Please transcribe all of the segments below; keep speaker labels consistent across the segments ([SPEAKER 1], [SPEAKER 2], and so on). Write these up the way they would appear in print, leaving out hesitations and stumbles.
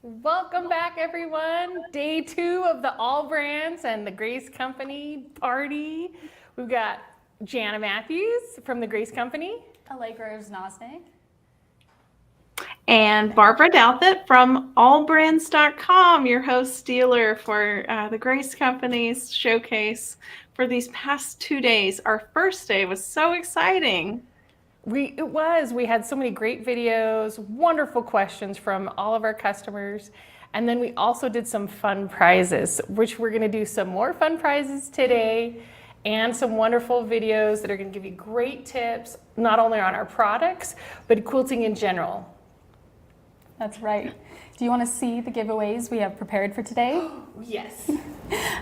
[SPEAKER 1] Welcome back, everyone. Day 2 of the Allbrands and the Grace Company party. We've got Jana Matthews from the Grace Company.
[SPEAKER 2] Allegra Znosnik.
[SPEAKER 3] And Barbara Douthit from Allbrands.com, your host dealer for the Grace Company's showcase for these past 2 days. Our first day was so exciting.
[SPEAKER 1] We had so many great videos, wonderful questions from all of our customers. And then we also did some fun prizes, which we're gonna do some more fun prizes today and some wonderful videos that are gonna give you great tips, not only on our products, but quilting in general.
[SPEAKER 2] That's right. Do you want to see the giveaways we have prepared for today?
[SPEAKER 1] Yes.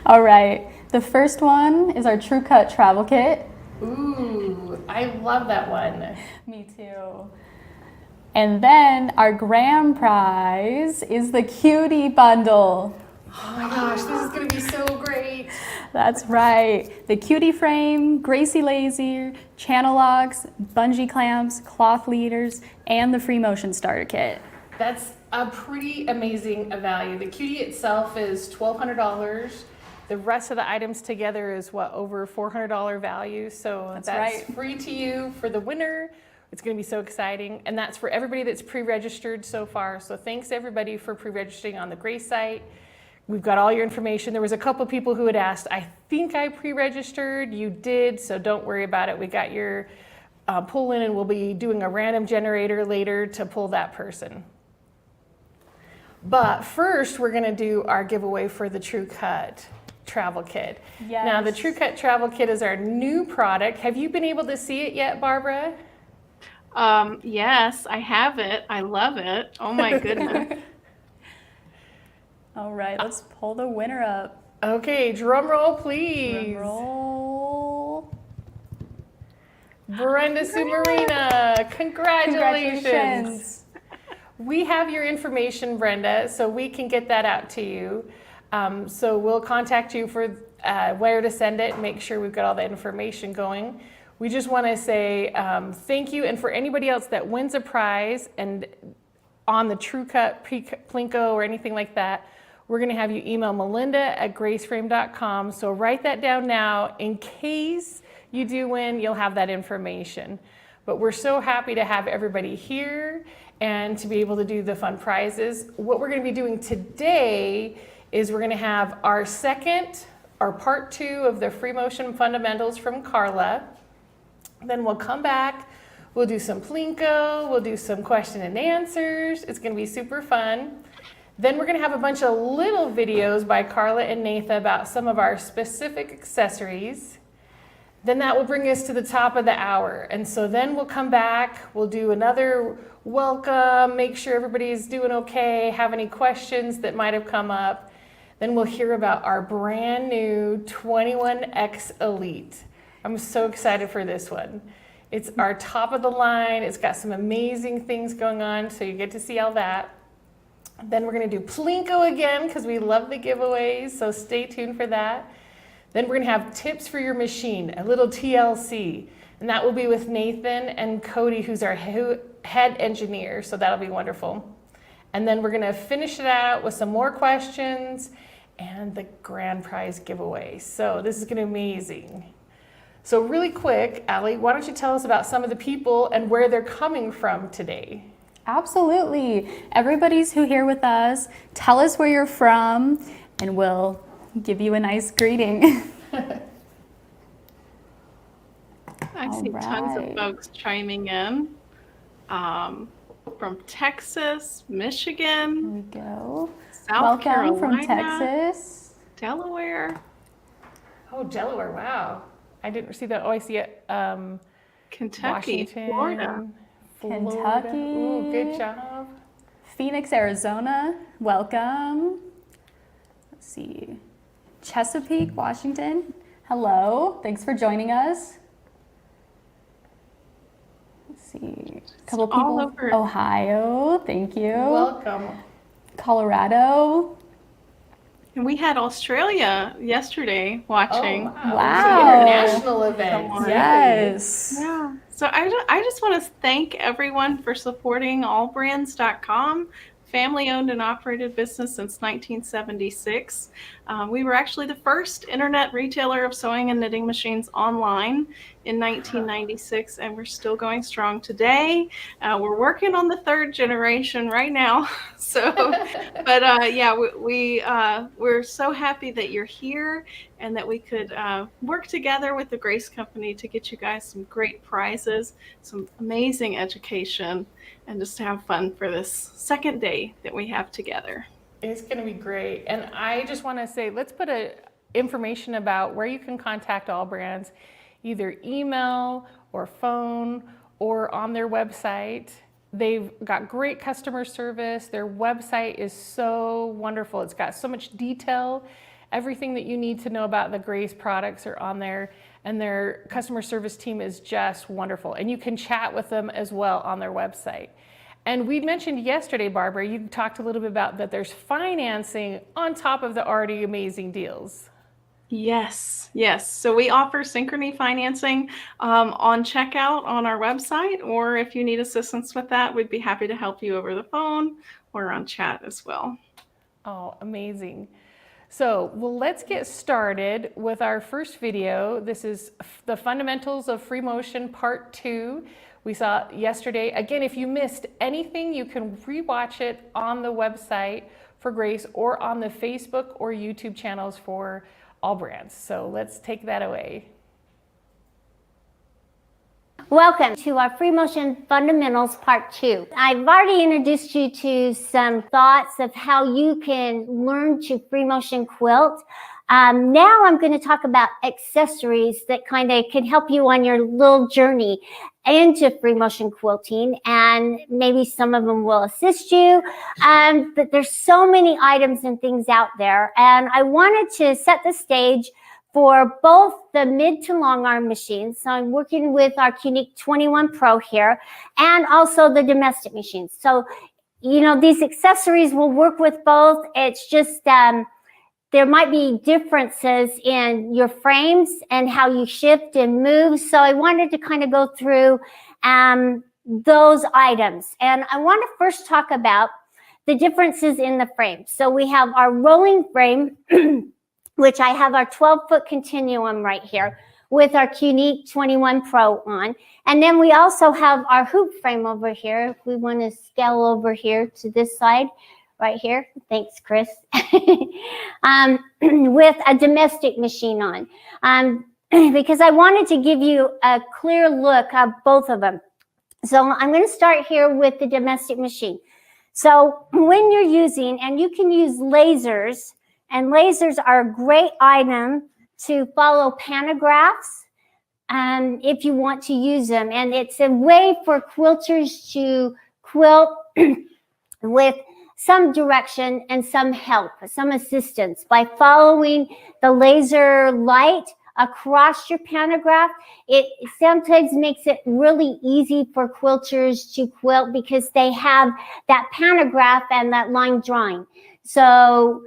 [SPEAKER 2] All right. The first one is our True Cut travel kit.
[SPEAKER 1] Ooh, I love that one.
[SPEAKER 2] Me too. And then our grand prize is the Cutie bundle.
[SPEAKER 1] Oh my gosh, this is gonna be so great.
[SPEAKER 2] That's right. The Cutie frame, Gracie laser, channel locks, bungee clamps, cloth leaders, and the free motion starter kit.
[SPEAKER 1] That's a pretty amazing value. The Cutie itself is $1,200. The rest of the items together is over $400 value. So that's
[SPEAKER 2] right.
[SPEAKER 1] Free to you for the winner. It's gonna be so exciting. And that's for everybody that's pre-registered so far. So thanks everybody for pre-registering on the Grace site. We've got all your information. There was a couple people who had asked, I think I pre-registered. You did, so don't worry about it. We got your pull in and we'll be doing a random generator later to pull that person. But first, we're gonna do our giveaway for the True Cut travel kit.
[SPEAKER 2] Yes.
[SPEAKER 1] Now, the True Cut travel kit is our new product. Have you been able to see it yet, Barbara?
[SPEAKER 3] Yes, I have it. I love it. Oh my goodness.
[SPEAKER 2] All right, let's pull the winner up.
[SPEAKER 1] Okay, drum roll, please.
[SPEAKER 2] Drum roll.
[SPEAKER 1] Brenda Sumarina, congratulations. We have your information, Brenda, so we can get that out to you. So we'll contact you for where to send it and make sure we've got all the information going. We just want to say thank you, and for anybody else that wins a prize and on the True Cut, Plinko, or anything like that, we're going to have you email melinda@graceframe.com. So write that down now. In case you do win, you'll have that information. But we're so happy to have everybody here and to be able to do the fun prizes. What we're going to be doing today is we're going to have our part 2 of the free motion fundamentals from Carla. Then we'll come back, we'll do some Plinko, we'll do some question and answers. It's going to be super fun. Then we're going to have a bunch of little videos by Carla and Natha about some of our specific accessories. Then that will bring us to the top of the hour. And so then we'll come back, we'll do another welcome, make sure everybody's doing okay, have any questions that might have come up. Then we'll hear about our brand new 21X Elite. I'm so excited for this one. It's our top of the line. It's got some amazing things going on, so you get to see all that. Then we're gonna do Plinko again, because we love the giveaways, so stay tuned for that. Then we're gonna have tips for your machine, a little TLC, and that will be with Nathan and Cody, who's our head engineer, so that'll be wonderful. And then we're gonna finish it out with some more questions and the grand prize giveaway. So this is gonna be amazing. So really quick, Allie, why don't you tell us about some of the people and where they're coming from today?
[SPEAKER 2] Absolutely. Everybody's who here with us, tell us where you're from, and we'll give you a nice greeting.
[SPEAKER 3] I see tons of folks chiming in from Texas, Michigan.
[SPEAKER 2] Here we go.
[SPEAKER 3] South
[SPEAKER 2] Welcome
[SPEAKER 3] Carolina,
[SPEAKER 2] from Texas.
[SPEAKER 3] Delaware.
[SPEAKER 1] Oh, Delaware, wow. I didn't see that. Oh, I see it.
[SPEAKER 3] Kentucky,
[SPEAKER 1] Washington,
[SPEAKER 2] Kentucky.
[SPEAKER 1] Ooh, good job.
[SPEAKER 2] Phoenix, Arizona. Welcome. Let's see. Chesapeake, Washington. Hello. Thanks for joining us. Let's see. A couple
[SPEAKER 3] It's all
[SPEAKER 2] people.
[SPEAKER 3] over.
[SPEAKER 2] Ohio. Thank you.
[SPEAKER 1] Welcome.
[SPEAKER 2] Colorado.
[SPEAKER 3] And we had Australia yesterday watching.
[SPEAKER 1] Oh, wow.
[SPEAKER 2] Wow.
[SPEAKER 1] It's an international event.
[SPEAKER 3] Come on.
[SPEAKER 2] Yes.
[SPEAKER 3] Yeah. So I just want to thank everyone for supporting allbrands.com, family-owned and operated business since 1976. We were actually the first internet retailer of sewing and knitting machines online in 1996, and we're still going strong today. We're working on the third generation right now. So, but yeah, we're so happy that you're here and that we could work together with the Grace Company to get you guys some great prizes, some amazing education, and just to have fun for this second day that we have together.
[SPEAKER 1] It's going to be great. And I just want to say, let's put information about where you can contact Allbrands, either email or phone or on their website. They've got great customer service. Their website is so wonderful. It's got so much detail. Everything that you need to know about the Grace products are on there, and their customer service team is just wonderful. And you can chat with them as well on their website. And we mentioned yesterday, Barbara, you talked a little bit about that there's financing on top of the already amazing deals.
[SPEAKER 3] Yes, yes. So we offer synchrony financing on checkout on our website, or if you need assistance with that, we'd be happy to help you over the phone or on chat as well.
[SPEAKER 1] Oh, amazing. So, well, let's get started with our first video. This is the fundamentals of free motion part 2. We saw it yesterday. Again, if you missed anything, you can rewatch it on the website for Grace or on the Facebook or YouTube channels for Allbrands. So let's take that away.
[SPEAKER 4] Welcome to our Free Motion Fundamentals Part 2. I've already introduced you to some thoughts of how you can learn to free motion quilt. Now I'm going to talk about accessories that kind of can help you on your little journey into free motion quilting, and maybe some of them will assist you. But there's so many items and things out there, and I wanted to set the stage for both the mid to long arm machines. So I'm working with our Quilting 21 Pro here, and also the domestic machines. So, you know, these accessories will work with both. It's just, there might be differences in your frames and how you shift and move. So I wanted to kind of go through those items. And I want to first talk about the differences in the frame. So we have our rolling frame, which I have our 12-foot continuum right here with our Quilting 21 Pro on. And then we also have our hoop frame over here. If we want to scale over here to this side, right here. Thanks, Chris. With a domestic machine on. Because I wanted to give you a clear look of both of them. So I'm going to start here with the domestic machine. So when you're using, and you can use lasers, and lasers are a great item to follow pantographs if you want to use them. And it's a way for quilters to quilt with some direction and some help, some assistance. By following the laser light across your pantograph, it sometimes makes it really easy for quilters to quilt because they have that pantograph and that line drawing. So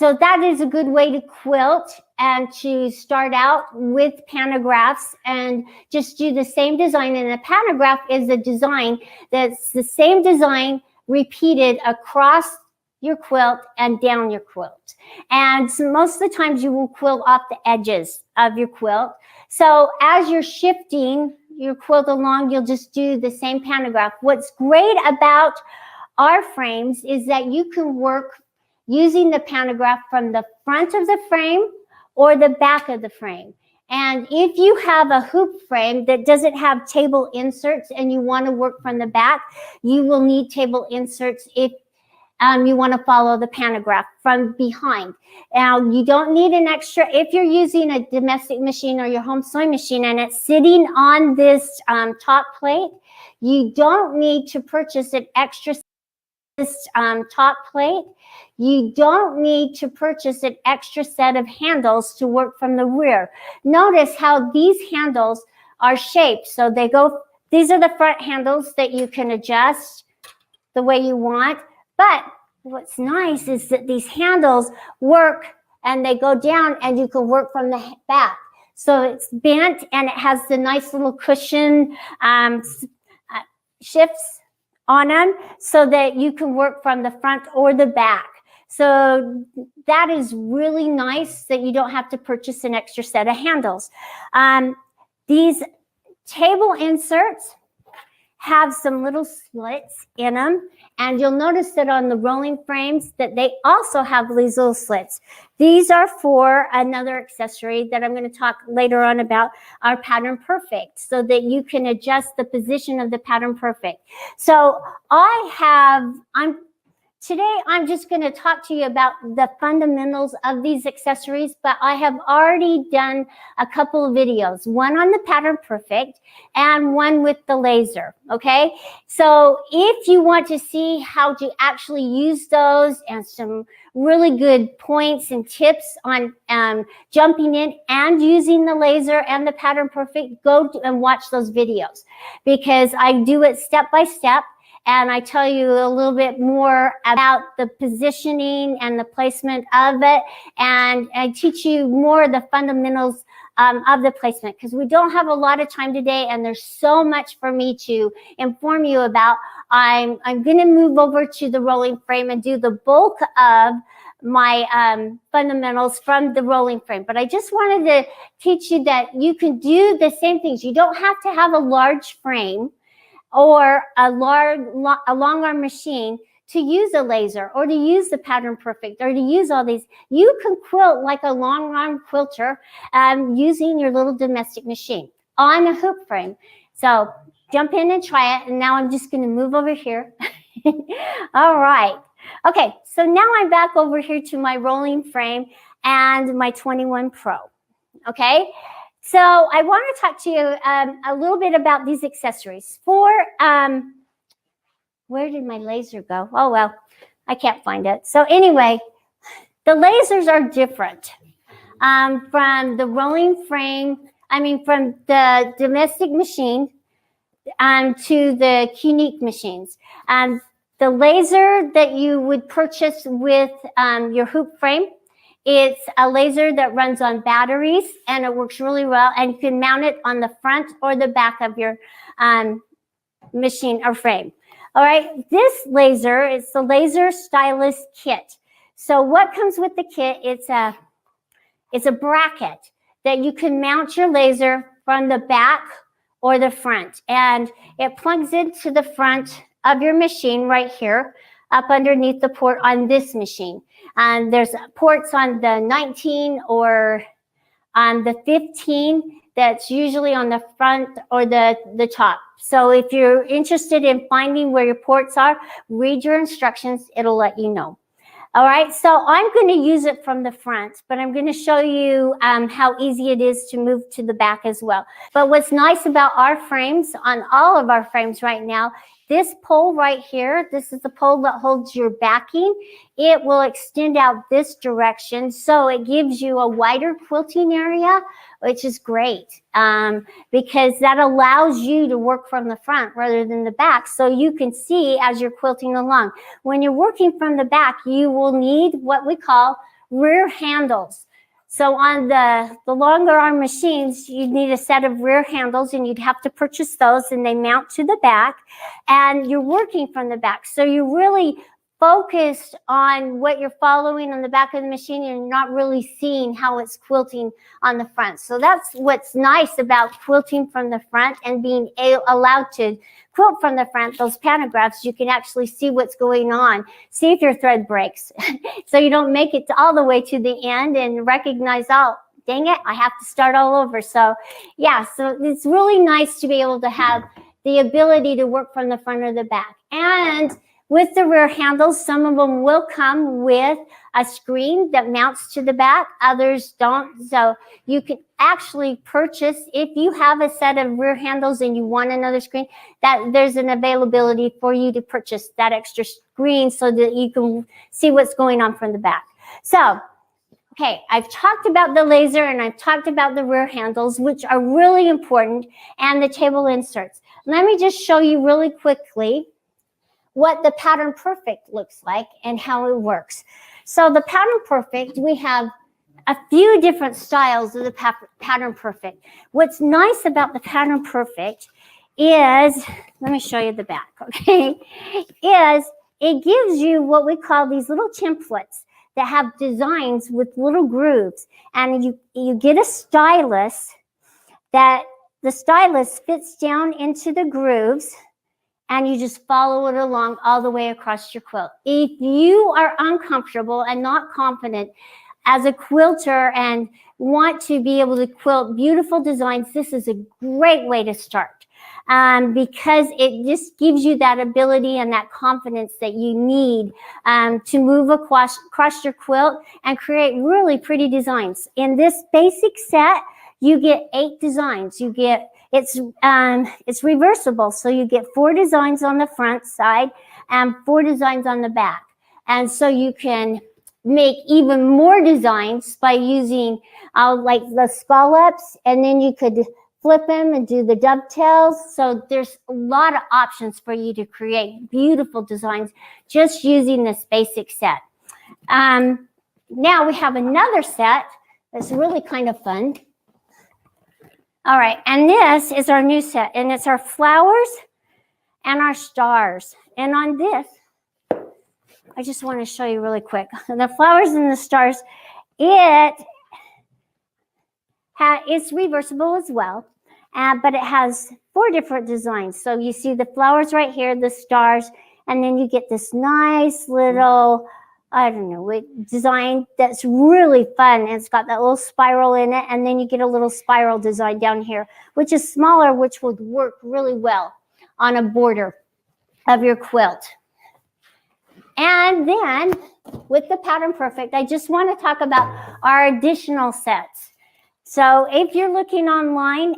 [SPEAKER 4] that is a good way to quilt and to start out with pantographs and just do the same design. And a pantograph is a design that's the same design repeated across your quilt and down your quilt. And so most of the times you will quilt off the edges of your quilt. So as you're shifting your quilt along, you'll just do the same pantograph. What's great about our frames is that you can work using the pantograph from the front of the frame or the back of the frame. And if you have a hoop frame that doesn't have table inserts and you want to work from the back, you will need table inserts if you want to follow the pantograph from behind. Now, you don't need an extra, if you're using a domestic machine or your home sewing machine and it's sitting on this top plate, you don't need to purchase an extra top plate. You don't need to purchase an extra set of handles to work from the rear. Notice how these handles are shaped. So they go, these are the front handles that you can adjust the way you want. But what's nice is that these handles work and they go down and you can work from the back. So it's bent and it has the nice little cushion shifts on them so that you can work from the front or the back. So that is really nice that you don't have to purchase an extra set of handles. These table inserts have some little slits in them, and you'll notice that on the rolling frames that they also have these little slits. These are for another accessory that I'm going to talk later on about, our Pattern Perfect, so that you can adjust the position of the Pattern Perfect. So today I'm just going to talk to you about the fundamentals of these accessories, but I have already done a couple of videos, one on the Pattern Perfect and one with the laser, okay? So if you want to see how to actually use those and some really good points and tips on jumping in and using the laser and the Pattern Perfect, and watch those videos, because I do it step by step. And I tell you a little bit more about the positioning and the placement of it. And I teach you more of the fundamentals of the placement, because we don't have a lot of time today and there's so much for me to inform you about. I'm going to move over to the rolling frame and do the bulk of my fundamentals from the rolling frame. But I just wanted to teach you that you can do the same things. You don't have to have a large frame or a long arm machine to use a laser or to use the Pattern Perfect or to use all these. You can quilt like a long arm quilter using your little domestic machine on a hoop frame. So jump in and try it. And now I'm just going to move over here. All right. Okay, so now I'm back over here to my rolling frame and my 21 Pro. Okay. So I want to talk to you a little bit about these accessories. Where did my laser go? Oh, well, I can't find it. So anyway, the lasers are different from the rolling frame, from the domestic machine to the Quilting machines. The laser that you would purchase with your hoop frame, it's a laser that runs on batteries, and it works really well, and you can mount it on the front or the back of your machine or frame. All right, this laser is the Laser Stylus Kit. So what comes with the kit? It's a bracket that you can mount your laser from the back or the front, and it plugs into the front of your machine right here, up underneath the port on this machine. And there's ports on the 19 or on the 15 that's usually on the front or the top. So if you're interested in finding where your ports are, read your instructions, it'll let you know. All right, so I'm going to use it from the front, but I'm going to show you how easy it is to move to the back as well. But what's nice about our frames, on all of our frames right now, this pole right here, this is the pole that holds your backing. It will extend out this direction, so it gives you a wider quilting area, which is great because that allows you to work from the front rather than the back, so you can see as you're quilting along. When you're working from the back, you will need what we call rear handles. So on the longer arm machines, you'd need a set of rear handles, and you'd have to purchase those, and they mount to the back, and you're working from the back. So you're really focused on what you're following on the back of the machine. You're not really seeing how it's quilting on the front. So that's what's nice about quilting from the front and being allowed to quilt from the front, those pantographs. You can actually see what's going on, see if your thread breaks. So you don't make it all the way to the end and recognize, oh, dang it, I have to start all over. So yeah, so it's really nice to be able to have the ability to work from the front or the back. And with the rear handles, some of them will come with a screen that mounts to the back. Others don't. So you can actually purchase, if you have a set of rear handles and you want another screen, that there's an availability for you to purchase that extra screen so that you can see what's going on from the back. So, okay, I've talked about the laser and I've talked about the rear handles, which are really important, and the table inserts. Let me just show you really quickly what the Pattern Perfect looks like and how it works. So the Pattern Perfect, we have a few different styles of the Pattern Perfect. What's nice about the Pattern Perfect is let me show you the back, okay, is it gives you what we call these little templates that have designs with little grooves. And you get a stylus that the stylus fits down into the grooves, and you just follow it along all the way across your quilt. If you are uncomfortable and not confident as a quilter and want to be able to quilt beautiful designs, this is a great way to start, because it just gives you that ability and that confidence that you need to move across your quilt and create really pretty designs. In this basic set, you get 8 designs. You get it's reversible, so you get 4 designs on the front side and 4 designs on the back, and so you can make even more designs by using like the scallops, and then you could flip them and do the dovetails. So there's a lot of options for you to create beautiful designs just using this basic set. Now we have another set that's really kind of fun. All right, and this is our new set, and it's our flowers and our stars. And on this, I just want to show you really quick. The flowers and the stars, it's reversible as well, but it has 4 different designs. So you see the flowers right here, the stars, and then you get this nice little, I don't know, design that's really fun. It's got that little spiral in it, and then you get a little spiral design down here, which is smaller, which would work really well on a border of your quilt. And then with the Pattern Perfect, I just want to talk about our additional sets. So if you're looking online,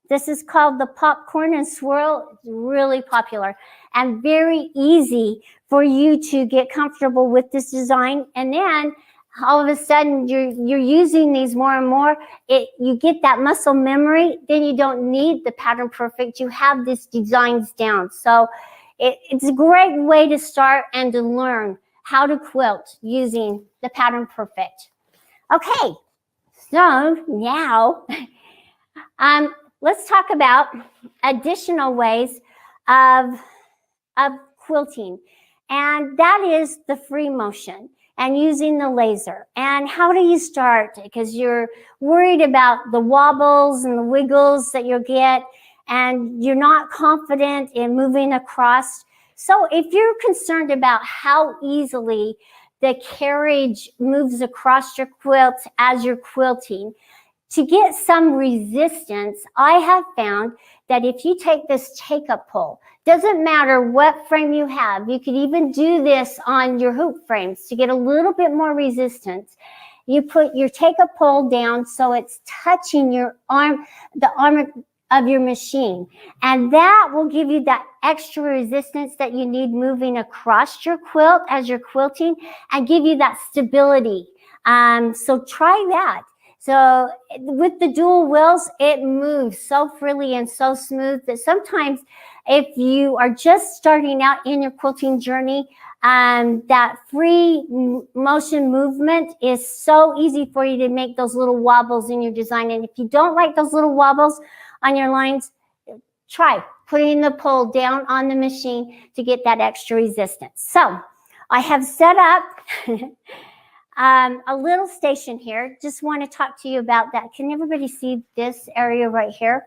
[SPEAKER 4] this is called the Popcorn and Swirl. It's really popular and very easy for you to get comfortable with this design. And then all of a sudden you're using these more and more. You get that muscle memory. Then you don't need the Pattern Perfect. You have these designs down. So it's a great way to start and to learn how to quilt using the Pattern Perfect. Okay, so now let's talk about additional ways of quilting, and that is the free motion and using the laser. And how do you start? Because you're worried about the wobbles and the wiggles that you'll get, and you're not confident in moving across. So if you're concerned about how easily the carriage moves across your quilt as you're quilting, to get some resistance, I have found that if you take this take-up pole, doesn't matter what frame you have, you could even do this on your hoop frames to get a little bit more resistance. You put your take-up pole down so it's touching your arm, the arm of your machine, and that will give you that extra resistance that you need moving across your quilt as you're quilting and give you that stability. So try that. So with the dual wheels, it moves so freely and so smooth that sometimes if you are just starting out in your quilting journey, that free motion movement is so easy for you to make those little wobbles in your design. And if you don't like those little wobbles on your lines, try putting the pole down on the machine to get that extra resistance. So I have set up a little station here. Just want to talk to you about that. Can everybody see this area right here?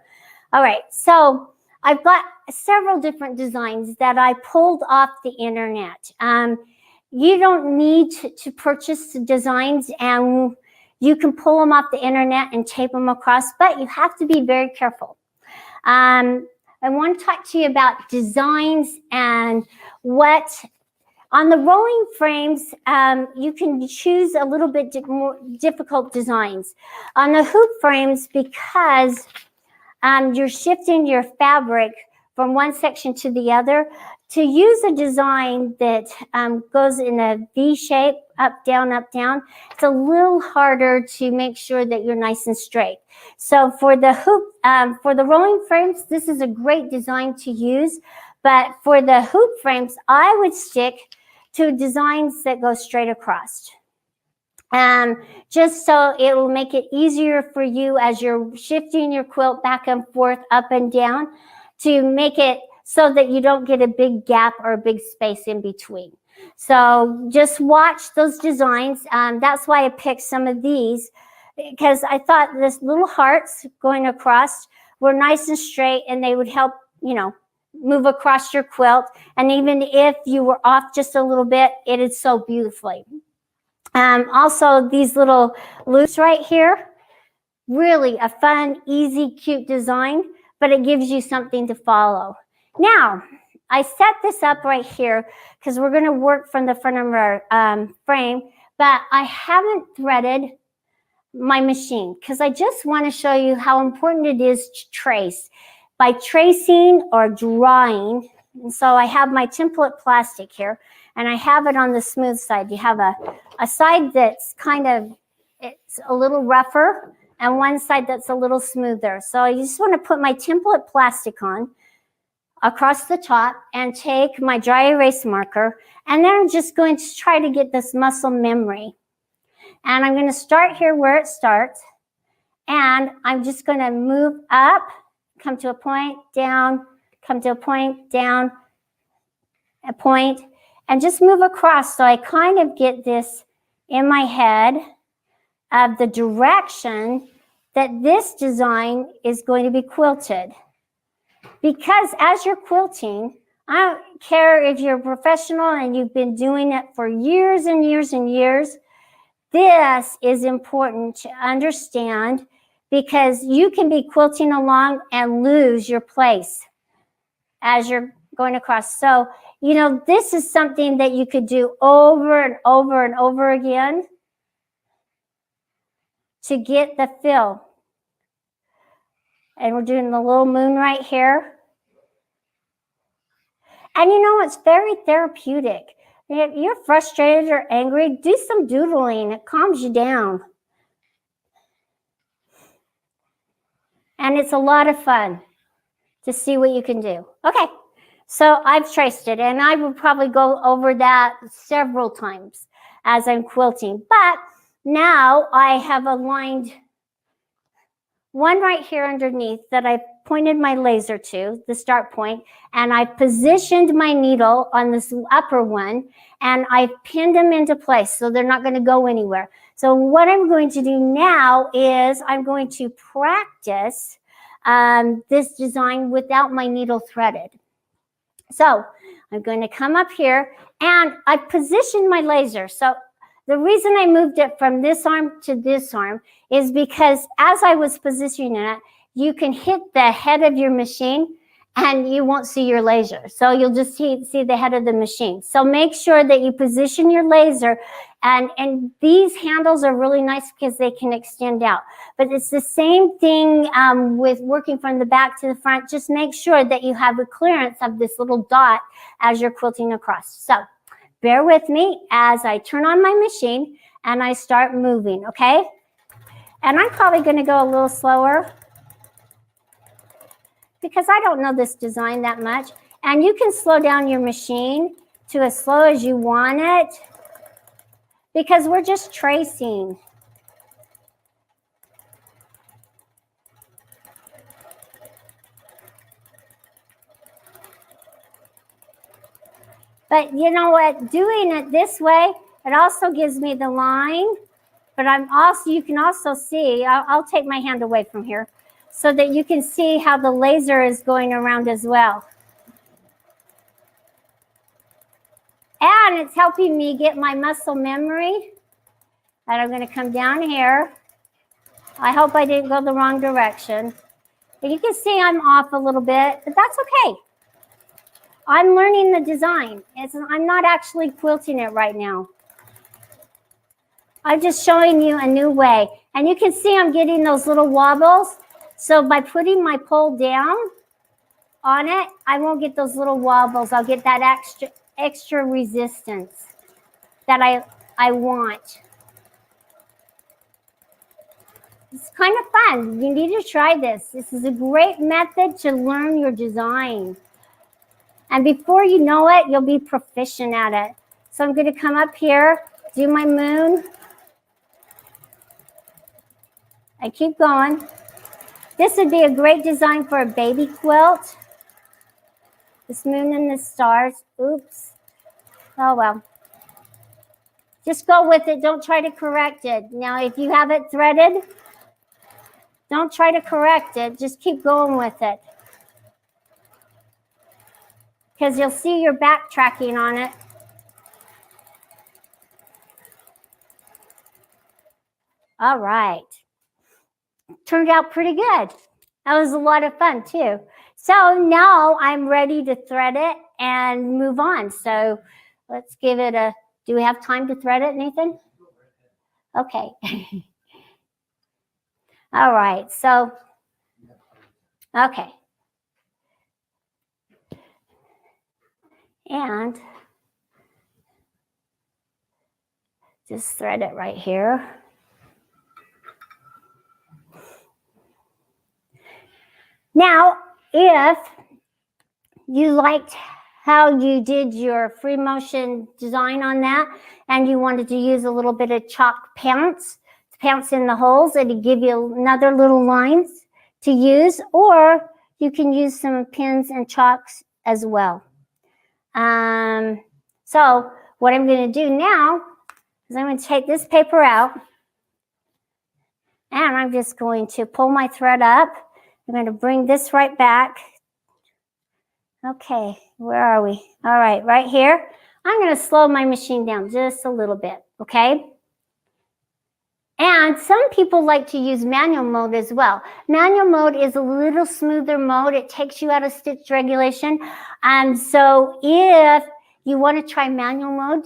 [SPEAKER 4] All right, so I've got several different designs that I pulled off the internet. You don't need to purchase the designs, and you can pull them off the internet and tape them across, but you have to be very careful. I want to talk to you about designs and what on the rolling frames, you can choose a little bit more difficult designs. On the hoop frames, because you're shifting your fabric from one section to the other, to use a design that goes in a V shape, up, down, it's a little harder to make sure that you're nice and straight. So for the hoop, for the rolling frames, this is a great design to use. But for the hoop frames, I would stick to designs that go straight across. Just so it will make it easier for you as you're shifting your quilt back and forth, up and down, to make it so that you don't get a big gap or a big space in between. So just watch those designs. That's why I picked some of these, because I thought this little hearts going across were nice and straight, and they would help, move across your quilt. And even if you were off just a little bit, it is so beautifully. Also, these little loops right here, really a fun, easy, cute design, but it gives you something to follow. Now, I set this up right here because we're going to work from the front of our frame, but I haven't threaded my machine because I just want to show you how important it is to trace. By tracing or drawing, and so I have my template plastic here, and I have it on the smooth side. You have a side that's it's a little rougher, and one side that's a little smoother. So I just want to put my template plastic on across the top and take my dry erase marker, and then I'm just going to try to get this muscle memory. And I'm going to start here where it starts, and I'm just going to move up, come to a point, down, come to a point, down, a point, and just move across so I kind of get this in my head of the direction that this design is going to be quilted. Because as you're quilting, I don't care if you're a professional and you've been doing it for years and years and years, this is important to understand because you can be quilting along and lose your place as you're going across. So, this is something that you could do over and over and over again to get the feel. And we're doing the little moon right here. And it's very therapeutic. If you're frustrated or angry, do some doodling. It calms you down. And it's a lot of fun to see what you can do. Okay, so I've traced it, and I will probably go over that several times as I'm quilting. But now I have aligned one right here underneath that I pointed my laser to, the start point, and I positioned my needle on this upper one, and I pinned them into place so they're not going to go anywhere. So what I'm going to do now is I'm going to practice this design without my needle threaded. So I'm going to come up here, and I positioned my laser. So the reason I moved it from this arm to this arm is because as I was positioning it, you can hit the head of your machine and you won't see your laser. So you'll just see the head of the machine. So make sure that you position your laser, and these handles are really nice because they can extend out. But it's the same thing with working from the back to the front. Just make sure that you have a clearance of this little dot as you're quilting across. So bear with me as I turn on my machine and I start moving, okay? And I'm probably going to go a little slower because I don't know this design that much. And you can slow down your machine to as slow as you want it because we're just tracing. But you know what? Doing it this way, it also gives me the line. But you can also see, I'll take my hand away from here so that you can see how the laser is going around as well. And it's helping me get my muscle memory. And I'm going to come down here. I hope I didn't go the wrong direction. But you can see I'm off a little bit, but that's okay. I'm learning the design. I'm not actually quilting it right now. I'm just showing you a new way. And you can see I'm getting those little wobbles. So by putting my pole down on it, I won't get those little wobbles. I'll get that extra resistance that I want. It's kind of fun. You need to try this. This is a great method to learn your design. And before you know it, you'll be proficient at it. So I'm going to come up here, do my moon. I keep going. This would be a great design for a baby quilt. This moon and the stars. Oops. Oh, well. Just go with it. Don't try to correct it. Now, if you have it threaded, don't try to correct it. Just keep going with it. Because you'll see you're backtracking on it. All right. Turned out pretty good. That was a lot of fun too. So now I'm ready to thread it and move on. So let's give it a, do we have time to thread it, Nathan? Okay. All right, so, okay. And just thread it right here. Now, if you liked how you did your free motion design on that and you wanted to use a little bit of chalk pounce to pounce in the holes and to give you another little lines to use, or you can use some pins and chalks as well. So what I'm going to do now is I'm going to take this paper out and I'm just going to pull my thread up. I'm going to bring this right back. Okay, where are we? All right, right here. I'm going to slow my machine down just a little bit, okay? And some people like to use manual mode as well. Manual mode is a little smoother mode. It takes you out of stitch regulation. So if you want to try manual mode,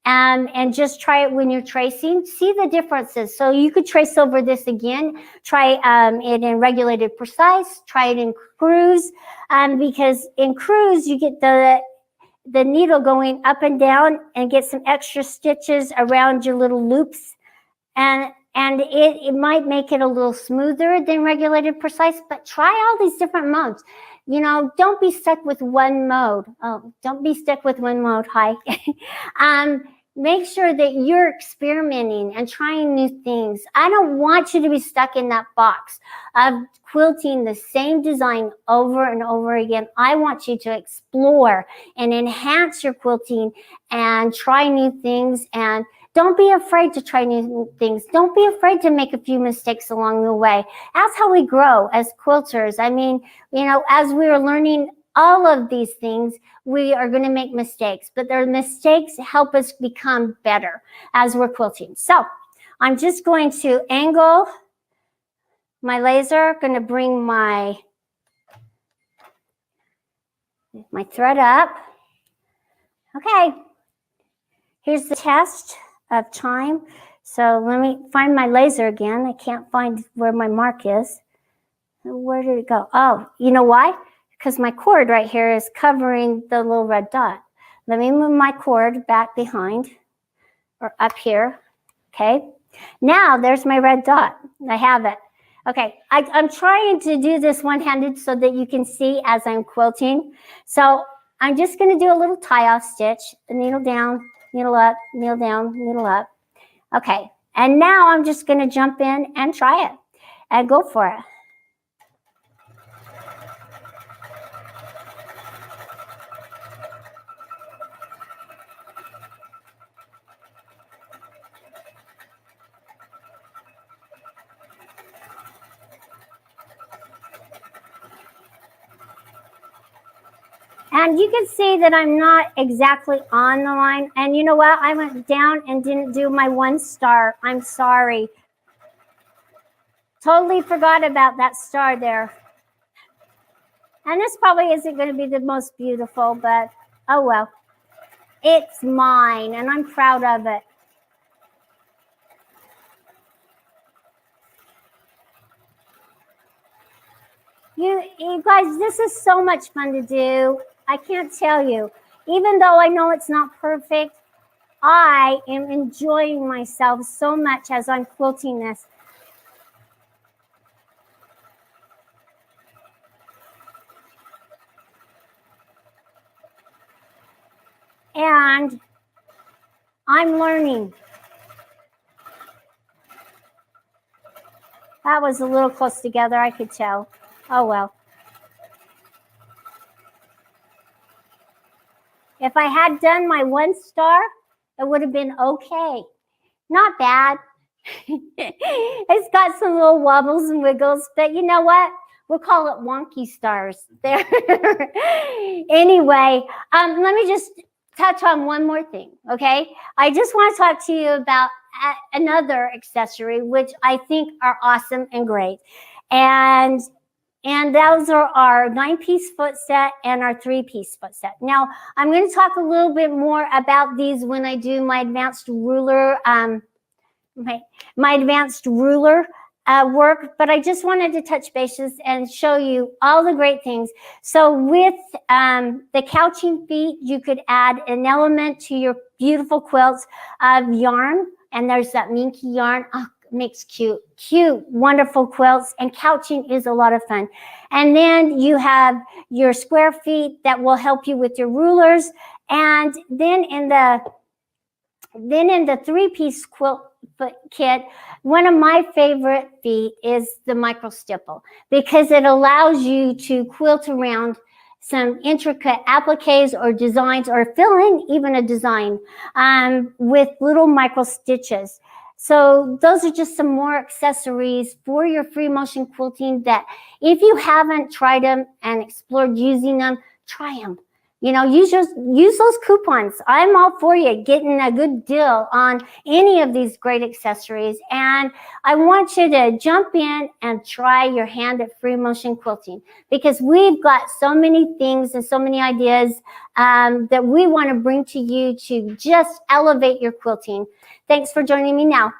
[SPEAKER 4] and just try it when you're tracing, see the differences. So you could trace over this again, try it in regulated precise, try it in cruise, because in cruise you get the needle going up and down and get some extra stitches around your little loops, and it might make it a little smoother than regulated precise, but try all these different modes. You know, don't be stuck with one mode. Oh, don't be stuck with one mode. Hi. Make sure that you're experimenting and trying new things. I don't want you to be stuck in that box of quilting the same design over and over again. I want you to explore and enhance your quilting and try new things, and don't be afraid to try new things. Don't be afraid to make a few mistakes along the way. That's how we grow as quilters. I mean, you know, as we are learning all of these things, we are going to make mistakes, but their mistakes help us become better as we're quilting. So I'm just going to angle my laser, going to bring my thread up. Okay, here's the test of time. So let me find my laser again. I can't find where my mark is. Where did it go? Oh, you know why? Because my cord right here is covering the little red dot. Let me move my cord back behind or up here. Okay, now there's my red dot. I have it. Okay, I'm trying to do this one-handed so that you can see as I'm quilting. So I'm just going to do a little tie-off stitch, a needle down, needle up, needle down, needle up. Okay, and now I'm just going to jump in and try it and go for it. And you can see that I'm not exactly on the line. And you know what? I went down and didn't do my one star. I'm sorry. Totally forgot about that star there. And this probably isn't going to be the most beautiful, but oh well. It's mine, and I'm proud of it. You guys, this is so much fun to do. I can't tell you. Even though I know it's not perfect, I am enjoying myself so much as I'm quilting this. And I'm learning. That was a little close together, I could tell. Oh well. If I had done my 1 star, it would have been okay. Not bad. It's got some little wobbles and wiggles, but you know what? We'll call it wonky stars there. Anyway, let me just touch on one more thing, okay? I just want to talk to you about another accessory, which I think are awesome and great. And those are our 9-piece foot set and our 3-piece foot set. Now, I'm going to talk a little bit more about these when I do my advanced ruler, my advanced ruler work, but I just wanted to touch bases and show you all the great things. So with the couching feet, you could add an element to your beautiful quilts of yarn, and there's that minky yarn. Oh, makes cute, wonderful quilts, and couching is a lot of fun. And then you have your square feet that will help you with your rulers. And then in the 3-piece quilt foot kit, one of my favorite feet is the micro stipple, because it allows you to quilt around some intricate appliques or designs, or fill in even a design with little micro stitches. So those are just some more accessories for your free motion quilting that if you haven't tried them and explored using them, try them. You know, use those coupons. I'm all for you getting a good deal on any of these great accessories. And I want you to jump in and try your hand at free motion quilting, because we've got so many things and so many ideas that we want to bring to you to just elevate your quilting. Thanks for joining me now.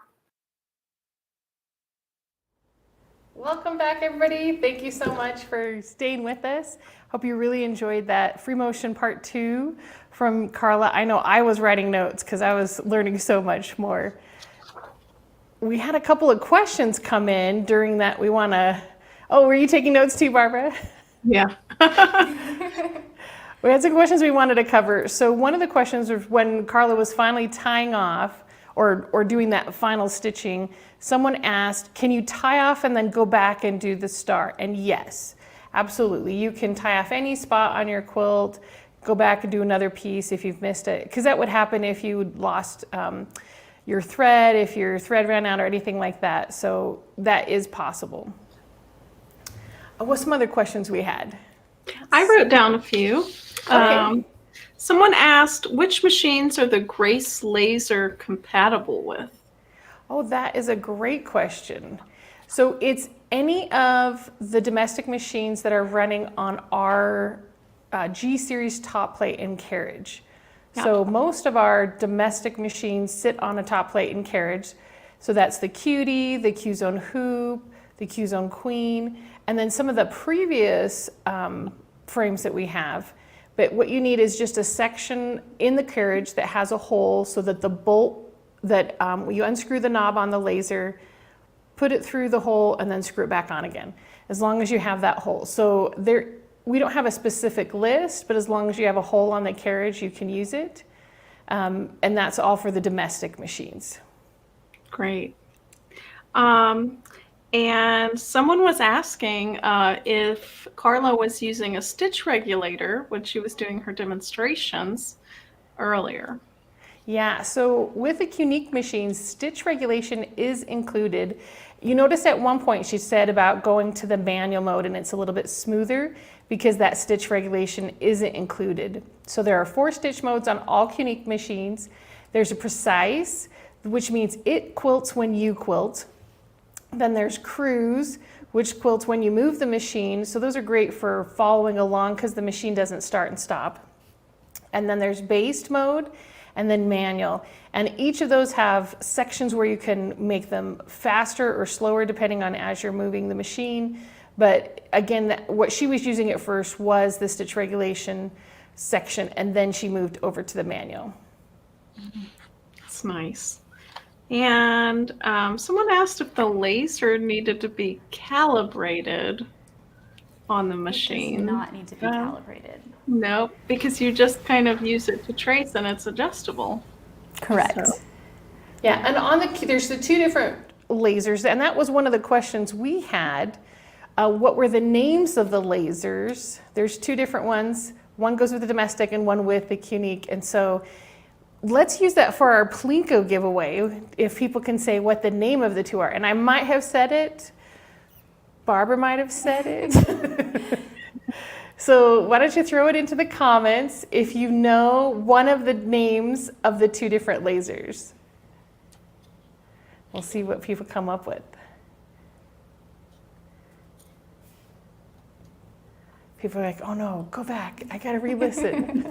[SPEAKER 1] Welcome back, everybody. Thank you so much for staying with us. Hope you really enjoyed that free motion part 2 from Carla. I know I was writing notes because I was learning so much more. We had a couple of questions come in during that. Oh, were you taking notes too, Barbara?
[SPEAKER 3] Yeah.
[SPEAKER 1] We had some questions we wanted to cover. So one of the questions was when Carla was finally tying off or doing that final stitching, someone asked, can you tie off and then go back and do the star? And yes, absolutely. You can tie off any spot on your quilt, go back and do another piece if you've missed it, because that would happen if you lost your thread, if your thread ran out or anything like that. So that is possible. What's some other questions we had?
[SPEAKER 3] I wrote down a few.
[SPEAKER 1] Okay.
[SPEAKER 3] Someone asked, which machines are the Grace Laser compatible with?
[SPEAKER 1] Oh, that is a great question. So it's any of the domestic machines that are running on our G-Series top plate and carriage.
[SPEAKER 3] Yeah.
[SPEAKER 1] So most of our domestic machines sit on a top plate and carriage. So that's the Cutie, the Q-Zone Hoop, the Q-Zone Queen, and then some of the previous frames that we have. But what you need is just a section in the carriage that has a hole so that the bolt that you unscrew the knob on the laser, put it through the hole, and then screw it back on again, as long as you have that hole. So we don't have a specific list, but as long as you have a hole on the carriage, you can use it. And that's all for the domestic machines.
[SPEAKER 3] Great. And someone was asking if Carla was using a stitch regulator when she was doing her demonstrations earlier.
[SPEAKER 1] Yeah, so with the Qnique machines, stitch regulation is included. You notice at one point she said about going to the manual mode and it's a little bit smoother because that stitch regulation isn't included. So there are 4 stitch modes on all Qnique machines. There's a precise, which means it quilts when you quilt. Then there's cruise, which quilts when you move the machine. So those are great for following along because the machine doesn't start and stop. And then there's based mode and then manual. And each of those have sections where you can make them faster or slower depending on as you're moving the machine. But again, what she was using at first was the stitch regulation section, and then she moved over to the manual.
[SPEAKER 3] That's nice. And someone asked if the laser needed to be calibrated on the machine.
[SPEAKER 2] It does not need to be calibrated.
[SPEAKER 3] Nope, because you just kind of use it to trace and it's adjustable.
[SPEAKER 2] Correct.
[SPEAKER 3] So.
[SPEAKER 1] Yeah, and there's the 2 different lasers, and that was one of the questions we had. What were the names of the lasers? There's 2 different ones. One goes with the domestic and one with the Qnique. And so let's use that for our Plinko giveaway, if people can say what the name of the two are. And I might have said it. Barbara might have said it. So why don't you throw it into the comments if you know one of the names of the two different lasers. We'll see what people come up with. People are like, oh no, go back. I gotta re-listen.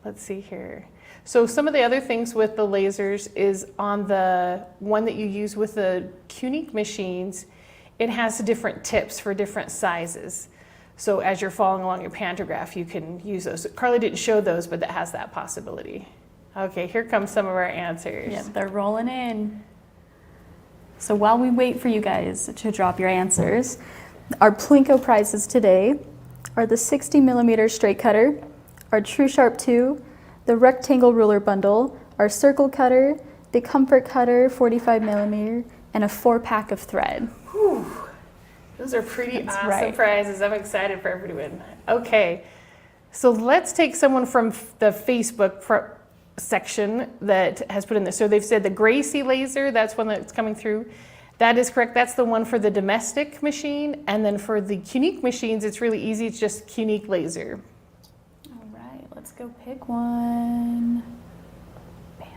[SPEAKER 1] Let's see here. So some of the other things with the lasers is on the one that you use with the Qnique machines, it has different tips for different sizes. So as you're following along your pantograph, you can use those. Carly didn't show those, but that has that possibility. Okay, here come some of our answers.
[SPEAKER 2] Yep, they're rolling in. So while we wait for you guys to drop your answers, our Plinko prizes today are the 60 millimeter straight cutter, our True Sharp 2, the rectangle ruler bundle, our circle cutter, the comfort cutter 45 millimeter, and a 4-pack of thread.
[SPEAKER 1] Whew. Those are pretty awesome prizes. I'm excited for everybody to win. Okay, so let's take someone from the Facebook section that has put in this. So they've said the Gracie laser, that's one that's coming through. That is correct. That's the one for the domestic machine. And then for the Qnique machines, it's really easy. It's just Qnique laser.
[SPEAKER 2] Let's go pick one. Bam.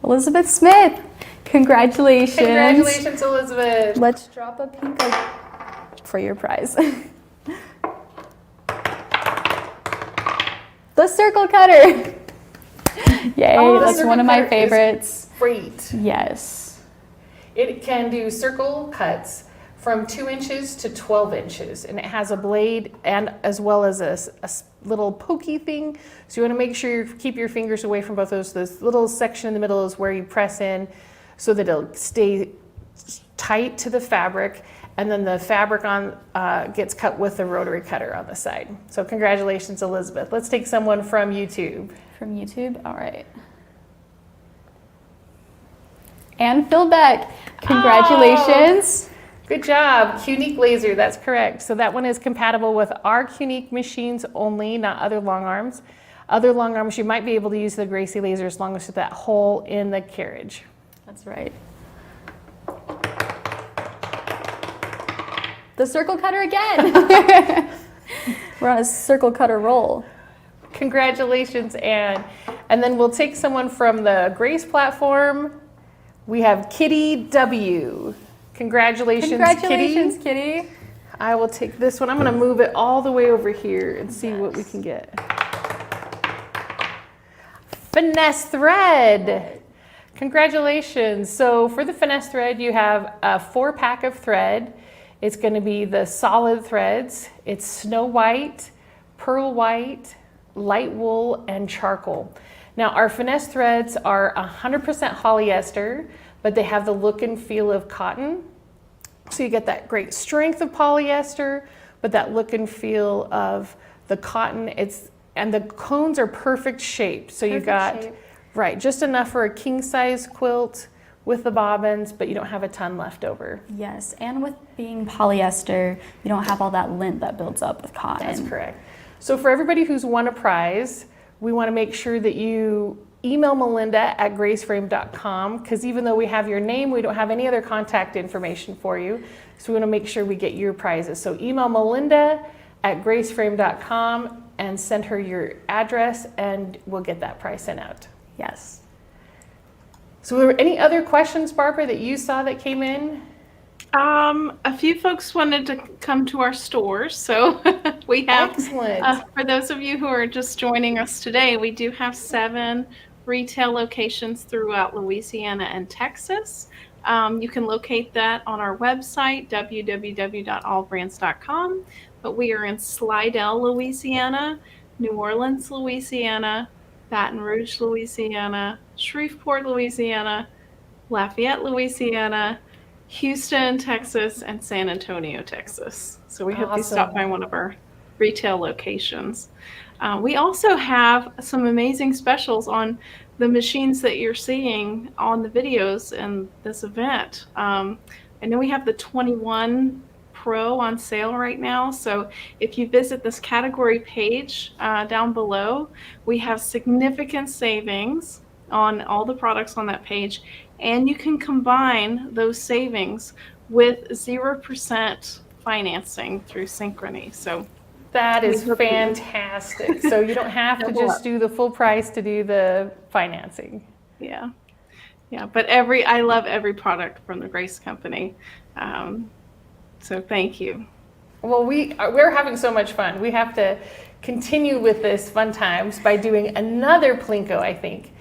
[SPEAKER 2] Elizabeth Smith, congratulations.
[SPEAKER 1] Congratulations, Elizabeth.
[SPEAKER 2] Let's drop a Plinko for your prize. The circle cutter. Yay, that's one of my favorites.
[SPEAKER 1] Great.
[SPEAKER 2] Yes.
[SPEAKER 1] It can do circle cuts from 2 inches to 12 inches, and it has a blade and as well as a little pokey thing. So you want to make sure you keep your fingers away from both those. This little section in the middle is where you press in so that it'll stay tight to the fabric, and then the fabric on gets cut with the rotary cutter on the side. So congratulations, Elizabeth. Let's take someone from YouTube.
[SPEAKER 2] From YouTube, all right. Ann Philbeck, congratulations.
[SPEAKER 1] Oh, good job. Qnique laser, that's correct. So that one is compatible with our Qnique machines only, not other long arms. Other long arms, you might be able to use the Gracie laser as long as it's that hole in the carriage.
[SPEAKER 2] That's right. The circle cutter again. We're on a circle cutter roll.
[SPEAKER 1] Congratulations, Anne. And then we'll take someone from the Grace platform. We have Kitty W. Congratulations,
[SPEAKER 2] Kitty.
[SPEAKER 1] I will take this one. I'm going to move it all the way over here and see what we can get. Finesse thread. Congratulations. So for the Finesse thread, you have a 4-pack of thread. It's going to be the solid threads. It's snow white, pearl white, light wool, and charcoal. Now our Finesse threads are 100% polyester, but they have the look and feel of cotton. So you get that great strength of polyester, but that look and feel of the cotton. And the cones are perfect shape. So you got, right, just enough for a king size quilt with the bobbins, but you don't have a ton left over.
[SPEAKER 2] Yes, and with being polyester, you don't have all that lint that builds up with cotton.
[SPEAKER 1] That's correct. So for everybody who's won a prize, we want to make sure that you email melinda@graceframe.com, because even though we have your name, we don't have any other contact information for you. So we want to make sure we get your prizes. So email melinda@graceframe.com and send her your address, and we'll get that prize sent out.
[SPEAKER 2] Yes.
[SPEAKER 1] So were there any other questions, Barbara, that you saw that came in?
[SPEAKER 3] A few folks wanted to come to our stores, so we have,
[SPEAKER 1] Excellent.
[SPEAKER 3] For those of you who are just joining us today, we do have 7 retail locations throughout Louisiana and Texas. You can locate that on our website, www.allbrands.com, but we are in Slidell, Louisiana, New Orleans, Louisiana, Baton Rouge, Louisiana, Shreveport, Louisiana, Lafayette, Louisiana, Houston, Texas, and San Antonio, Texas. So we hope you stop by one of our retail locations. We also have some amazing specials on the machines that you're seeing on the videos in this event. And then we have the 21 Pro on sale right now. So if you visit this category page down below, we have significant savings on all the products on that page. And you can combine those savings with 0% financing through Synchrony. So
[SPEAKER 1] That is fantastic. So you don't have to just do the full price to do the financing.
[SPEAKER 3] Yeah. Yeah, but I love every product from the Grace Company. So thank you.
[SPEAKER 1] Well, we're having so much fun. We have to continue with this fun times by doing another Plinko, I think.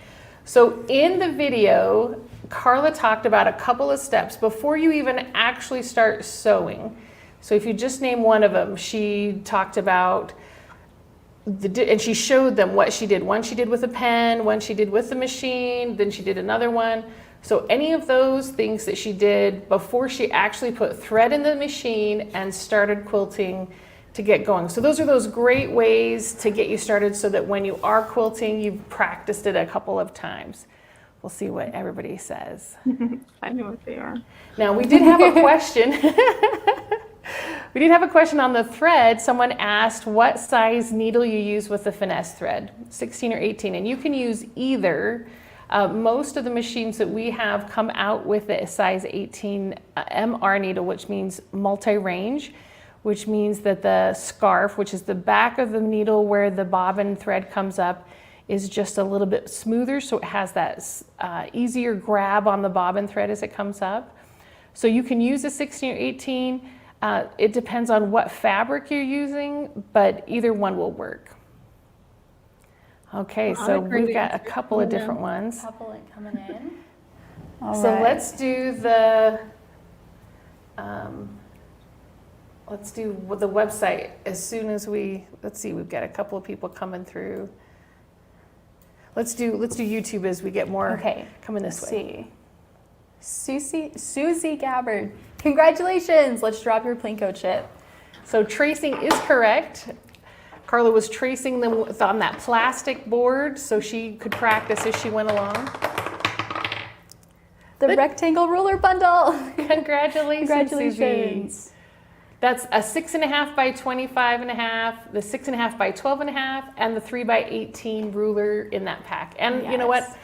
[SPEAKER 1] So in the video, Carla talked about a couple of steps before you even actually start sewing. So if you just name one of them, she talked about, and she showed them what she did. One she did with a pen, one she did with the machine, then she did another one. So any of those things that she did before she actually put thread in the machine and started quilting to get going. So those are those great ways to get you started so that when you are quilting, you've practiced it a couple of times. We'll see what everybody says.
[SPEAKER 3] I know what they are.
[SPEAKER 1] Now we did have a question. We did have a question on the thread. Someone asked what size needle you use with the Finesse thread, 16 or 18, and you can use either. Most of the machines that we have come out with a size 18 MR needle, which means multi-range, which means that the scarf, which is the back of the needle where the bobbin thread comes up, is just a little bit smoother, so it has that easier grab on the bobbin thread as it comes up. So you can use a 16 or 18. It depends on what fabric you're using, but either one will work. Okay, so we've got a couple of different ones.
[SPEAKER 2] Coming in.
[SPEAKER 1] So let's do the website as soon as let's see, we've got a couple of people coming through. Let's do YouTube as we get more coming this way.
[SPEAKER 2] Susie Gabbard, congratulations! Let's drop your Plinko chip.
[SPEAKER 1] So tracing is correct. Carla was tracing them on that plastic board so she could practice as she went along.
[SPEAKER 2] The rectangle ruler bundle.
[SPEAKER 1] Congratulations, Susie. That's a 6.5 by 25.5, the 6.5 by 12.5, and the 3 by 18 ruler in that pack. And you know what?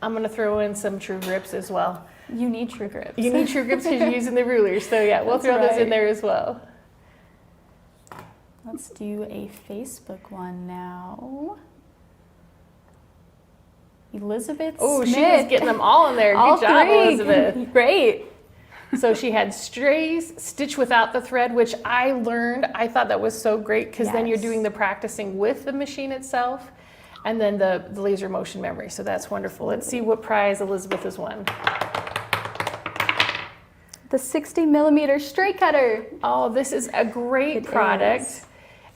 [SPEAKER 1] I'm going to throw in some true grips as well.
[SPEAKER 2] You need true grips.
[SPEAKER 1] You need true grips because you're using the rulers. So yeah, we'll throw those in there as well.
[SPEAKER 2] Let's do a Facebook one now. Elizabeth Smith.
[SPEAKER 1] She was getting them all in there. Good job, Elizabeth.
[SPEAKER 2] Great.
[SPEAKER 1] So she had strays, stitch without the thread, which I learned. I thought that was so great because then you're doing the practicing with the machine itself and then the laser motion memory. So that's wonderful. Let's see what prize Elizabeth has won.
[SPEAKER 2] The 60 millimeter straight cutter.
[SPEAKER 1] Oh, this is a great product.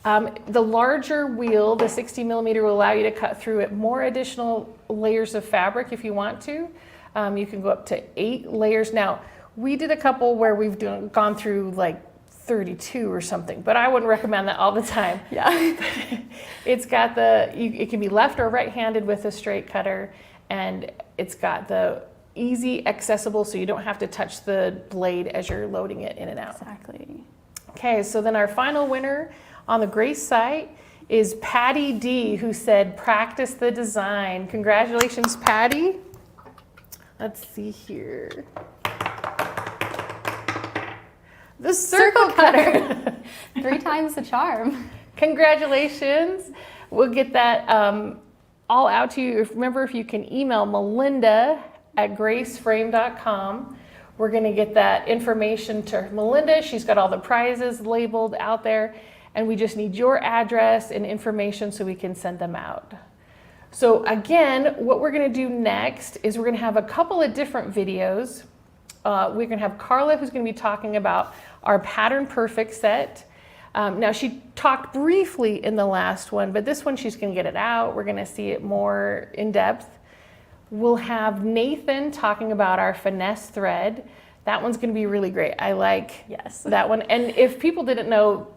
[SPEAKER 1] The larger wheel, the 60 millimeter, will allow you to cut through it more additional layers of fabric if you want to. You can go up to 8 layers. Now, we did a couple where we've gone through like 32 or something, but I wouldn't recommend that all the time.
[SPEAKER 2] Yeah.
[SPEAKER 1] It's got it can be left or right-handed with a straight cutter, and it's got the easy accessible so you don't have to touch the blade as you're loading it in and out.
[SPEAKER 2] Exactly.
[SPEAKER 1] Okay, so then our final winner on the Grace site is Patty D, who said practice the design. Congratulations, Patty. Let's see here. The circle cutter.
[SPEAKER 2] 3 times the charm.
[SPEAKER 1] Congratulations. We'll get that all out to you. Remember, if you can email melinda@graceframe.com. We're going to get that information to Melinda. She's got all the prizes labeled out there, and we just need your address and information so we can send them out. So again, what we're going to do next is we're going to have a couple of different videos. We're going to have Carla, who's going to be talking about our Pattern Perfect set. Now, she talked briefly in the last one, but this one she's going to get it out. We're going to see it more in depth. We'll have Nathan talking about our Finesse thread. That one's going to be really great. I like that one. And if people didn't know,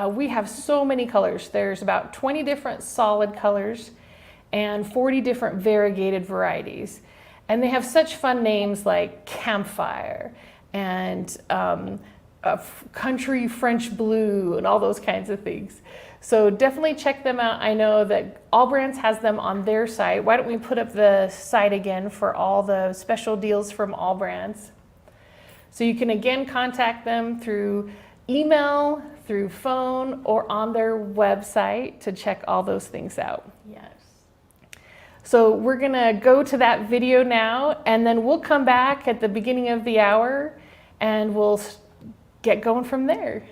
[SPEAKER 1] we have so many colors. There's about 20 different solid colors and 40 different variegated varieties. And they have such fun names like Campfire and country French blue and all those kinds of things. So definitely check them out. I know that Allbrands has them on their site. Why don't we put up the site again for all the special deals from Allbrands? So you can again contact them through email, through phone, or on their website to check all those things out.
[SPEAKER 2] Yes.
[SPEAKER 1] So we're gonna go to that video now, and then we'll come back at the beginning of the hour and we'll get going from there.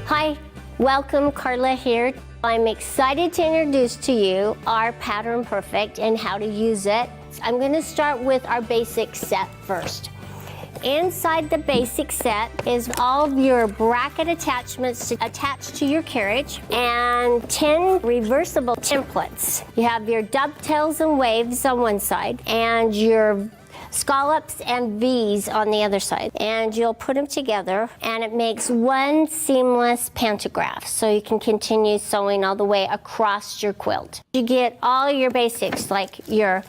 [SPEAKER 4] Hi, welcome, Carla here. I'm excited to introduce to you our Pattern Perfect and how to use it. I'm going to start with our basic set first. Inside the basic set is all of your bracket attachments to attach to your carriage and 10 reversible templates. You have your dovetails and waves on one side and your scallops and V's on the other side, and you'll put them together and it makes one seamless pantograph, so you can continue sewing all the way across your quilt. You get all your basics like your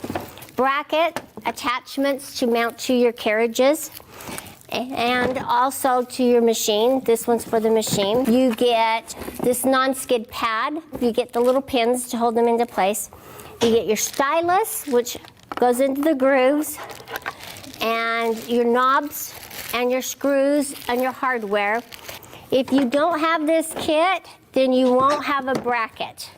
[SPEAKER 4] bracket attachments to mount to your carriages and also to your machine. This one's for the machine. You get this non-skid pad. You get the little pins to hold them into place. You get your stylus, which goes into the grooves, and your knobs and your screws and your hardware. If you don't have this kit, then you won't have a bracket.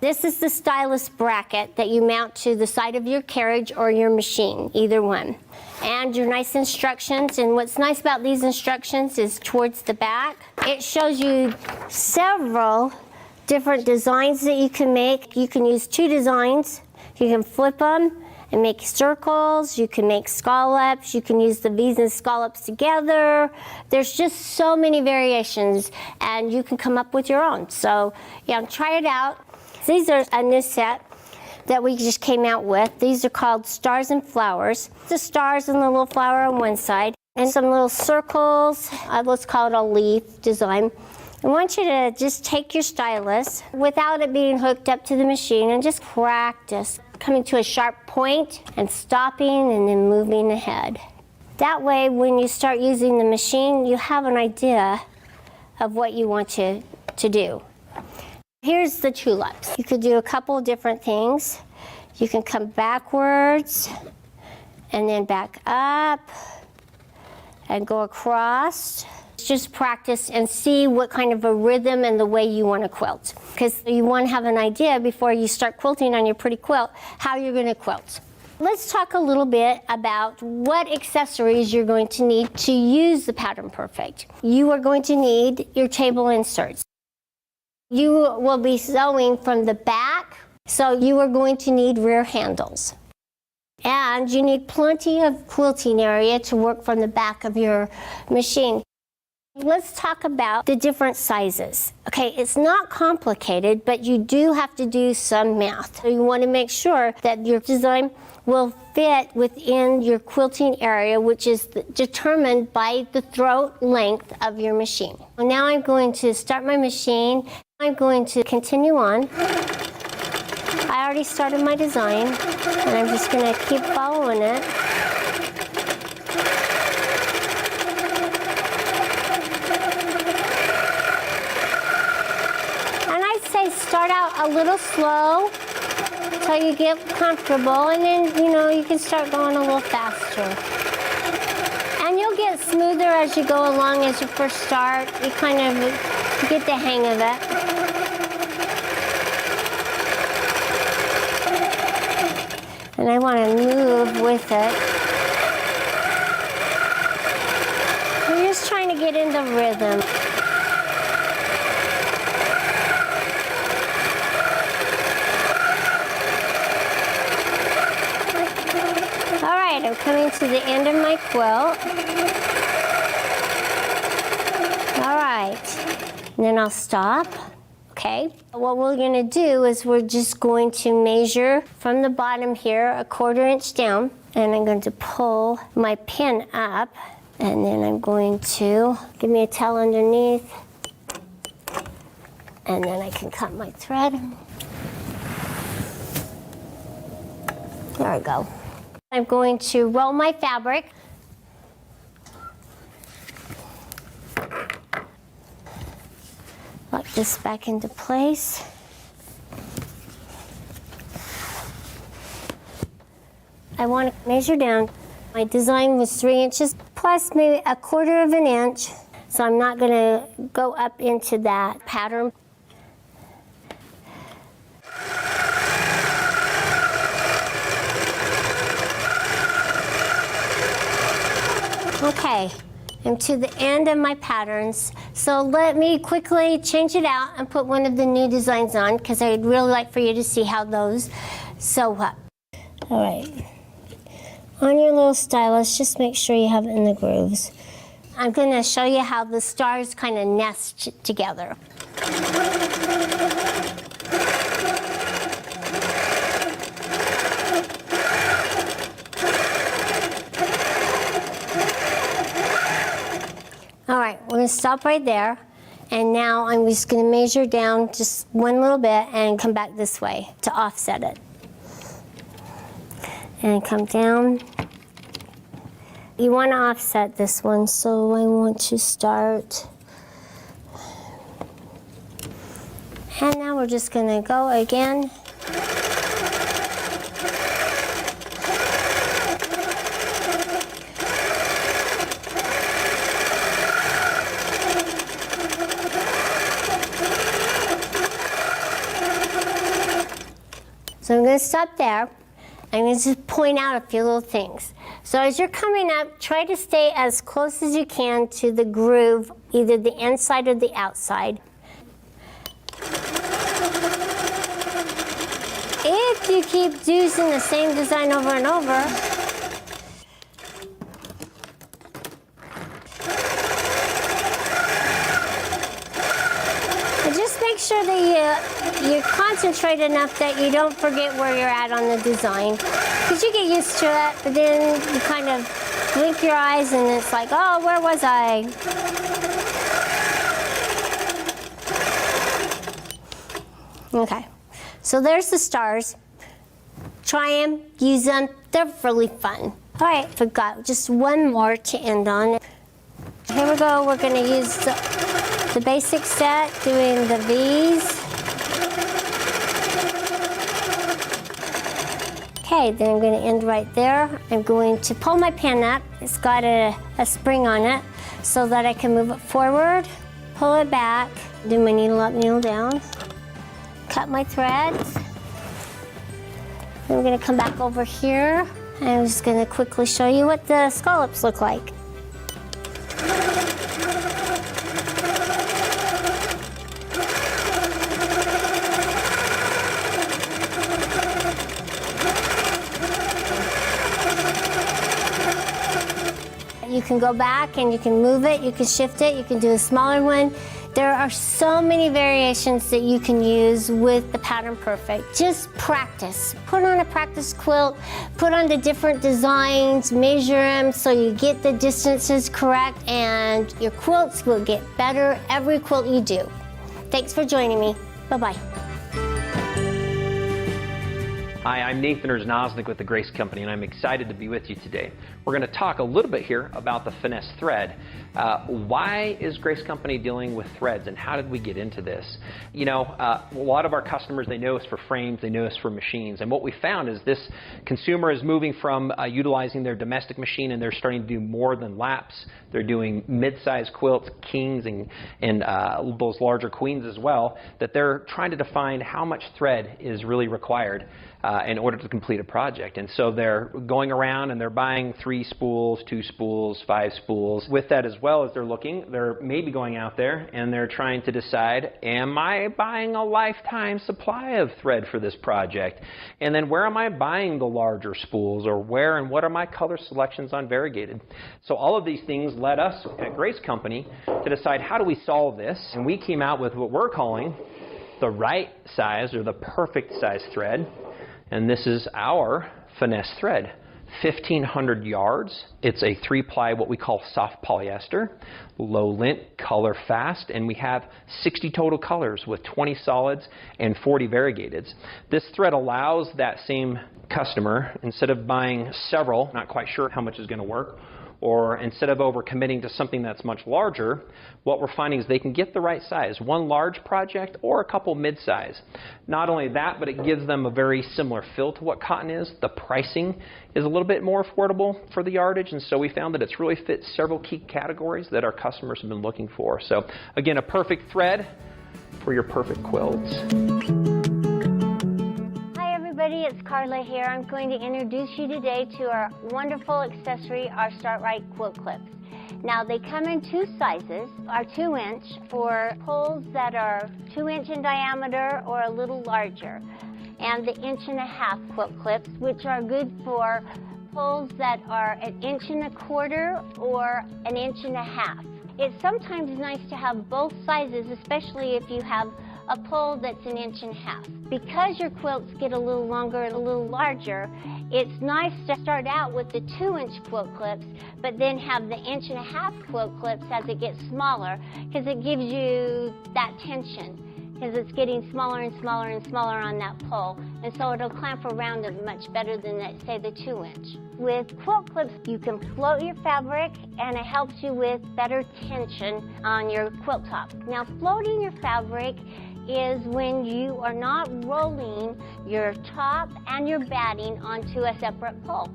[SPEAKER 4] This is the stylus bracket that you mount to the side of your carriage or your machine, either one. And your nice instructions, and what's nice about these instructions is towards the back, it shows you several different designs that you can make. You can use 2 designs. You can flip them and make circles. You can make scallops. You can use the V's and scallops together. There's just so many variations, and you can come up with your own. So yeah, try it out. These are a new set that we just came out with. These are called Stars and Flowers. The stars and the little flower on one side, and some little circles. Let's call it a leaf design. I want you to just take your stylus without it being hooked up to the machine and just practice coming to a sharp point and stopping and then moving ahead. That way, when you start using the machine, you have an idea of what you want to do. Here's the tulips. You could do a couple of different things. You can come backwards and then back up and go across. Just practice and see what kind of a rhythm and the way you want to quilt. Because you want to have an idea before you start quilting on your pretty quilt, how you're going to quilt. Let's talk a little bit about what accessories you're going to need to use the Pattern Perfect. You are going to need your table inserts. You will be sewing from the back, so you are going to need rear handles. And you need plenty of quilting area to work from the back of your machine. Let's talk about the different sizes. Okay, it's not complicated, but you do have to do some math. So you want to make sure that your design will fit within your quilting area, which is determined by the throat length of your machine. Now I'm going to start my machine. I'm going to continue on. I already started my design, and I'm just going to keep following it. Start out a little slow until you get comfortable, and then you can start going a little faster. And you'll get smoother as you go along. As you first start, you kind of get the hang of it. And I want to move with it. I'm just trying to get in the rhythm. I'm coming to the end of my quilt. All right, and then I'll stop. Okay, what we're going to do is we're just going to measure from the bottom here 1/4 inch down, and I'm going to pull my pin up, and then I'm going to give me a towel underneath, and then I can cut my thread. There we go. I'm going to roll my fabric. Lock this back into place. I want to measure down. My design was 3 inches plus maybe 1/4 of an inch. So I'm not going to go up into that pattern. Okay, I'm to the end of my patterns. So let me quickly change it out and put one of the new designs on because I'd really like for you to see how those sew up. All right, on your little stylus, just make sure you have it in the grooves. I'm going to show you how the stars kind of nest together. All right, we're going to stop right there. And now I'm just going to measure down just one little bit and come back this way to offset it. And come down. You want to offset this one, so I want to start. And now we're just going to go again. So I'm going to stop there. I'm going to just point out a few little things. So as you're coming up, try to stay as close as you can to the groove, either the inside or the outside. If you keep using the same design over and over, just make sure that you concentrate enough that you don't forget where you're at on the design. Because you get used to it, but then you kind of blink your eyes and it's like, oh, where was I? Okay, so there's the stars. Try them, use them, they're really fun. All right, forgot just one more to end on. Here we go, we're gonna use the basic set, doing the V's. Okay, then I'm going to end right there. I'm going to pull my pen up. It's got a spring on it so that I can move it forward, pull it back, do my needle up, needle down, cut my threads. Then we're going to come back over here. I'm just going to quickly show you what the scallops look like. You can go back and you can move it, you can shift it, you can do a smaller one. There are so many variations that you can use with the Pattern Perfect. Just practice. Put on a practice quilt, put on the different designs, measure them so you get the distances correct, and your quilts will get better every quilt you do. Thanks for joining me. Bye-bye.
[SPEAKER 5] Hi, I'm Nathan Erznosnik with the Grace Company, and I'm excited to be with you today. We're going to talk a little bit here about the Finesse thread. Why is Grace Company dealing with threads, and how did we get into this? You know, a lot of our customers, they know us for frames, they know us for machines, and what we found is this consumer is moving from utilizing their domestic machine, and they're starting to do more than laps. They're doing mid-size quilts, kings, and those larger queens as well, that they're trying to define how much thread is really required in order to complete a project. And so they're going around and they're buying 3 spools, 2 spools, 5 spools. With that as well as they're maybe going out there and they're trying to decide, am I buying a lifetime supply of thread for this project? And then where am I buying the larger spools, or where and what are my color selections on variegated? So all of these things led us at Grace Company to decide, how do we solve this? And we came out with what we're calling the right size, or the perfect size thread. And this is our Finesse thread. 1,500 yards. It's a 3-ply, what we call soft polyester, low lint, color fast, and we have 60 total colors with 20 solids and 40 variegateds. This thread allows that same customer, instead of buying several, not quite sure how much is going to work, or instead of overcommitting to something that's much larger, what we're finding is they can get the right size, one large project or a couple mid-size. Not only that, but it gives them a very similar feel to what cotton is. The pricing is a little bit more affordable for the yardage, and so we found that it's really fit several key categories that our customers have been looking for. So again, a perfect thread for your perfect quilts.
[SPEAKER 4] Everybody, it's Carla here. I'm going to introduce you today to our wonderful accessory, our Start Right quilt clips. Now they come in 2 sizes, our 2-inch for poles that are 2-inch in diameter or a little larger, and the 1.5-inch quilt clips, which are good for poles that are 1 1/4 inch or 1.5 inches. It's sometimes nice to have both sizes, especially if you have a pole that's 1.5 inches. Because your quilts get a little longer and a little larger, it's nice to start out with the 2-inch quilt clips, but then have the 1.5 inch quilt clips as it gets smaller, because it gives you that tension, because it's getting smaller and smaller and smaller on that pole, and so it'll clamp around it much better than, say, the 2-inch. With quilt clips, you can float your fabric, and it helps you with better tension on your quilt top. Now, floating your fabric is when you are not rolling your top and your batting onto a separate pole.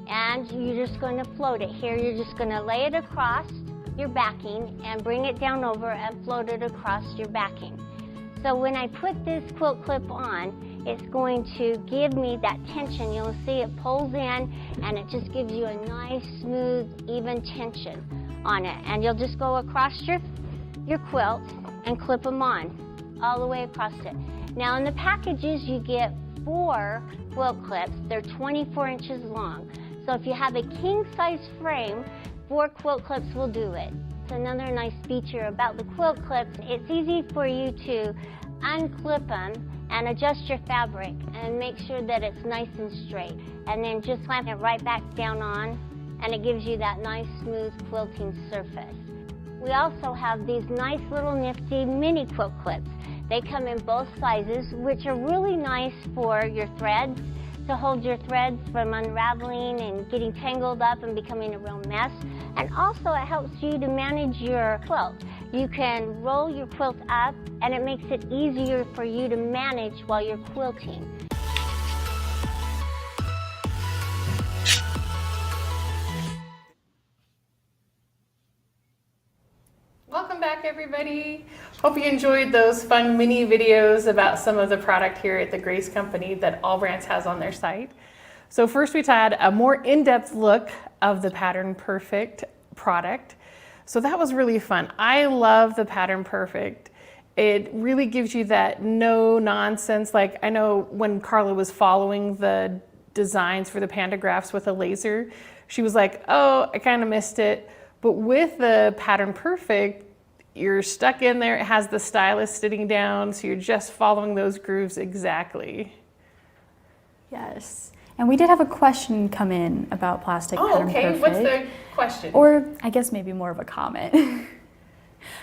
[SPEAKER 4] And you're just going to float it. Here, you're just going to lay it across your backing and bring it down over and float it across your backing. So when I put this quilt clip on, it's going to give me that tension. You'll see it pulls in, and it just gives you a nice, smooth, even tension on it. And you'll just go across your quilt and clip them on all the way across it. Now in the packages you get 4 quilt clips. They're 24 inches long. So if you have a king size frame, 4 quilt clips will do it. It's another nice feature about the quilt clips. It's easy for you to unclip them and adjust your fabric and make sure that it's nice and straight. And then just clamp it right back down on, and it gives you that nice smooth quilting surface. We also have these nice little nifty mini quilt clips. They come in both sizes, which are really nice for your threads, to hold your threads from unraveling and getting tangled up and becoming a real mess. And also it helps you to manage your quilt. You can roll your quilt up, and it makes it easier for you to manage while you're quilting.
[SPEAKER 1] Welcome back, everybody. Hope you enjoyed those fun mini videos about some of the product here at the Grace Company that Allbrands has on their site. So first we had a more in-depth look of the Pattern Perfect product. So that was really fun. I love the Pattern Perfect. It really gives you that no nonsense. Like, I know when Carla was following the designs for the pantographs with a laser, she was like, oh, I kind of missed it. But with the Pattern Perfect, you're stuck in there. It has the stylus sitting down, so you're just following those grooves exactly.
[SPEAKER 2] Yes. And we did have a question come in about plastic Pattern Perfect.
[SPEAKER 1] What's the question?
[SPEAKER 2] Or I guess maybe more of a comment.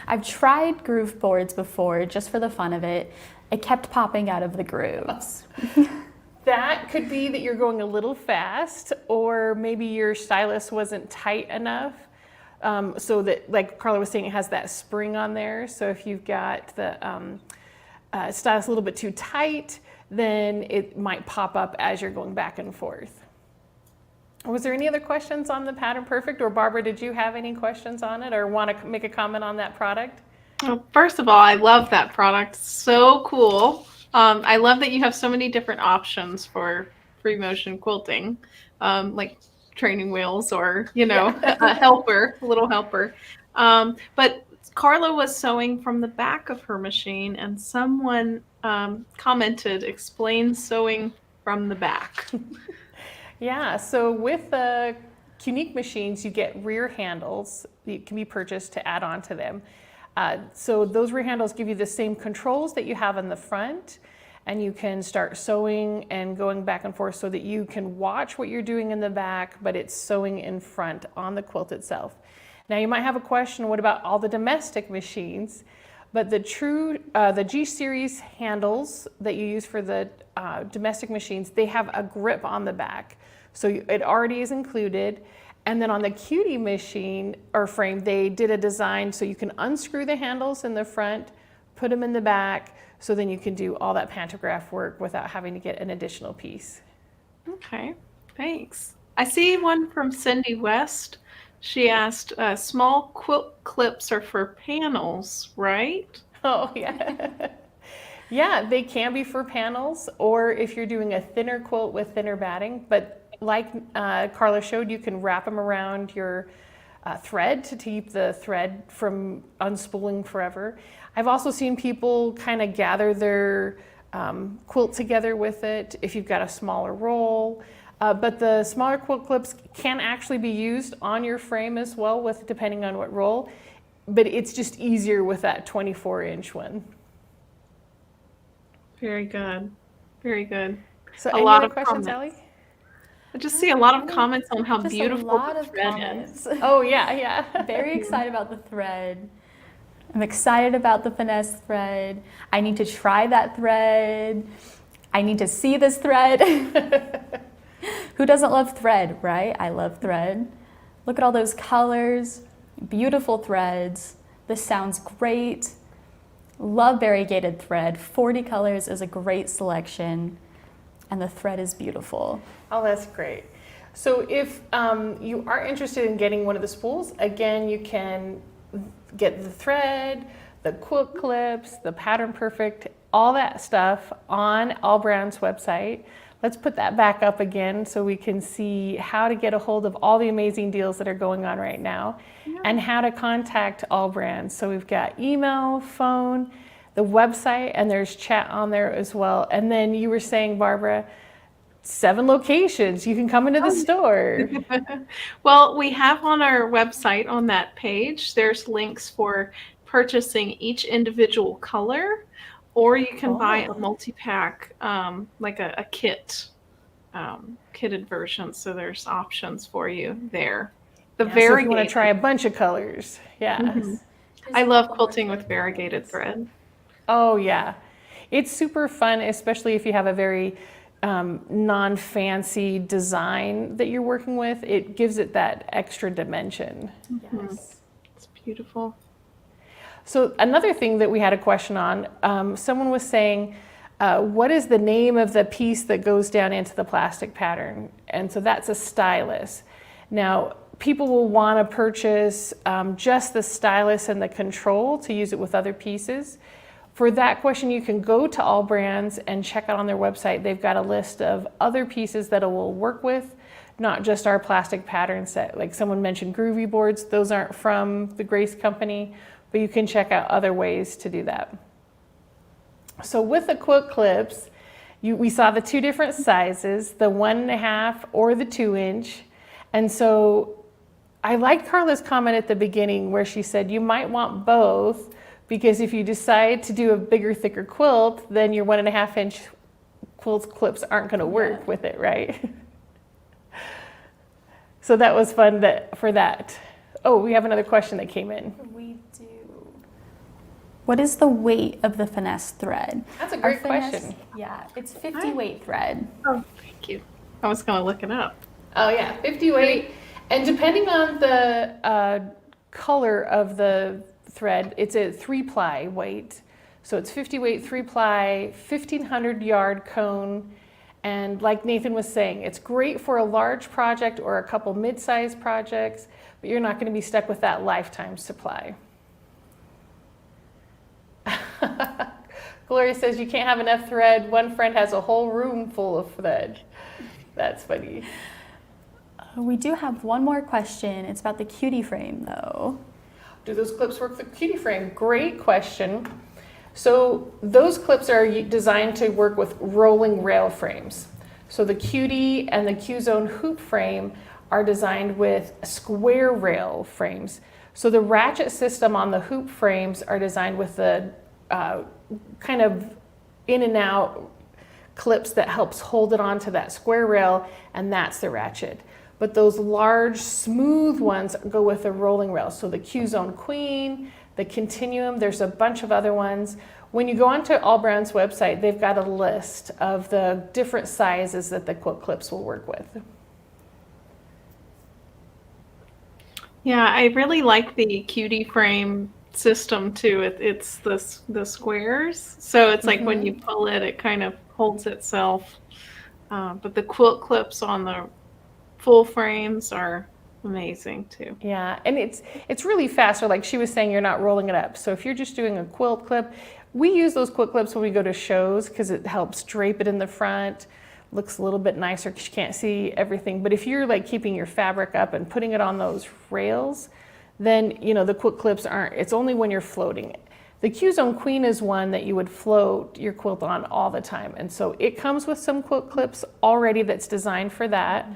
[SPEAKER 2] I've tried groove boards before just for the fun of it. It kept popping out of the grooves.
[SPEAKER 1] That could be that you're going a little fast, or maybe your stylus wasn't tight enough. So that, like Carla was saying, it has that spring on there. So if you've got the stylus a little bit too tight, then it might pop up as you're going back and forth. Was there any other questions on the Pattern Perfect? Or Barbara, did you have any questions on it or want to make a comment on that product?
[SPEAKER 3] Well, first of all, I love that product. So cool. I love that you have so many different options for free motion quilting, like training wheels or, you know, a little helper. But Carla was sewing from the back of her machine, and someone commented, explain sewing from the back.
[SPEAKER 1] Yeah, so with the Unique machines, you get rear handles that can be purchased to add on to them. So those rear handles give you the same controls that you have in the front, and you can start sewing and going back and forth so that you can watch what you're doing in the back, but it's sewing in front on the quilt itself. Now you might have a question, what about all the domestic machines? But the G series handles that you use for the domestic machines, they have a grip on the back. So it already is included. And then on the Cutie machine or frame, they did a design so you can unscrew the handles in the front, put them in the back, so then you can do all that pantograph work without having to get an additional piece.
[SPEAKER 3] Okay, thanks. I see one from Cindy West. She asked, small quilt clips are for panels, right?
[SPEAKER 1] Oh, yeah. Yeah, they can be for panels, or if you're doing a thinner quilt with thinner batting. But like Carla showed, you can wrap them around your thread to keep the thread from unspooling forever. I've also seen people kind of gather their quilt together with it if you've got a smaller roll. But the smaller quilt clips can actually be used on your frame as well, with depending on what roll. But it's just easier with that 24-inch one.
[SPEAKER 3] Very good. Very good.
[SPEAKER 1] So
[SPEAKER 3] A
[SPEAKER 1] any
[SPEAKER 3] lot
[SPEAKER 1] other
[SPEAKER 3] of
[SPEAKER 1] questions,
[SPEAKER 3] comments.
[SPEAKER 1] Ellie?
[SPEAKER 3] I just see a lot of comments on how
[SPEAKER 2] Just
[SPEAKER 3] beautiful
[SPEAKER 2] a lot
[SPEAKER 3] the
[SPEAKER 2] of
[SPEAKER 3] thread
[SPEAKER 2] comments.
[SPEAKER 3] is.
[SPEAKER 1] Oh, yeah, yeah.
[SPEAKER 2] Very excited about the thread. I'm excited about the Finesse thread. I need to try that thread. I need to see this thread. Who doesn't love thread, right? I love thread. Look at all those colors, beautiful threads. This sounds great. Love variegated thread. 40 colors is a great selection, and the thread is beautiful.
[SPEAKER 1] Oh, that's great. So if you are interested in getting one of the spools, again, you can get the thread, the quilt clips, the Pattern Perfect, all that stuff on Allbrands' website. Let's put that back up again so we can see how to get a hold of all the amazing deals that are going on right now, and how to contact Allbrands. So we've got email, phone, the website, and there's chat on there as well. And then you were saying, Barbara, 7 locations. You can come into the store.
[SPEAKER 3] Well, we have on our website, on that page, there's links for purchasing each individual color, or you can buy a multi-pack, like a kit, kitted version. So there's options for you there. The
[SPEAKER 1] So if
[SPEAKER 3] variegated.
[SPEAKER 1] you want to try a bunch of colors. Yeah.
[SPEAKER 3] I love quilting with variegated thread.
[SPEAKER 1] Oh, yeah. It's super fun, especially if you have a very non-fancy design that you're working with. It gives it that extra dimension.
[SPEAKER 2] Yes.
[SPEAKER 3] It's beautiful.
[SPEAKER 1] So another thing that we had a question on, someone was saying, what is the name of the piece that goes down into the plastic pattern? And so that's a stylus. Now, people will want to purchase just the stylus and the control to use it with other pieces. For that question, you can go to Allbrands and check out on their website. They've got a list of other pieces that it will work with, not just our plastic pattern set. Like someone mentioned groovy boards, those aren't from the Grace Company, but you can check out other ways to do that. So with the quilt clips, we saw the 2 different sizes, the 1.5 or the 2-inch. And so I liked Carla's comment at the beginning where she said you might want both, because if you decide to do a bigger, thicker quilt, then your 1.5-inch quilt clips aren't going to work with it, right? So that was fun for that. Oh, we have another question that came in.
[SPEAKER 2] We do. What is the weight of the Finesse thread?
[SPEAKER 1] That's a
[SPEAKER 2] Our
[SPEAKER 1] great
[SPEAKER 2] Finesse-
[SPEAKER 1] question.
[SPEAKER 2] Yeah, it's 50 weight thread.
[SPEAKER 3] Oh, thank you. I was going to look it up.
[SPEAKER 1] Oh yeah, 50 weight. And depending on the color of the thread, it's a 3-ply weight. So it's 50 weight, 3-ply, 1,500 yard cone. And like Nathan was saying, it's great for a large project or a couple mid-sized projects, but you're not going to be stuck with that lifetime supply. Gloria says you can't have enough thread. One friend has a whole room full of thread. That's funny.
[SPEAKER 2] We do have one more question. It's about the cutie frame, though.
[SPEAKER 1] Do those clips work for the cutie frame? Great question. So those clips are designed to work with rolling rail frames. So the cutie and the Q-zone hoop frame are designed with square rail frames. So the ratchet system on the hoop frames are designed with the kind of in and out clips that helps hold it onto that square rail, and that's the ratchet. But those large, smooth ones go with the rolling rail. So the Q-Zone Queen, the Continuum, there's a bunch of other ones. When you go onto Allbrands' website, they've got a list of the different sizes that the quilt clips will work with.
[SPEAKER 3] Yeah, I really like the cutie frame system too. It's the squares, so it's like when you pull it, it kind of holds itself. But the quilt clips on the full frames are amazing too.
[SPEAKER 1] Yeah, and it's really fast. Or like she was saying, you're not rolling it up. So if you're just doing a quilt clip, we use those quilt clips when we go to shows because it helps drape it in the front. Looks a little bit nicer because you can't see everything. But if you're like keeping your fabric up and putting it on those rails, then you know the quilt clips aren't. It's only when you're floating. The Q-Zone Queen is one that you would float your quilt on all the time, and so it comes with some quilt clips already that's designed for that.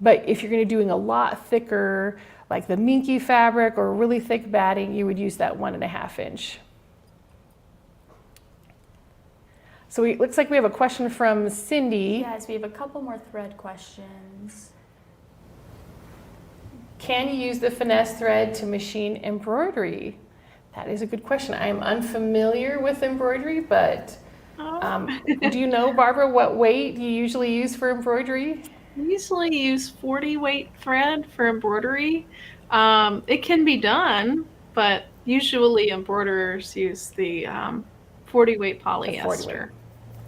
[SPEAKER 1] But if you're going to be doing a lot thicker, like the minky fabric or really thick batting, you would use that 1.5 inch. So it looks like we have a question from Cindy.
[SPEAKER 2] Guys, we have a couple more thread questions.
[SPEAKER 1] Can you use the Finesse thread to machine embroidery? That is a good question. I am unfamiliar with embroidery, but do you know, Barbara, what weight you usually use for embroidery?
[SPEAKER 3] I usually use 40 weight thread for embroidery. It can be done, but usually embroiderers use the 40 weight polyester.
[SPEAKER 1] 40 weight.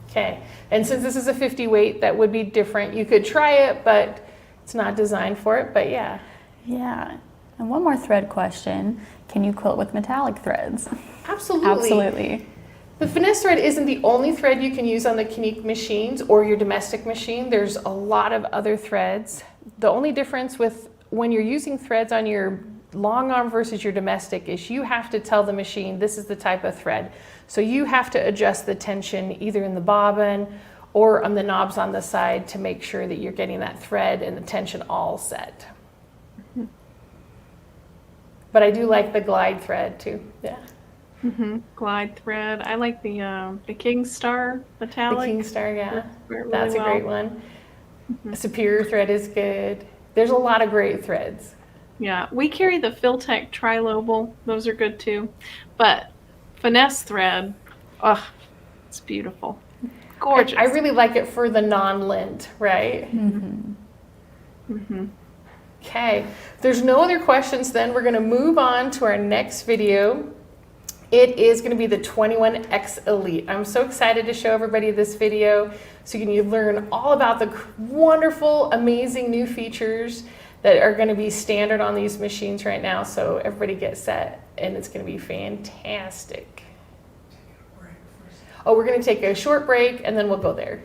[SPEAKER 1] Okay, and since this is a 50 weight, that would be different. You could try it, but it's not designed for it, but yeah.
[SPEAKER 2] Yeah, and one more thread question. Can you quilt with metallic threads?
[SPEAKER 1] Absolutely.
[SPEAKER 2] Absolutely.
[SPEAKER 1] The Finesse thread isn't the only thread you can use on the Kanique machines or your domestic machine. There's a lot of other threads. The only difference with when you're using threads on your long arm versus your domestic is you have to tell the machine this is the type of thread. So you have to adjust the tension either in the bobbin or on the knobs on the side to make sure that you're getting that thread and the tension all set. But I do like the glide thread too. Yeah.
[SPEAKER 3] Glide thread. I like the Kingstar metallic.
[SPEAKER 1] The Kingstar, yeah.
[SPEAKER 3] Really
[SPEAKER 1] That's a great one. Superior thread is good. There's a lot of great threads.
[SPEAKER 3] Yeah, we carry the Filtech Trilobal. Those are good too. But Finesse thread, it's beautiful. Gorgeous.
[SPEAKER 1] I really like it for the non-lint, right? Okay, if there's no other questions, then we're going to move on to our next video. It is going to be the 21X Elite. I'm so excited to show everybody this video so you can learn all about the wonderful, amazing new features that are going to be standard on these machines right now. So everybody get set, and it's going to be fantastic. Oh, we're going to take a short break, and then we'll go there.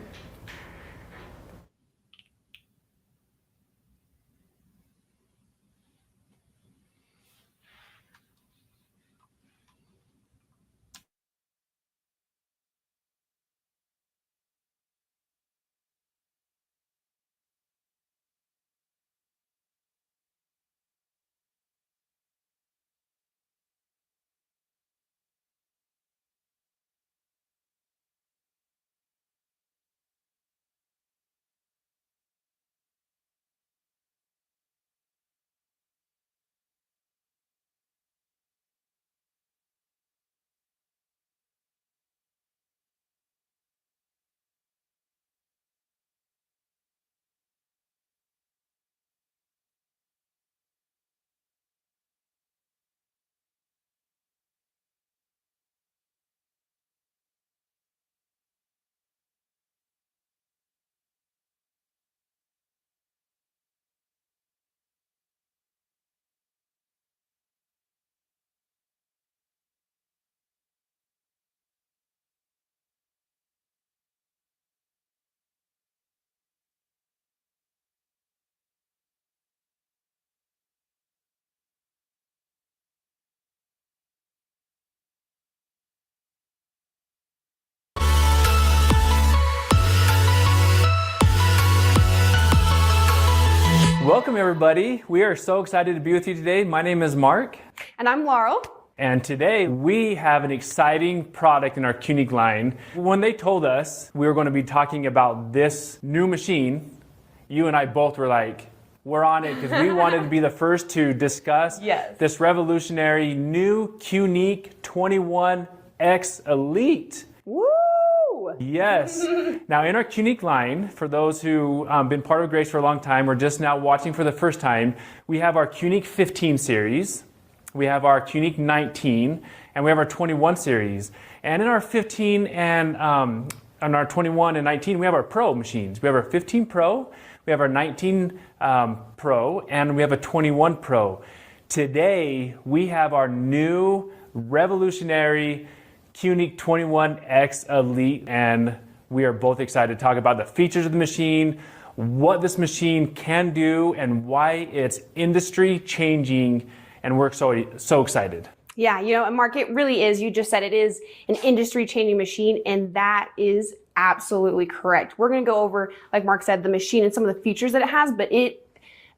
[SPEAKER 6] Welcome everybody. We are so excited to be with you today. My name is Mark.
[SPEAKER 7] And I'm Laurel.
[SPEAKER 6] And today we have an exciting product in our Quilting line. When they told us we were going to be talking about this new machine, you and I both were like, we're on it, because we wanted to be the first to discuss this revolutionary new Quilting 21X Elite.
[SPEAKER 7] Woo!
[SPEAKER 6] Yes. Now in our Quilting line, for those who been part of Grace for a long time or just now watching for the first time, we have our Quilting 15 series, we have our Quilting 19, and we have our 21 series. And in our 15 and our 21 and 19, we have our Pro machines. We have our 15 Pro, we have our 19 Pro, and we have a 21 Pro. Today, we have our new revolutionary Quilting 21X Elite, and we are both excited to talk about the features of the machine, what this machine can do, and why it's industry changing, and we're so excited.
[SPEAKER 7] Yeah, you know, and Mark, it really is. You just said it is an industry changing machine, and that is absolutely correct. We're going to go over, like Mark said, the machine and some of the features that it has, but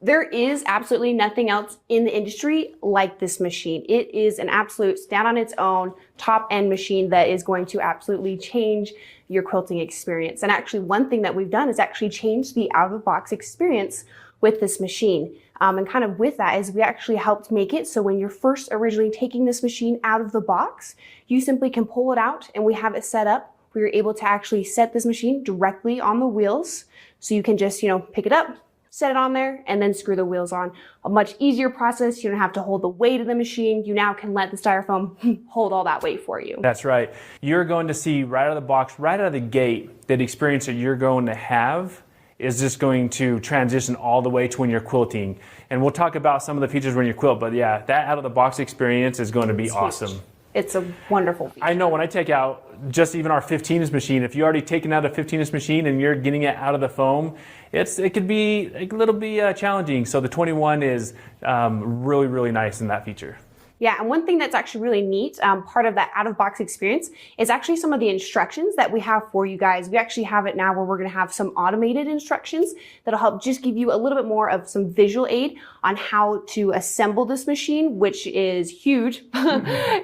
[SPEAKER 7] there is absolutely nothing else in the industry like this machine. It is an absolute stand on its own, top end machine that is going to absolutely change your quilting experience. And actually one thing that we've done is actually change the out of the box experience with this machine. And kind of with that is we actually helped make it so when you're first originally taking this machine out of the box, you simply can pull it out, and we have it set up where you're able to actually set this machine directly on the wheels. So you can just, pick it up, set it on there, and then screw the wheels on. A much easier process. You don't have to hold the weight of the machine. You now can let the styrofoam hold all that weight for you.
[SPEAKER 6] That's right. You're going to see right out of the box, right out of the gate, that experience that you're going to have is just going to transition all the way to when you're quilting. And we'll talk about some of the features when you quilt, but yeah, that out of the box experience is going to be awesome.
[SPEAKER 7] It's a wonderful feature.
[SPEAKER 6] I know when I take out just even our 15-inch machine, if you already taken out a 15-inch machine and you're getting it out of the foam, it could be a little bit challenging. So the 21 is really, really nice in that feature.
[SPEAKER 7] Yeah, and one thing that's actually really neat, part of that out-of-box experience is actually some of the instructions that we have for you guys. We actually have it now where we're going to have some automated instructions that'll help just give you a little bit more of some visual aid on how to assemble this machine, which is huge.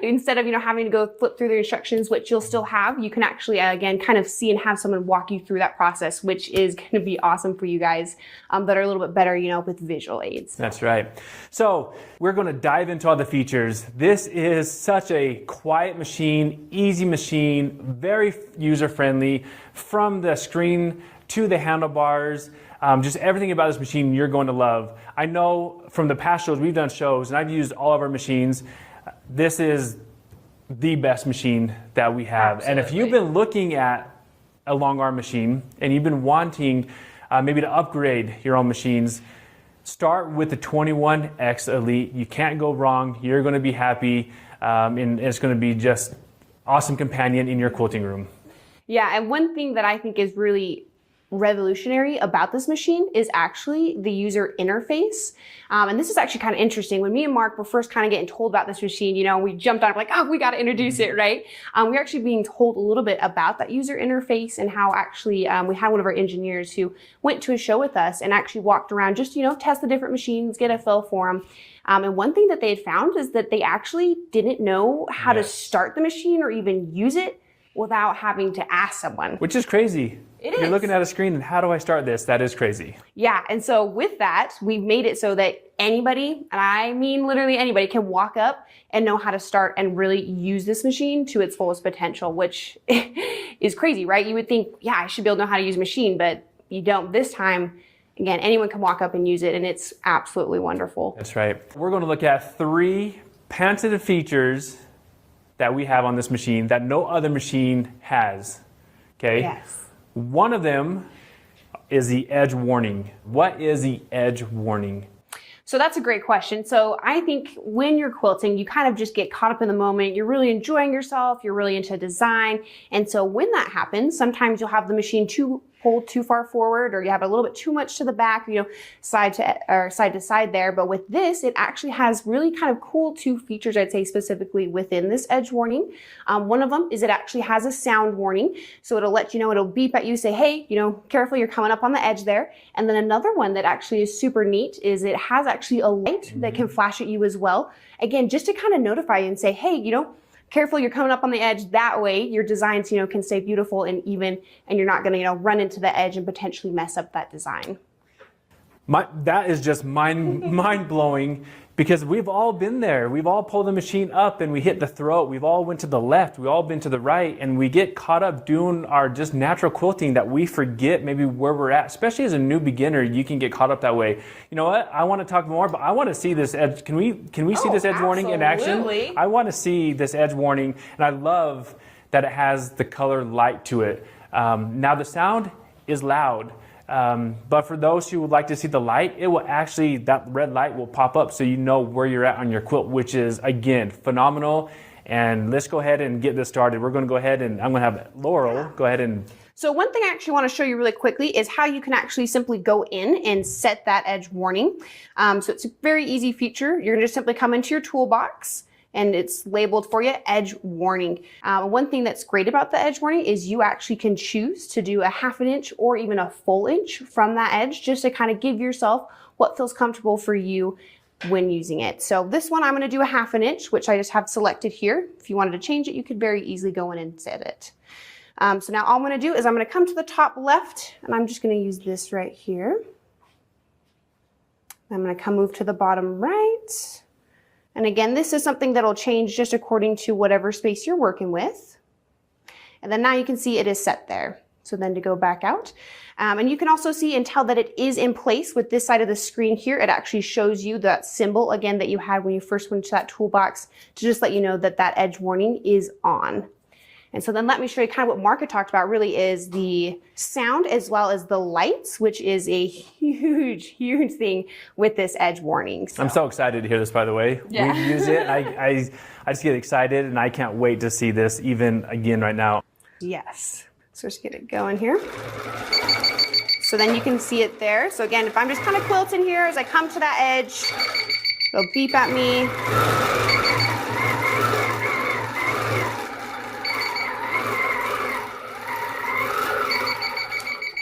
[SPEAKER 7] Instead of having to go flip through the instructions, which you'll still have, you can actually again kind of see and have someone walk you through that process, which is going to be awesome for you guys that are a little bit better, with visual aids.
[SPEAKER 6] That's right. So we're going to dive into all the features. This is such a quiet machine, easy machine, very user-friendly, from the screen to the handlebars. Just everything about this machine you're going to love. I know from the past shows, we've done shows, and I've used all of our machines. This is the best machine that we have. Absolutely. And if you've been looking at a long arm machine and you've been wanting maybe to upgrade your own machines, start with the 21X Elite. You can't go wrong. You're going to be happy, and it's going to be just awesome companion in your quilting room.
[SPEAKER 7] Yeah, and one thing that I think is really revolutionary about this machine is actually the user interface. And this is actually kind of interesting. When me and Mark were first kind of getting told about this machine, we jumped on it like, oh, we got to introduce it, right? We're actually being told a little bit about that user interface and how actually we had one of our engineers who went to a show with us and actually walked around just, test the different machines, get a feel for them. And one thing that they had found is that they actually didn't know how to start the machine or even use it without having to ask someone.
[SPEAKER 6] Which is crazy.
[SPEAKER 7] It is.
[SPEAKER 6] You're looking at a screen and how do I start this? That is crazy.
[SPEAKER 7] Yeah, and so with that, we've made it so that anybody, and I mean literally anybody, can walk up and know how to start and really use this machine to its fullest potential, which is crazy, right? You would think, yeah, I should be able to know how to use a machine, but you don't. This time, again, anyone can walk up and use it, and it's absolutely wonderful.
[SPEAKER 6] That's right. We're going to look at 3 patented features that we have on this machine that no other machine has. Okay?
[SPEAKER 7] Yes.
[SPEAKER 6] One of them is the edge warning. What is the edge warning?
[SPEAKER 7] So that's a great question. So I think when you're quilting, you kind of just get caught up in the moment. You're really enjoying yourself. You're really into design. And so when that happens, sometimes you'll have the machine too pulled too far forward, or you have a little bit too much to the back, you know, side to side there. But with this, it actually has really kind of cool 2 features, I'd say, specifically within this edge warning. One of them is it actually has a sound warning. So it'll let you know, it'll beep at you, say, hey, you know, careful, you're coming up on the edge there. And then another one that actually is super neat is it has actually a light that can flash at you as well. Again, just to kind of notify you and say, hey, you know, careful, you're coming up on the edge. That way your designs, you know, can stay beautiful and even, and you're not going to, you know, run into the edge and potentially mess up that design.
[SPEAKER 6] That is just mind-blowing, because we've all been there. We've all pulled the machine up and we hit the throat. We've all went to the left. We've all been to the right, and we get caught up doing our just natural quilting that we forget maybe where we're at. Especially as a new beginner, you can get caught up that way. You know what? I want to talk more, but I want to see this edge. Can we see this edge warning in action? I want to see this edge warning, and I love that it has the color light to it. Now the sound is loud. But for those who would like to see the light, it will actually, that red light will pop up so you know where you're at on your quilt, which is, again, phenomenal. And let's go ahead and get this started. We're going to go ahead and I'm going to have Laurel go ahead and...
[SPEAKER 7] So one thing I actually want to show you really quickly is how you can actually simply go in and set that edge warning. So it's a very easy feature. You're going to just simply come into your toolbox, and it's labeled for you, edge warning. One thing that's great about the edge warning is you actually can choose to do a 1/2 inch or even a full inch from that edge, just to kind of give yourself what feels comfortable for you when using it. So this one, I'm going to do a 1/2 inch, which I just have selected here. If you wanted to change it, you could very easily go in and set it. So now all I'm going to do is I'm going to come to the top left, and I'm just going to use this right here. I'm going to come move to the bottom right. And again, this is something that'll change just according to whatever space you're working with. And then now you can see it is set there. So then to go back out. And you can also see and tell that it is in place with this side of the screen here. It actually shows you that symbol again that you had when you first went to that toolbox to just let you know that that edge warning is on. And so then let me show you kind of what Mark had talked about really is the sound as well as the lights, which is a huge, huge thing with this edge warning. So.
[SPEAKER 6] I'm so excited to hear this, by the way.
[SPEAKER 7] Yeah.
[SPEAKER 6] We use it. I just get excited, and I can't wait to see this even again right now.
[SPEAKER 7] Yes. So just get it going here. So then you can see it there. So again, if I'm just kind of quilting here, as I come to that edge, it'll beep at me.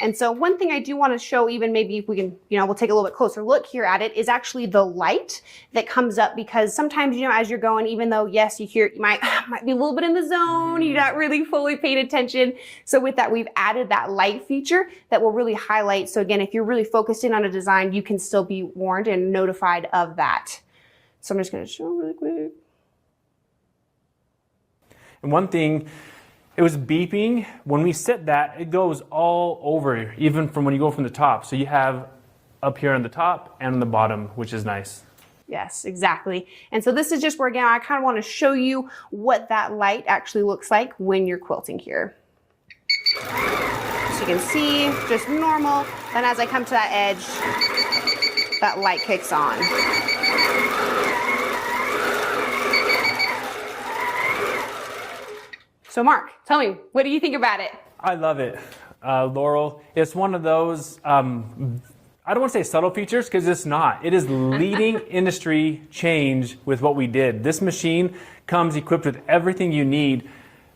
[SPEAKER 7] And so one thing I do want to show, even maybe if we can, you know, we'll take a little bit closer look here at it, is actually the light that comes up, because sometimes, you know, as you're going, even though, yes, you might be a little bit in the zone, you're not really fully paying attention. So with that, we've added that light feature that will really highlight. So again, if you're really focused in on a design, you can still be warned and notified of that. So I'm just going to show really quick.
[SPEAKER 6] And one thing, it was beeping. When we set that, it goes all over, even from when you go from the top. So you have up here on the top and on the bottom, which is nice.
[SPEAKER 7] Yes, exactly. And so this is just where, again, I kind of want to show you what that light actually looks like when you're quilting here. So you can see, just normal. Then as I come to that edge, that light kicks on. So Mark, tell me, what do you think about it?
[SPEAKER 6] I love it, Laurel. It's one of those, I don't want to say subtle features, because it's not. It is leading industry change with what we did. This machine comes equipped with everything you need.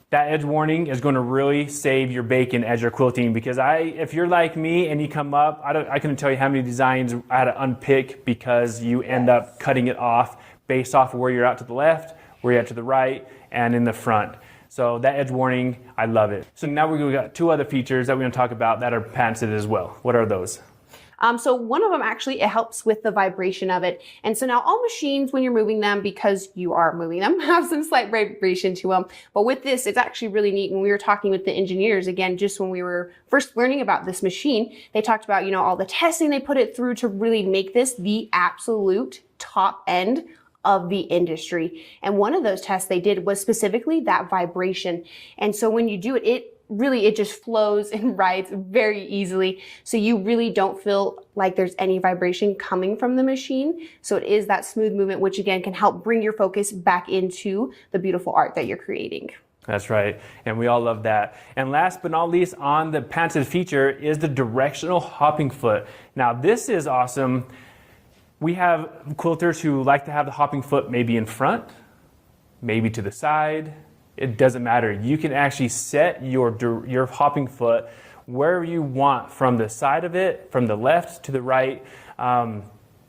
[SPEAKER 6] That edge warning is going to really save your bacon as you're quilting, because if you're like me and you come up, I couldn't tell you how many designs I had to unpick because you end up cutting it off based off of where you're at to the left, where you're at to the right, and in the front. So that edge warning, I love it. So now we've got 2 other features that we're going to talk about that are patented as well. What are those?
[SPEAKER 7] So one of them actually, it helps with the vibration of it. And so now all machines, when you're moving them, because you are moving them, have some slight vibration to them. But with this, it's actually really neat. When we were talking with the engineers, again, just when we were first learning about this machine, they talked about, you know, all the testing they put it through to really make this the absolute top end of the industry. And one of those tests they did was specifically that vibration. And so when you do it, it just flows and rides very easily. So you really don't feel like there's any vibration coming from the machine. So it is that smooth movement, which again can help bring your focus back into the beautiful art that you're creating.
[SPEAKER 6] That's right, and we all love that. And last but not least on the patented feature is the directional hopping foot. Now this is awesome. We have quilters who like to have the hopping foot maybe in front, maybe to the side. It doesn't matter. You can actually set your hopping foot wherever you want, from the side of it, from the left to the right.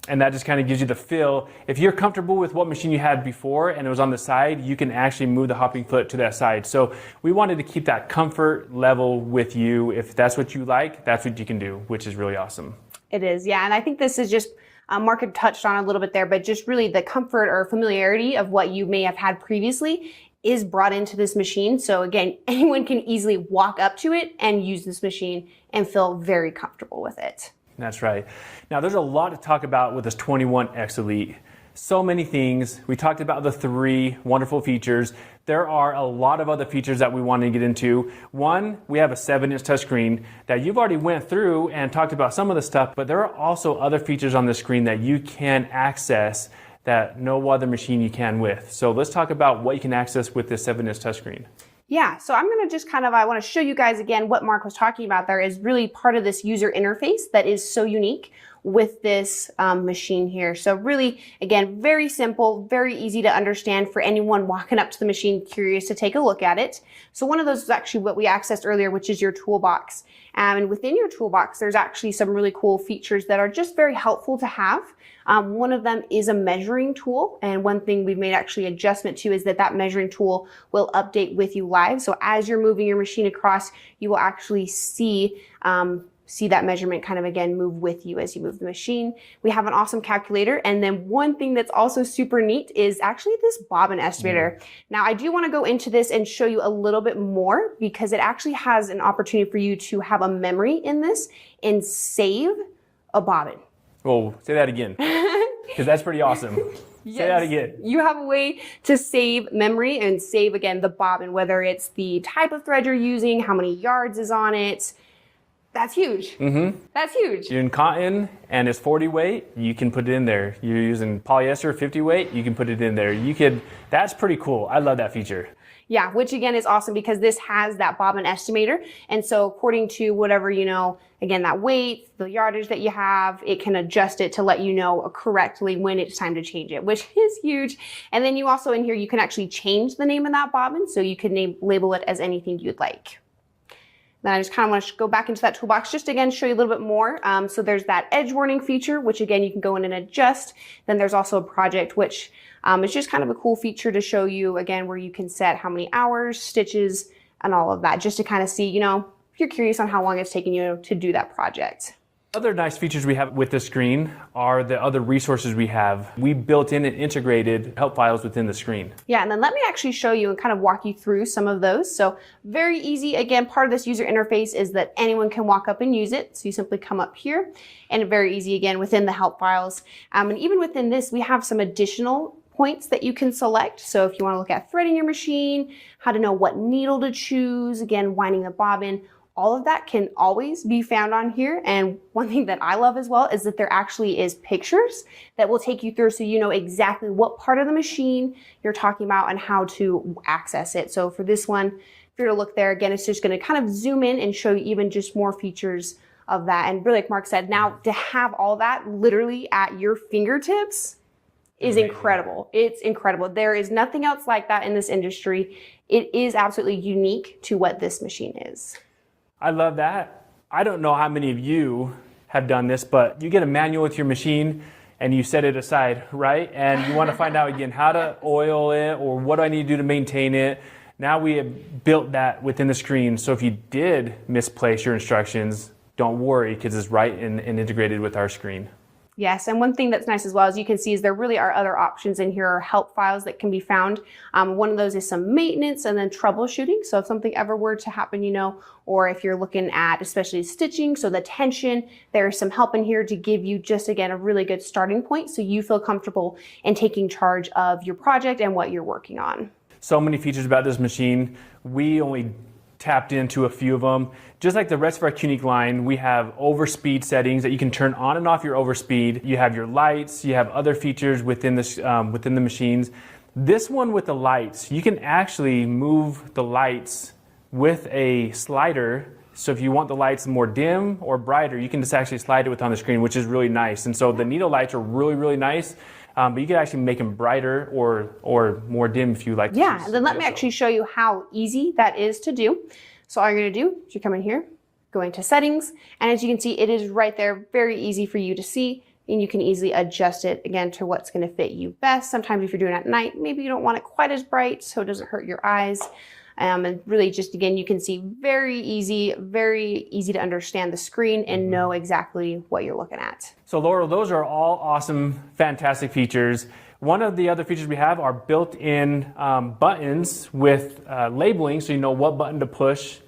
[SPEAKER 6] And that just kind of gives you the feel. If you're comfortable with what machine you had before and it was on the side, you can actually move the hopping foot to that side. So we wanted to keep that comfort level with you. If that's what you like, that's what you can do, which is really awesome.
[SPEAKER 7] It is, yeah. And I think this is just, Mark had touched on a little bit there, but just really the comfort or familiarity of what you may have had previously is brought into this machine. So again, anyone can easily walk up to it and use this machine and feel very comfortable with it.
[SPEAKER 6] That's right. Now there's a lot to talk about with this 21X Elite. So many things. We talked about the 3 wonderful features. There are a lot of other features that we want to get into. One, we have a 7-inch touchscreen that you've already went through and talked about some of the stuff, but there are also other features on the screen that you can access that no other machine you can with. So let's talk about what you can access with this 7-inch touchscreen.
[SPEAKER 7] Yeah, so I'm going to just I want to show you guys again what Mark was talking about there is really part of this user interface that is so unique with this machine here. So really, again, very simple, very easy to understand for anyone walking up to the machine curious to take a look at it. So one of those is actually what we accessed earlier, which is your toolbox. And within your toolbox, there's actually some really cool features that are just very helpful to have. One of them is a measuring tool, and one thing we've made actually adjustment to is that measuring tool will update with you live. So as you're moving your machine across, you will actually see that measurement kind of again move with you as you move the machine. We have an awesome calculator, and then one thing that's also super neat is actually this bobbin estimator. Now I do want to go into this and show you a little bit more because it actually has an opportunity for you to have a memory in this and save a bobbin.
[SPEAKER 6] Oh, say that again, because that's pretty awesome.
[SPEAKER 7] Yes.
[SPEAKER 6] Say that again.
[SPEAKER 7] You have a way to save memory and save, again, the bobbin, whether it's the type of thread you're using, how many yards is on it. That's huge. Mm-hmm. That's huge.
[SPEAKER 6] You're in cotton and it's 40 weight, you can put it in there. You're using polyester 50 weight, you can put it in there. That's pretty cool. I love that feature.
[SPEAKER 7] Yeah, which again is awesome because this has that bobbin estimator. And so according to whatever, again, that weight, the yardage that you have, it can adjust it to let you know correctly when it's time to change it, which is huge. And then you also in here, you can actually change the name of that bobbin. So you can label it as anything you'd like. Then I just kind of want to go back into that toolbox just again, show you a little bit more. So there's that edge warning feature, which again, you can go in and adjust. Then there's also a project, which is just kind of a cool feature to show you again, where you can set how many hours, stitches, and all of that, just to kind of see, if you're curious on how long it's taking you to do that project.
[SPEAKER 6] Other nice features we have with the screen are the other resources we have. We built in and integrated help files within the screen.
[SPEAKER 7] Yeah, and then let me actually show you and kind of walk you through some of those. So very easy. Again, part of this user interface is that anyone can walk up and use it. So you simply come up here and very easy again within the help files. And even within this, we have some additional points that you can select. So if you want to look at threading your machine, how to know what needle to choose, again, winding the bobbin, all of that can always be found on here. And one thing that I love as well is that there actually is pictures that will take you through so you know exactly what part of the machine you're talking about and how to access it. So for this one, if you're to look there, again, it's just going to kind of zoom in and show you even just more features of that. And really, like Mark said, now to have all that literally at your fingertips is incredible. It's incredible. There is nothing else like that in this industry. It is absolutely unique to what this machine is.
[SPEAKER 6] I love that. I don't know how many of you have done this, but you get a manual with your machine and you set it aside, right? And you want to find out again how to oil it or what do I need to do to maintain it. Now we have built that within the screen. So if you did misplace your instructions, don't worry because it's right and integrated with our screen.
[SPEAKER 7] Yes, and one thing that's nice as well, as you can see, is there really are other options in here, or help files that can be found. One of those is some maintenance and then troubleshooting. So if something ever were to happen, or if you're looking at especially stitching, so the tension, there's some help in here to give you just, again, a really good starting point so you feel comfortable in taking charge of your project and what you're working on.
[SPEAKER 6] So many features about this machine. We only tapped into a few of them. Just like the rest of our Quilting line, we have overspeed settings that you can turn on and off your overspeed. You have your lights, you have other features within this within the machines. This one with the lights, you can actually move the lights with a slider. So if you want the lights more dim or brighter, you can just actually slide it with on the screen, which is really nice. And so the needle lights are really, really nice, but you can actually make them brighter or more dim if you like.
[SPEAKER 7] Yeah, and then let me actually show you how easy that is to do. So all you're gonna do is you come in here, go into settings, and as you can see, it is right there, very easy for you to see, and you can easily adjust it again to what's gonna fit you best. Sometimes if you're doing it at night, maybe you don't want it quite as bright so it doesn't hurt your eyes. And really just, again, you can see very easy to understand the screen and know exactly what you're looking at.
[SPEAKER 6] So Laurel, those are all awesome, fantastic features. One of the other features we have are built-in buttons with labeling, so you know what button to push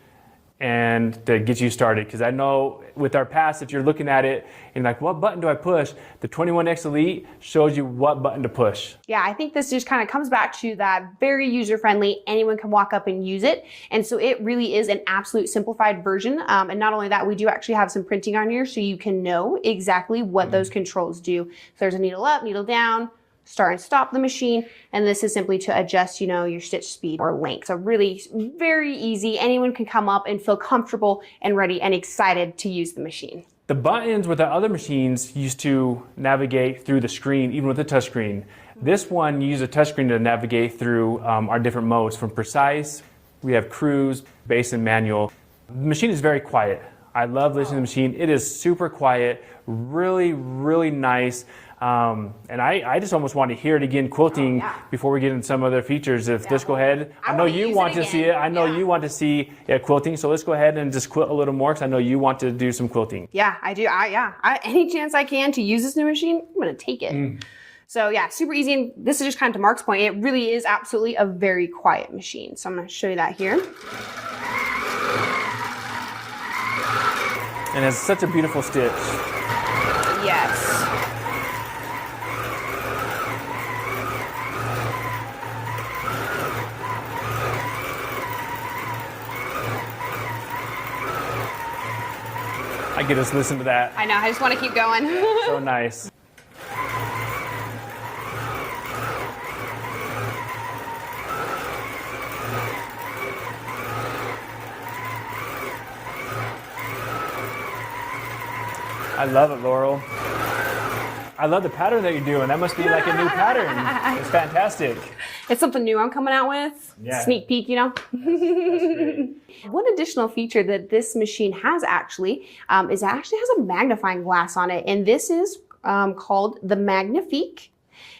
[SPEAKER 6] and to get you started. Because I know with our pass, if you're looking at it and like, what button do I push? The 21X Elite shows you what button to push.
[SPEAKER 7] Yeah, I think this just kind of comes back to that very user-friendly, anyone can walk up and use it. And so it really is an absolute simplified version. And not only that, we do actually have some printing on here so you can know exactly what those controls do. If there's a needle up, needle down, start and stop the machine, and this is simply to adjust, you know, your stitch speed or length. So really very easy. Anyone can come up and feel comfortable and ready and excited to use the machine.
[SPEAKER 6] The buttons with the other machines used to navigate through the screen, even with the touchscreen. This one, you use a touchscreen to navigate through our different modes. From precise, we have cruise, base, and manual. The machine is very quiet. I love listening to the machine. It is super quiet, really, really nice. And I just almost want to hear it again quilting before we get into some other features. If just go ahead, I know you want to see it. I know you want to see quilting. So let's go ahead and just quilt a little more because I know you want to do some quilting.
[SPEAKER 7] Yeah, I do. Any chance I can to use this new machine, I'm going to take it. So yeah, super easy. And this is just kind of to Mark's point. It really is absolutely a very quiet machine. So I'm going to show you that here.
[SPEAKER 6] And it's such a beautiful stitch.
[SPEAKER 7] Yes.
[SPEAKER 6] I get us listen to that.
[SPEAKER 7] I know, I just want to keep going.
[SPEAKER 6] So nice. I love it, Laurel. I love the pattern that you're doing. That must be like a new pattern. It's fantastic.
[SPEAKER 7] It's something new I'm coming out with.
[SPEAKER 6] Yeah.
[SPEAKER 7] Sneak peek, you know?
[SPEAKER 6] That's great.
[SPEAKER 7] One additional feature that this machine has actually is it actually has a magnifying glass on it. And this is called the Magnifique.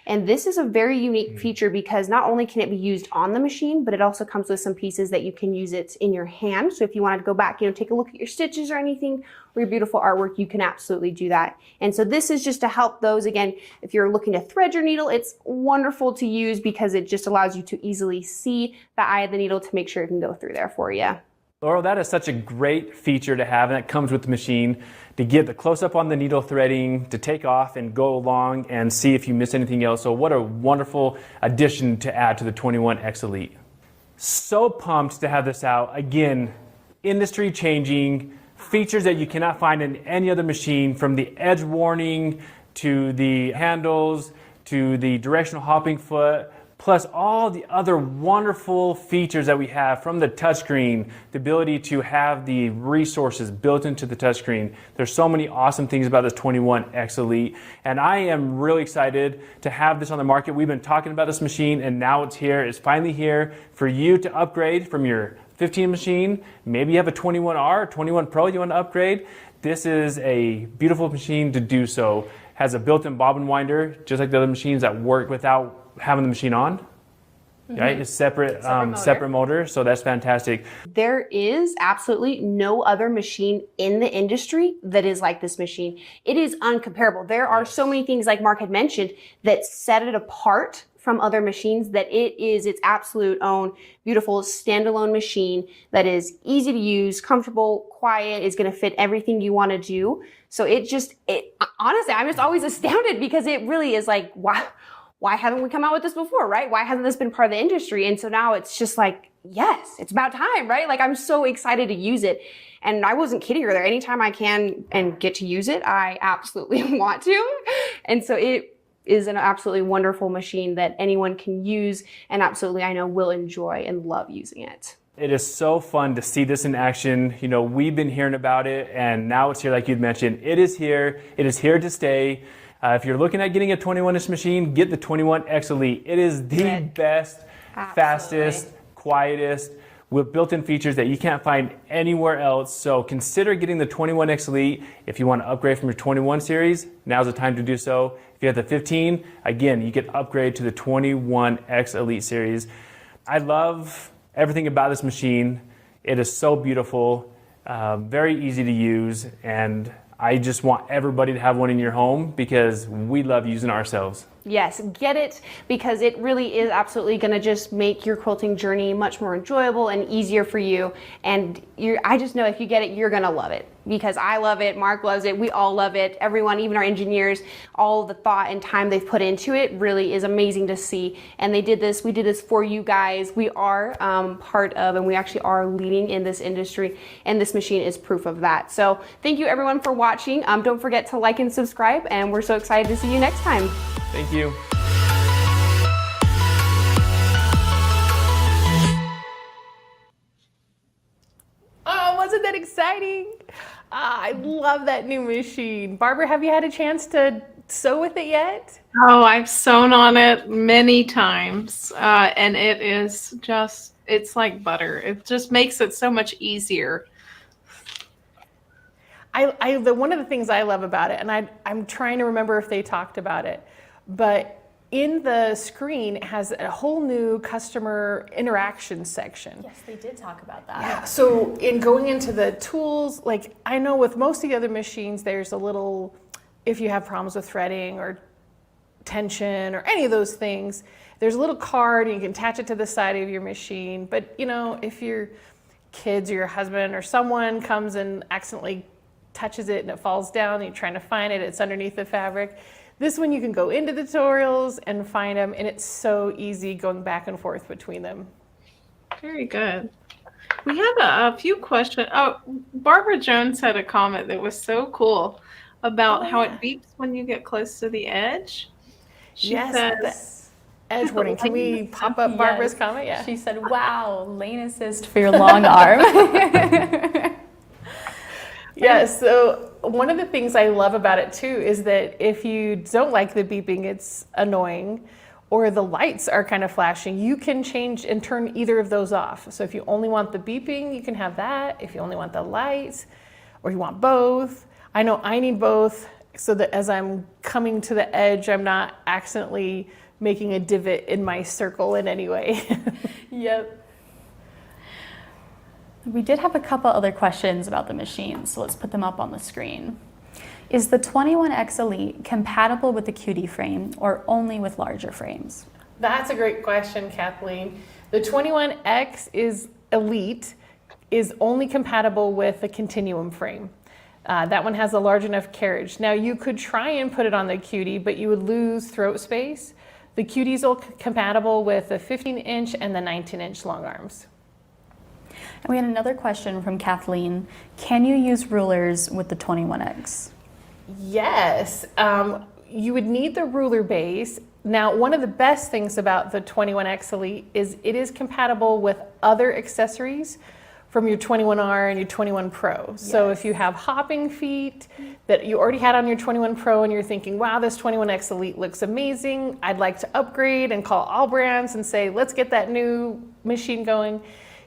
[SPEAKER 7] And this is a very unique feature because not only can it be used on the machine, but it also comes with some pieces that you can use it in your hand. So if you wanted to go back, you know, take a look at your stitches or anything, or your beautiful artwork, you can absolutely do that. And so this is just to help those, again, if you're looking to thread your needle, it's wonderful to use because it just allows you to easily see the eye of the needle to make sure it can go through there for you.
[SPEAKER 6] Laurel, that is such a great feature to have, and that comes with the machine, to get the close-up on the needle threading, to take off and go along and see if you miss anything else. So what a wonderful addition to add to the 21X Elite. So pumped to have this out. Again, industry-changing features that you cannot find in any other machine, from the edge warning to the handles to the directional hopping foot, plus all the other wonderful features that we have, from the touchscreen, the ability to have the resources built into the touchscreen. There's so many awesome things about this 21X Elite, and I am really excited to have this on the market. We've been talking about this machine, and now it's here. It's finally here for you to upgrade from your 15 machine. Maybe you have a 21R or 21 Pro you want to upgrade. This is a beautiful machine to do so. Has a built-in bobbin winder, just like the other machines that work without having the machine on. Right? It's separate motor, so that's fantastic.
[SPEAKER 7] There is absolutely no other machine in the industry that is like this machine. It is uncomparable. There are so many things, like Mark had mentioned, that set it apart from other machines, that it is its absolute own beautiful standalone machine that is easy to use, comfortable, quiet, is going to fit everything you want to do. So honestly, I'm just always astounded because it really is like, wow. Why haven't we come out with this before, right? Why hasn't this been part of the industry? And so now it's just like, yes, it's about time, right? Like, I'm so excited to use it. And I wasn't kidding her there. Anytime I can and get to use it, I absolutely want to. And so it is an absolutely wonderful machine that anyone can use and absolutely, I know, will enjoy and love using it.
[SPEAKER 6] It is so fun to see this in action. You know, we've been hearing about it, and now it's here, like you'd mentioned. It is here. It is here to stay. If you're looking at getting a 21-inch machine, get the 21X Elite. It is the best, fastest, quietest, with built-in features that you can't find anywhere else. So consider getting the 21X Elite. If you want to upgrade from your 21 series, now's the time to do so. If you have the 15, again, you can upgrade to the 21X Elite series. I love everything about this machine. It is so beautiful, very easy to use, and I just want everybody to have one in your home because we love using it ourselves.
[SPEAKER 7] Yes, get it, because it really is absolutely going to just make your quilting journey much more enjoyable and easier for you. And I just know if you get it, you're going to love it, because I love it, Mark loves it, we all love it, everyone, even our engineers, all the thought and time they've put into it really is amazing to see. And we did this for you guys. We are part of, and we actually are leading in this industry, and this machine is proof of that. So thank you everyone for watching. Don't forget to like and subscribe, and we're so excited to see you next time.
[SPEAKER 6] Thank you.
[SPEAKER 1] Oh, wasn't that exciting? I love that new machine. Barbara, have you had a chance to sew with it yet?
[SPEAKER 3] Oh, I've sewn on it many times, and it is just, it's like butter. It just makes it so much easier.
[SPEAKER 1] One of the things I love about it, and I'm trying to remember if they talked about it, but in the screen it has a whole new customer interaction section.
[SPEAKER 2] Yes, they did talk about that.
[SPEAKER 1] Yeah, so in going into the tools, like I know with most of the other machines, there's a little, if you have problems with threading or tension or any of those things, there's a little card and you can attach it to the side of your machine. But you know, if your kids or your husband or someone comes and accidentally touches it and it falls down and you're trying to find it, it's underneath the fabric. This one you can go into the tutorials and find them, and it's so easy going back and forth between them.
[SPEAKER 3] Very good. We had a few questions. Oh, Barbara Jones had a comment that was so cool about how it beeps when you get close to the edge. She says,
[SPEAKER 1] edge warning. Can we pop up Barbara's comment? Yeah.
[SPEAKER 2] She said, wow, lane assist for your long arm.
[SPEAKER 1] Yeah, so one of the things I love about it too is that if you don't like the beeping, it's annoying, or the lights are kind of flashing, you can change and turn either of those off. So if you only want the beeping, you can have that. If you only want the lights, or you want both. I know I need both so that as I'm coming to the edge, I'm not accidentally making a divot in my circle in any way.
[SPEAKER 2] Yep. We did have a couple other questions about the machine, so let's put them up on the screen. Is the 21X Elite compatible with the QD frame or only with larger frames?
[SPEAKER 1] That's a great question, Kathleen. The 21X Elite is only compatible with the Continuum frame. That one has a large enough carriage. Now you could try and put it on the QD, but you would lose throat space. The QD's all compatible with the 15-inch and the 19-inch long arms.
[SPEAKER 2] And we had another question from Kathleen. Can you use rulers with the 21X?
[SPEAKER 1] Yes, you would need the ruler base. Now, one of the best things about the 21X Elite is it is compatible with other accessories from your 21R and your 21 Pro. Yes. So if you have hopping feet that you already had on your 21 Pro and you're thinking, wow, this 21X Elite looks amazing, I'd like to upgrade, and call Allbrands and say, let's get that new machine going.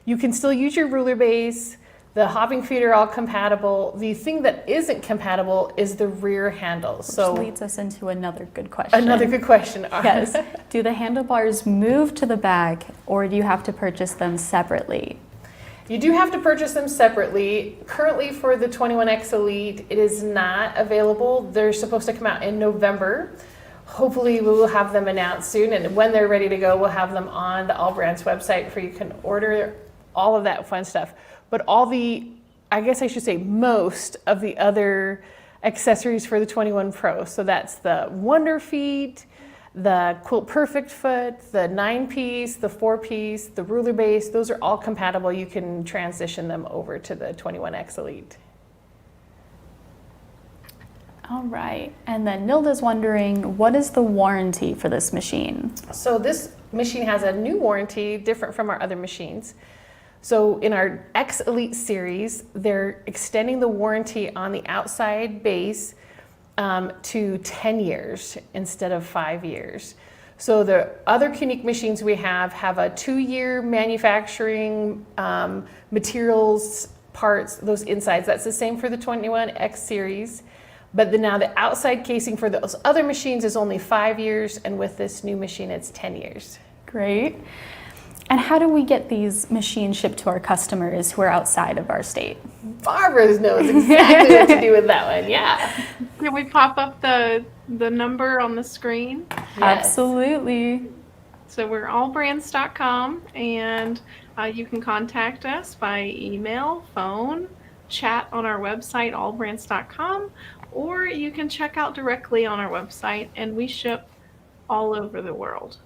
[SPEAKER 1] You can still use your ruler base. The hopping feet are all compatible. The thing that isn't compatible is the rear handles.
[SPEAKER 2] Which leads us into another good question.
[SPEAKER 1] Another good question.
[SPEAKER 2] Yes. Do the handlebars move to the back, or do you have to purchase them separately?
[SPEAKER 1] You do have to purchase them separately. Currently for the 21X Elite, it is not available. They're supposed to come out in November. Hopefully we will have them announced soon, and when they're ready to go, we'll have them on the Allbrands website for you can order all of that fun stuff. But all the, I guess I should say most of the other accessories for the 21 Pro. So that's the Wonder Feet, the Quilt Perfect Foot, the 9-piece, the 4-piece, the ruler base, those are all compatible. You can transition them over to the 21X Elite.
[SPEAKER 2] All right. And then Nilda's wondering, what is the warranty for this machine?
[SPEAKER 1] So this machine has a new warranty, different from our other machines. So in our X Elite series, they're extending the warranty on the outside base to 10 years instead of 5 years. So the other Quilting machines we have a 2-year manufacturing, materials, parts, those insides. That's the same for the 21X series. But now the outside casing for those other machines is only 5 years, and with this new machine, it's 10 years.
[SPEAKER 2] Great. And how do we get these machines shipped to our customers who are outside of our state?
[SPEAKER 1] Barbara knows exactly what to do with that one, yeah.
[SPEAKER 3] Can we pop up the number on the screen?
[SPEAKER 1] Yes.
[SPEAKER 2] Absolutely.
[SPEAKER 3] So we're allbrands.com, and you can contact us by email, phone, chat on our website, allbrands.com, or you can check out directly on our website, and we ship all over the world.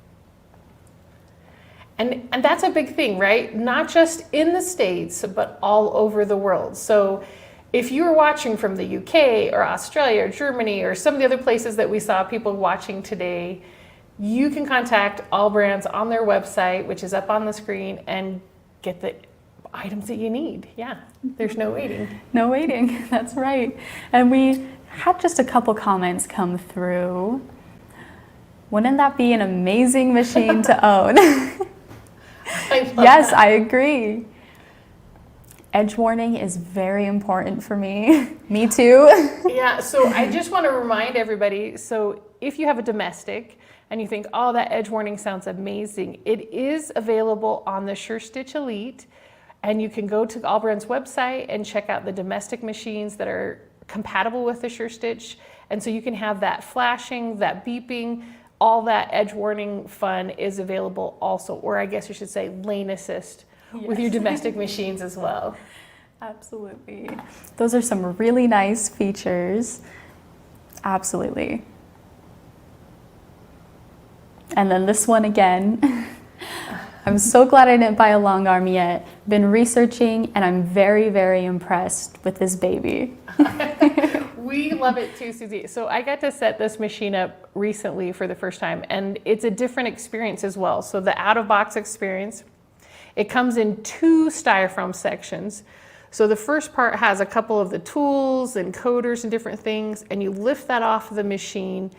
[SPEAKER 1] And that's a big thing, right? Not just in the States, but all over the world. So if you were watching from the UK or Australia or Germany or some of the other places that we saw people watching today, you can contact Allbrands on their website, which is up on the screen, and get the items that you need. Yeah, there's no waiting.
[SPEAKER 2] No waiting, that's right. And we had just a couple comments come through. Wouldn't that be an amazing machine to own? Yes, I agree. Edge warning is very important for me. Me too.
[SPEAKER 1] Yeah, so I just want to remind everybody, so if you have a domestic and you think, oh, that edge warning sounds amazing, it is available on the SureStitch Elite, and you can go to Allbrands' website and check out the domestic machines that are compatible with the SureStitch, and so you can have that flashing, that beeping, all that edge warning fun is available also, or I guess you should say lane assist with your domestic machines as well.
[SPEAKER 2] Absolutely. Those are some really nice features. Absolutely. And then this one again. I'm so glad I didn't buy a long arm yet. Been researching and I'm very, very impressed with this baby.
[SPEAKER 1] We love it too, Susie. So I got to set this machine up recently for the first time, and it's a different experience as well. So the out-of-box experience, it comes in 2 styrofoam sections. So the first part has a couple of the tools and coders and different things, and you lift that off of the machine,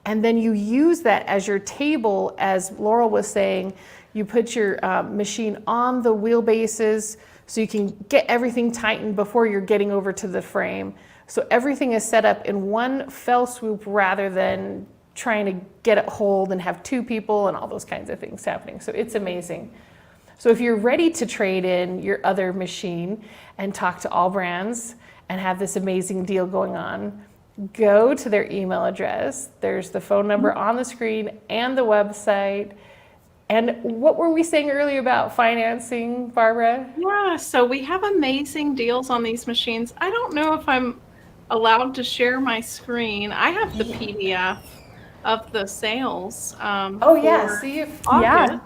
[SPEAKER 1] and then you use that as your table, as Laurel was saying. You put your machine on the wheelbases so you can get everything tightened before you're getting over to the frame. So everything is set up in one fell swoop rather than trying to get it hold and have 2 people and all those kinds of things happening. So it's amazing. So if you're ready to trade in your other machine and talk to Allbrands and have this amazing deal going on, go to their email address. There's the phone number on the screen and the website. And what were we saying earlier about financing, Barbara?
[SPEAKER 3] Yeah, so we have amazing deals on these machines. I don't know if I'm allowed to share my screen. I have the PDF of the sales.
[SPEAKER 1] Oh yeah, see if
[SPEAKER 3] August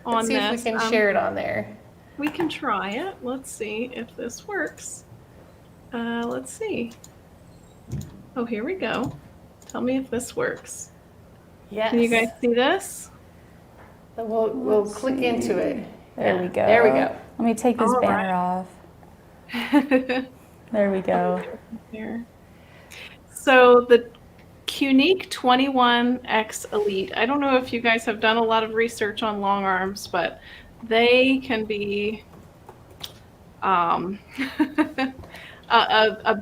[SPEAKER 3] on
[SPEAKER 1] let's see if we
[SPEAKER 3] this.
[SPEAKER 1] can share it on there.
[SPEAKER 3] We can try it. Let's see if this works. Let's see. Oh, here we go. Tell me if this works.
[SPEAKER 1] Yes.
[SPEAKER 3] Can you guys see this?
[SPEAKER 1] We'll click into it.
[SPEAKER 2] There we go.
[SPEAKER 1] There we go.
[SPEAKER 2] Let me take this
[SPEAKER 3] All
[SPEAKER 2] banner off. There we go.
[SPEAKER 3] Here. So the Quilting 21X Elite. I don't know if you guys have done a lot of research on long arms, but they can be a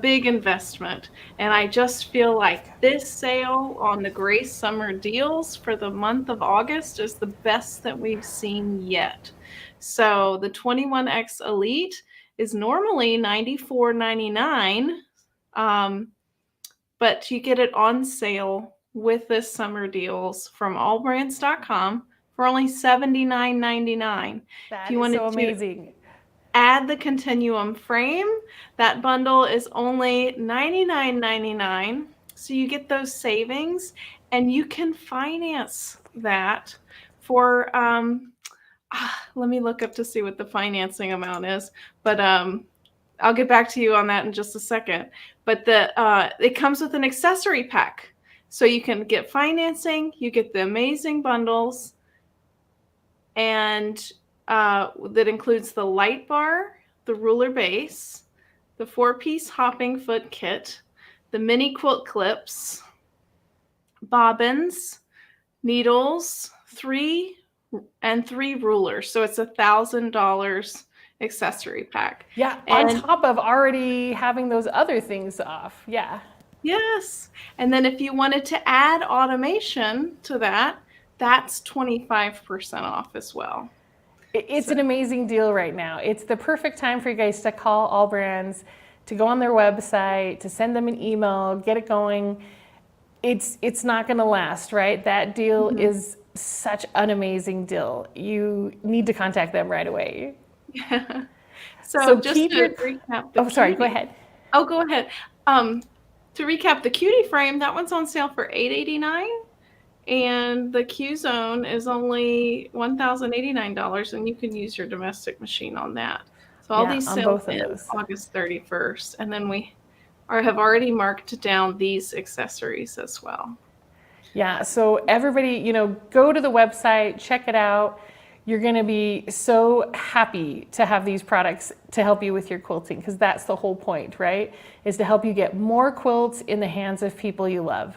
[SPEAKER 3] big investment. And I just feel like this sale on the Grace Summer Deals for the month of August is the best that we've seen yet. So the 21X Elite is normally $94.99, but you get it on sale with this summer deals from allbrands.com for only $79.99.
[SPEAKER 1] That
[SPEAKER 3] If you
[SPEAKER 1] is
[SPEAKER 3] wanted
[SPEAKER 1] so
[SPEAKER 3] to
[SPEAKER 1] amazing.
[SPEAKER 3] add the continuum frame, that bundle is only $99.99. So you get those savings, and you can finance that for let me look up to see what the financing amount is, but I'll get back to you on that in just a second. but it comes with an accessory pack. So you can get financing, you get the amazing bundles, and that includes the light bar, the ruler base, the 4-piece hopping foot kit, the mini quilt clips, bobbins, needles, 3 rulers. So it's $1,000 accessory pack.
[SPEAKER 1] Yeah,
[SPEAKER 3] And
[SPEAKER 1] on top of already having those other things off. Yeah.
[SPEAKER 3] yes. And then if you wanted to add automation to that, that's 25% off as well.
[SPEAKER 1] It's an amazing deal right now. It's the perfect time for you guys to call Allbrands, to go on their website, to send them an email, get it going. It's not going to last, right? That deal is such an amazing deal. You need to contact them right away.
[SPEAKER 3] Yeah.
[SPEAKER 1] So
[SPEAKER 3] So just
[SPEAKER 1] keep
[SPEAKER 3] to
[SPEAKER 1] your-
[SPEAKER 3] recap.
[SPEAKER 1] Oh, sorry, go ahead.
[SPEAKER 3] Oh, go ahead. To recap, the cutie frame, that one's on sale for $889, and the Q Zone is only $1,089, and you can use your domestic machine on that. So all
[SPEAKER 1] Yeah,
[SPEAKER 3] these
[SPEAKER 1] on
[SPEAKER 3] sales
[SPEAKER 1] both of
[SPEAKER 3] end
[SPEAKER 1] those.
[SPEAKER 3] August 31st, and then we have already marked down these accessories as well.
[SPEAKER 1] Yeah, so everybody, go to the website, check it out. You're going to be so happy to have these products to help you with your quilting, because that's the whole point, right? Is to help you get more quilts in the hands of people you love.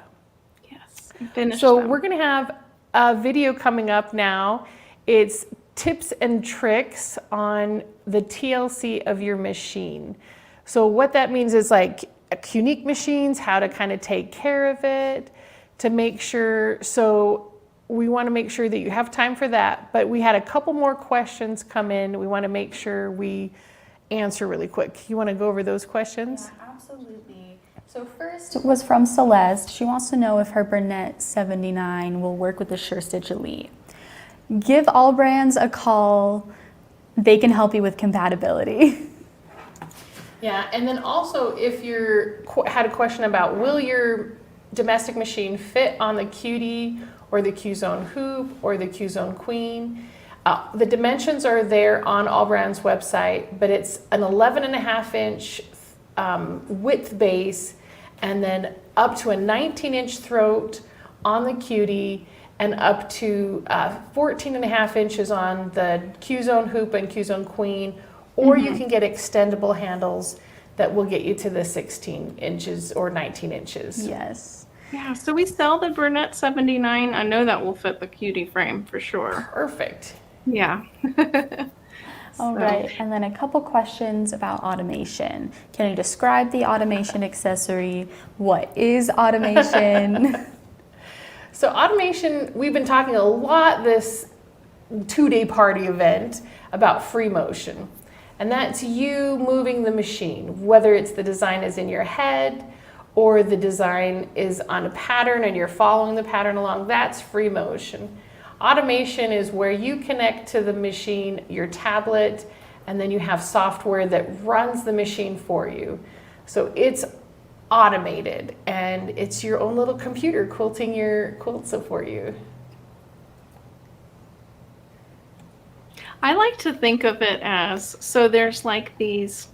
[SPEAKER 3] Yes. Finish
[SPEAKER 1] So
[SPEAKER 3] them.
[SPEAKER 1] we're going to have a video coming up now. It's tips and tricks on the TLC of your machine. So what that means is like unique machines, how to kind of take care of it, to make sure. So we want to make sure that you have time for that. But we had a couple more questions come in. We want to make sure we answer really quick. You want to go over those questions?
[SPEAKER 2] Yeah, absolutely. So first was from Celeste. She wants to know if her Burnett 79 will work with the SureStitch Elite. Give Allbrands a call. They can help you with compatibility.
[SPEAKER 1] Yeah, and then also if you had a question about will your domestic machine fit on the Cutie or the Q-Zone hoop or the Q-Zone queen, the dimensions are there on Allbrands' website, but it's an 11.5-inch width base and then up to a 19-inch throat on the Cutie and up to 14.5 inches on the Q-Zone hoop and Q-Zone queen, or you can get extendable handles that will get you to the 16 inches or 19 inches.
[SPEAKER 2] Yes.
[SPEAKER 3] Yeah, so we sell the Burnett 79. I know that will fit the cutie frame for sure.
[SPEAKER 1] Perfect.
[SPEAKER 3] Yeah.
[SPEAKER 2] All right, and then a couple questions about automation. Can you describe the automation accessory? What is automation?
[SPEAKER 1] So automation, we've been talking a lot this 2-day party event about free motion. And that's you moving the machine, whether it's the design is in your head or the design is on a pattern and you're following the pattern along, that's free motion. Automation is where you connect to the machine, your tablet, and then you have software that runs the machine for you. So it's automated and it's your own little computer quilting your quilts for you.
[SPEAKER 3] I like to think of it as, so there's like these,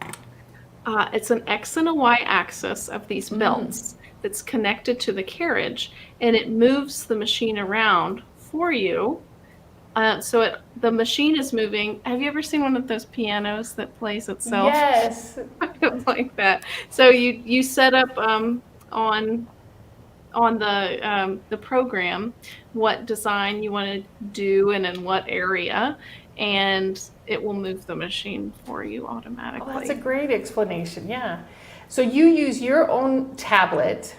[SPEAKER 3] it's an X and a Y axis of these belts that's connected to the carriage, and it moves the machine around for you. So the machine is moving. Have you ever seen one of those pianos that plays itself?
[SPEAKER 1] Yes.
[SPEAKER 3] Like that. So you set up on the program what design you want to do and in what area, and it will move the machine for you automatically.
[SPEAKER 1] Oh, that's a great explanation, yeah. So you use your own tablet,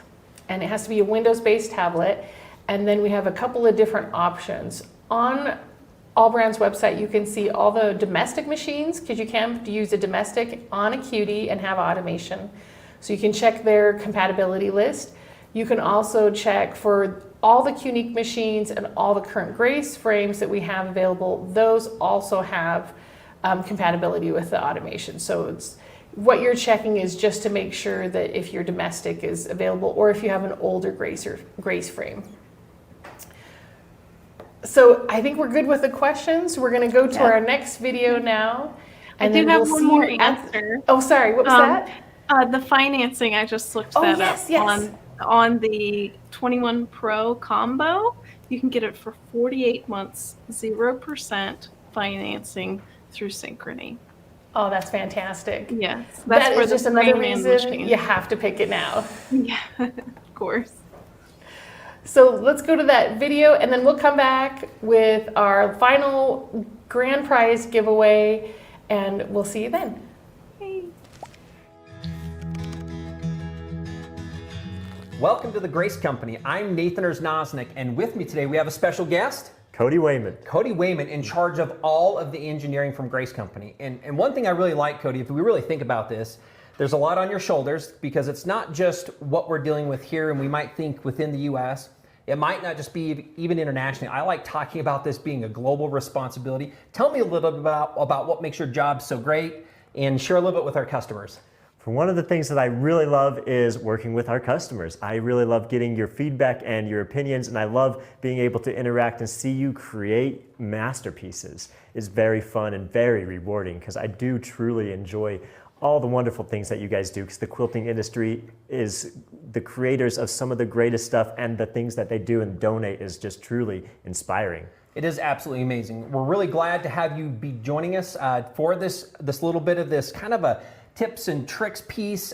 [SPEAKER 1] and it has to be a Windows-based tablet, and then we have a couple of different options. On Allbrands' website, you can see all the domestic machines, because you can use a domestic on a Cutie and have automation. So you can check their compatibility list. You can also check for all the Unique machines and all the current Grace frames that we have available. Those also have compatibility with the automation. So it's what you're checking is just to make sure that if your domestic is available or if you have an older Grace frame. So I think we're good with the questions. We're going to go to our next video now.
[SPEAKER 3] I do have one more answer.
[SPEAKER 1] Oh, sorry. What was that?
[SPEAKER 3] The financing, I just looked
[SPEAKER 1] Oh,
[SPEAKER 3] that
[SPEAKER 1] yes,
[SPEAKER 3] up
[SPEAKER 1] yes.
[SPEAKER 3] on the 21 Pro combo. You can get it for 48 months, 0% financing through Synchrony.
[SPEAKER 1] Oh, that's fantastic.
[SPEAKER 3] Yes,
[SPEAKER 1] That
[SPEAKER 3] for
[SPEAKER 1] is
[SPEAKER 3] the
[SPEAKER 1] just another
[SPEAKER 3] premium
[SPEAKER 1] reason
[SPEAKER 3] machine.
[SPEAKER 1] you have to pick it now.
[SPEAKER 3] Yeah, of course.
[SPEAKER 1] So let's go to that video and then we'll come back with our final grand prize giveaway and we'll see you then.
[SPEAKER 5] Welcome to the Grace Company. I'm Nathan Erznosnik, and with me today we have a special guest,
[SPEAKER 8] Cody Wayman.
[SPEAKER 5] Cody Wayman, in charge of all of the engineering from Grace Company. And one thing I really like, Cody, if we really think about this, there's a lot on your shoulders because it's not just what we're dealing with here and we might think within the US. It might not just be even internationally. I like talking about this being a global responsibility. Tell me a little bit about what makes your job so great and share a little bit with our customers.
[SPEAKER 8] For one of the things that I really love is working with our customers. I really love getting your feedback and your opinions, and I love being able to interact and see you create masterpieces. It's very fun and very rewarding because I do truly enjoy all the wonderful things that you guys do because the quilting industry is the creators of some of the greatest stuff, and the things that they do and donate is just truly inspiring.
[SPEAKER 5] It is absolutely amazing. We're really glad to have you be joining us for this little bit of this kind of a tips and tricks piece.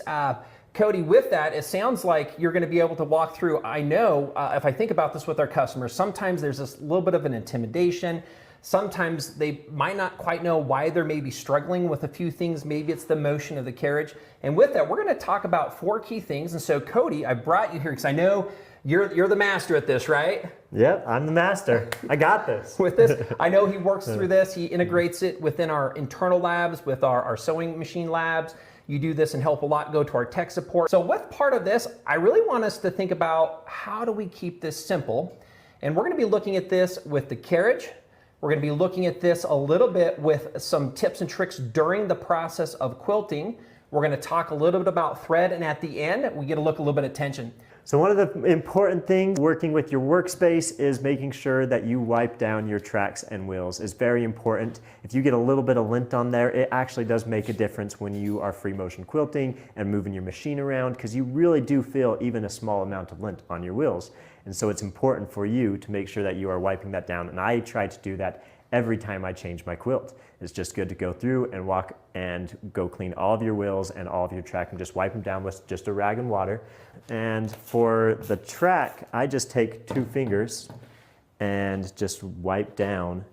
[SPEAKER 5] Cody, with that, it sounds like you're going to be able to walk through. I know if I think about this with our customers, sometimes there's this little bit of an intimidation. Sometimes they might not quite know why they're maybe struggling with a few things. Maybe it's the motion of the carriage. And with that, we're going to talk about 4 key things. And so, Cody, I brought you here because I know you're the master at this, right?
[SPEAKER 8] Yep, I'm the master. I got this.
[SPEAKER 5] With this, I know he works through this. He integrates it within our internal labs, with our sewing machine labs. You do this and help a lot go to our tech support. So with part of this, I really want us to think about how do we keep this simple? And we're going to be looking at this with the carriage. We're going to be looking at this a little bit with some tips and tricks during the process of quilting. We're going to talk a little bit about thread, and at the end, we get to look a little bit at tension.
[SPEAKER 8] So one of the important things working with your workspace is making sure that you wipe down your tracks and wheels. Is very important. If you get a little bit of lint on there, it actually does make a difference when you are free motion quilting and moving your machine around, because you really do feel even a small amount of lint on your wheels. And so it's important for you to make sure that you are wiping that down. And I try to do that every time I change my quilt. It's just good to go through and walk and go clean all of your wheels and all of your track and just wipe them down with just a rag and water. And for the track, I just take 2 fingers and just wipe down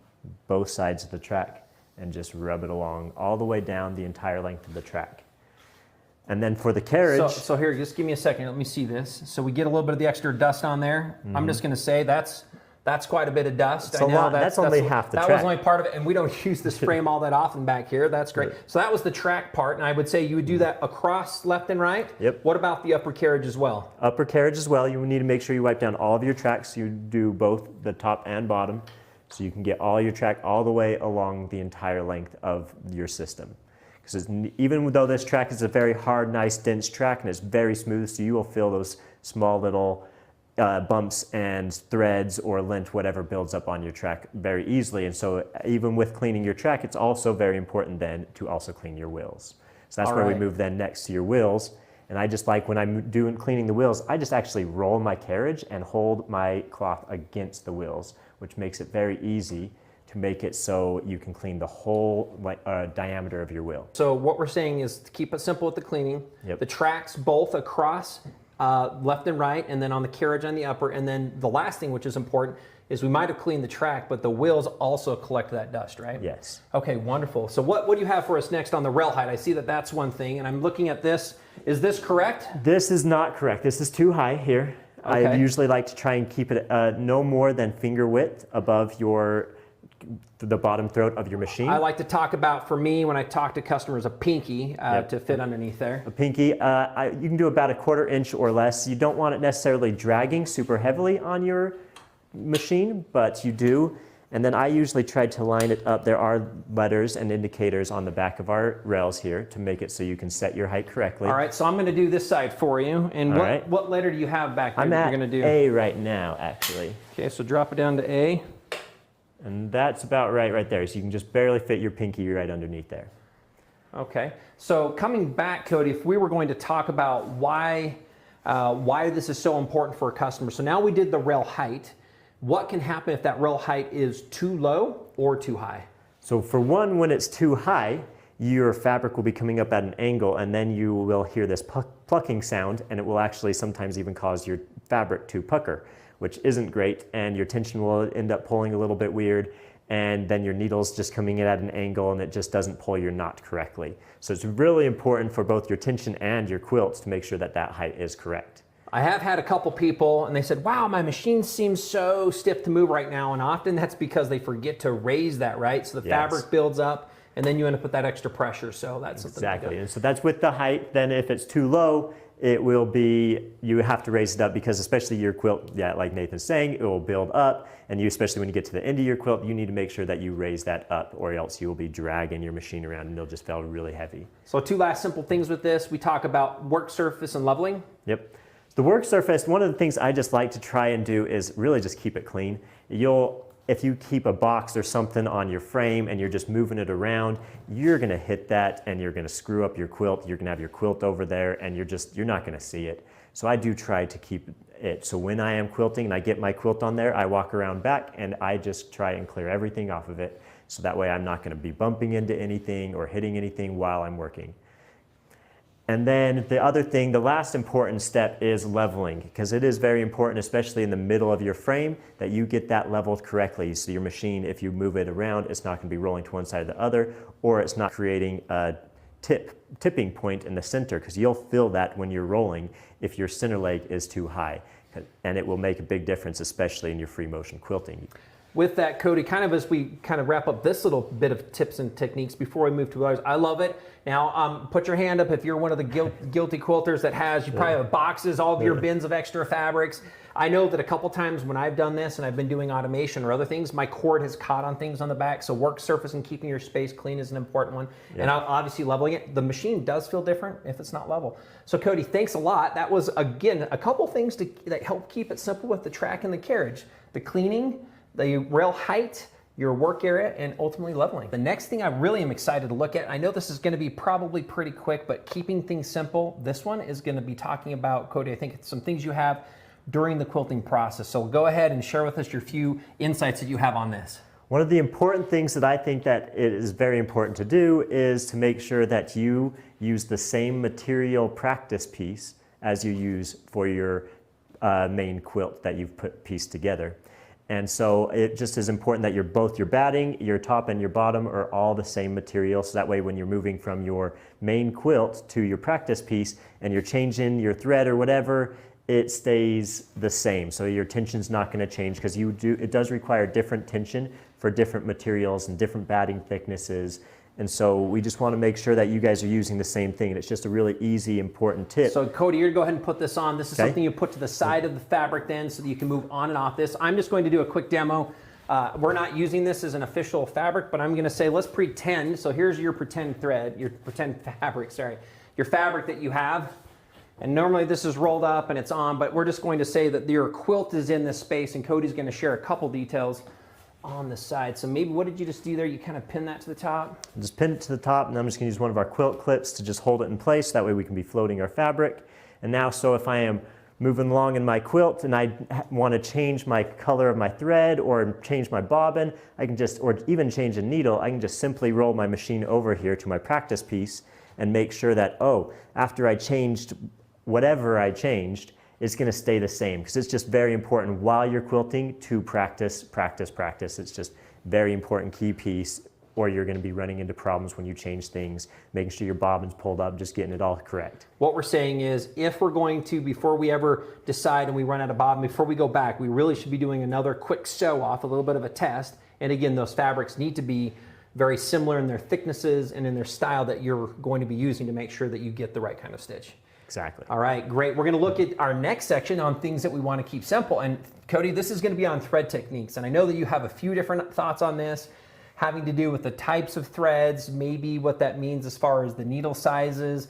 [SPEAKER 8] both sides of the track and just rub it along all the way down the entire length of the track. And then for the carriage...
[SPEAKER 5] So here, just give me a second. Let me see this. So we get a little bit of the extra dust on there. I'm just going to say that's quite a bit of dust.
[SPEAKER 8] It's a lot. That's only half the track.
[SPEAKER 5] That was only part of it, and we don't use this frame all that often back here. That's great. So that was the track part, and I would say you would do that across left and right?
[SPEAKER 8] Yep.
[SPEAKER 5] What about the upper carriage as well?
[SPEAKER 8] Upper carriage as well. You need to make sure you wipe down all of your tracks. You do both the top and bottom, so you can get all your track all the way along the entire length of your system. Because even though this track is a very hard, nice, dense track, and it's very smooth, so you will feel those small little bumps and threads or lint, whatever builds up on your track very easily. And so even with cleaning your track, it's also very important then to also clean your wheels. So that's where we move then next to your wheels. And I just like when I'm cleaning the wheels, I just actually roll my carriage and hold my cloth against the wheels, which makes it very easy to make it so you can clean the whole diameter of your wheel.
[SPEAKER 5] So what we're saying is to keep it simple with the cleaning.
[SPEAKER 8] Yep.
[SPEAKER 5] The tracks both across left and right, and then on the carriage on the upper. And then the last thing, which is important, is we might have cleaned the track, but the wheels also collect that dust, right?
[SPEAKER 8] Yes.
[SPEAKER 5] Okay, wonderful. So what do you have for us next on the rail height? I see that that's one thing, and I'm looking at this. Is this correct?
[SPEAKER 8] This is not correct. This is too high here.
[SPEAKER 5] Okay.
[SPEAKER 8] I usually like to try and keep it no more than finger width above the bottom throat of your machine.
[SPEAKER 5] I like to talk about, for me, when I talk to customers, a pinky to fit underneath there.
[SPEAKER 8] A pinky, you can do about a 1/4 inch or less. You don't want it necessarily dragging super heavily on your machine, but you do. And then I usually try to line it up. There are letters and indicators on the back of our rails here to make it so you can set your height correctly.
[SPEAKER 5] All right, so I'm going to do this side for you. And what letter do you have back there
[SPEAKER 8] I'm
[SPEAKER 5] that
[SPEAKER 8] at
[SPEAKER 5] you're going to do?
[SPEAKER 8] A right now, actually.
[SPEAKER 5] Okay, so drop it down to A.
[SPEAKER 8] And that's about right there. So you can just barely fit your pinky right underneath there.
[SPEAKER 5] Okay. So coming back, Cody, if we were going to talk about why this is so important for a customer. So now we did the rail height. What can happen if that rail height is too low or too high?
[SPEAKER 8] So for one, when it's too high, your fabric will be coming up at an angle, and then you will hear this plucking sound, and it will actually sometimes even cause your fabric to pucker, which isn't great, and your tension will end up pulling a little bit weird, and then your needle's just coming in at an angle and it just doesn't pull your knot correctly. So it's really important for both your tension and your quilts to make sure that that height is correct.
[SPEAKER 5] I have had a couple people and they said, wow, my machine seems so stiff to move right now. And often that's because they forget to raise that, right? So the fabric builds up and then you end up with that extra pressure. So that's something.
[SPEAKER 8] Exactly. And so that's with the height. Then if it's too low, it will be, you have to raise it up because especially your quilt, like Nathan's saying, it will build up. And you, especially when you get to the end of your quilt, you need to make sure that you raise that up or else you will be dragging your machine around and it'll just feel really heavy. So 2 last simple things with this. We talk about work surface and leveling. Yep. The work surface, one of the things I just like to try and do is really just keep it clean. If you keep a box or something on your frame and you're just moving it around, you're gonna hit that and you're gonna screw up your quilt. You're gonna have your quilt over there and you're not gonna see it. So I do try to keep it. So when I am quilting and I get my quilt on there, I walk around back and I just try and clear everything off of it. So that way I'm not gonna be bumping into anything or hitting anything while I'm working. And then the other thing, the last important step is leveling, because it is very important, especially in the middle of your frame, that you get that leveled correctly. So your machine, if you move it around, it's not going to be rolling to one side or the other, or it's not creating a tipping point in the center, because you'll feel that when you're rolling if your center leg is too high. And it will make a big difference, especially in your free motion quilting.
[SPEAKER 5] With that, Cody, kind of as we kind of wrap up this little bit of tips and techniques before we move to others, I love it. Now, put your hand up if you're one of the guilty quilters that you probably have boxes, all of your bins of extra fabrics. I know that a couple times when I've done this and I've been doing automation or other things, my cord has caught on things on the back. So work surface and keeping your space clean is an important one. Yeah. And obviously leveling it. The machine does feel different if it's not level. So Cody, thanks a lot. That was, again, a couple things that help keep it simple with the track and the carriage. The cleaning, the rail height, your work area, and ultimately leveling. The next thing I really am excited to look at, I know this is gonna be probably pretty quick, but keeping things simple, this one is gonna be talking about, Cody, I think it's some things you have during the quilting process. So go ahead and share with us your few insights that you have on this.
[SPEAKER 8] One of the important things that I think that it is very important to do is to make sure that you use the same material practice piece as you use for your main quilt that you've pieced together. And so it just is important that both your batting, your top and your bottom are all the same material. So that way when you're moving from your main quilt to your practice piece and you're changing your thread or whatever, it stays the same. So your tension's not going to change because it does require different tension for different materials and different batting thicknesses. And so we just want to make sure that you guys are using the same thing. And it's just a really easy, important tip.
[SPEAKER 5] So Cody, you're going to go ahead and put this on. This is something you put to the side of the fabric then so that you can move on and off this. I'm just going to do a quick demo. We're not using this as an official fabric, but I'm going to say let's pretend. So here's your pretend thread, your pretend fabric, your fabric that you have. And normally this is rolled up and it's on, but we're just going to say that your quilt is in this space and Cody's going to share a couple details on the side. So maybe what did you just do there? You kind of pin that to the top?
[SPEAKER 8] Just pin it to the top, and I'm just going to use one of our quilt clips to just hold it in place. That way we can be floating our fabric. And now, so if I am moving along in my quilt and I want to change my color of my thread or change my bobbin, I can just, or even change a needle, I can just simply roll my machine over here to my practice piece and make sure that, oh, after I changed whatever I changed, it's going to stay the same, because it's just very important while you're quilting to practice. It's just very important key piece, or you're going to be running into problems when you change things, making sure your bobbin's pulled up, just getting it all correct.
[SPEAKER 5] What we're saying is if we're going to, before we ever decide and we run out of bobbin, before we go back, we really should be doing another quick sew off, a little bit of a test. And again, those fabrics need to be very similar in their thicknesses and in their style that you're going to be using to make sure that you get the right kind of stitch.
[SPEAKER 8] Exactly.
[SPEAKER 5] All right, great. We're going to look at our next section on things that we want to keep simple. And Cody, this is going to be on thread techniques. And I know that you have a few different thoughts on this, having to do with the types of threads, maybe what that means as far as the needle sizes,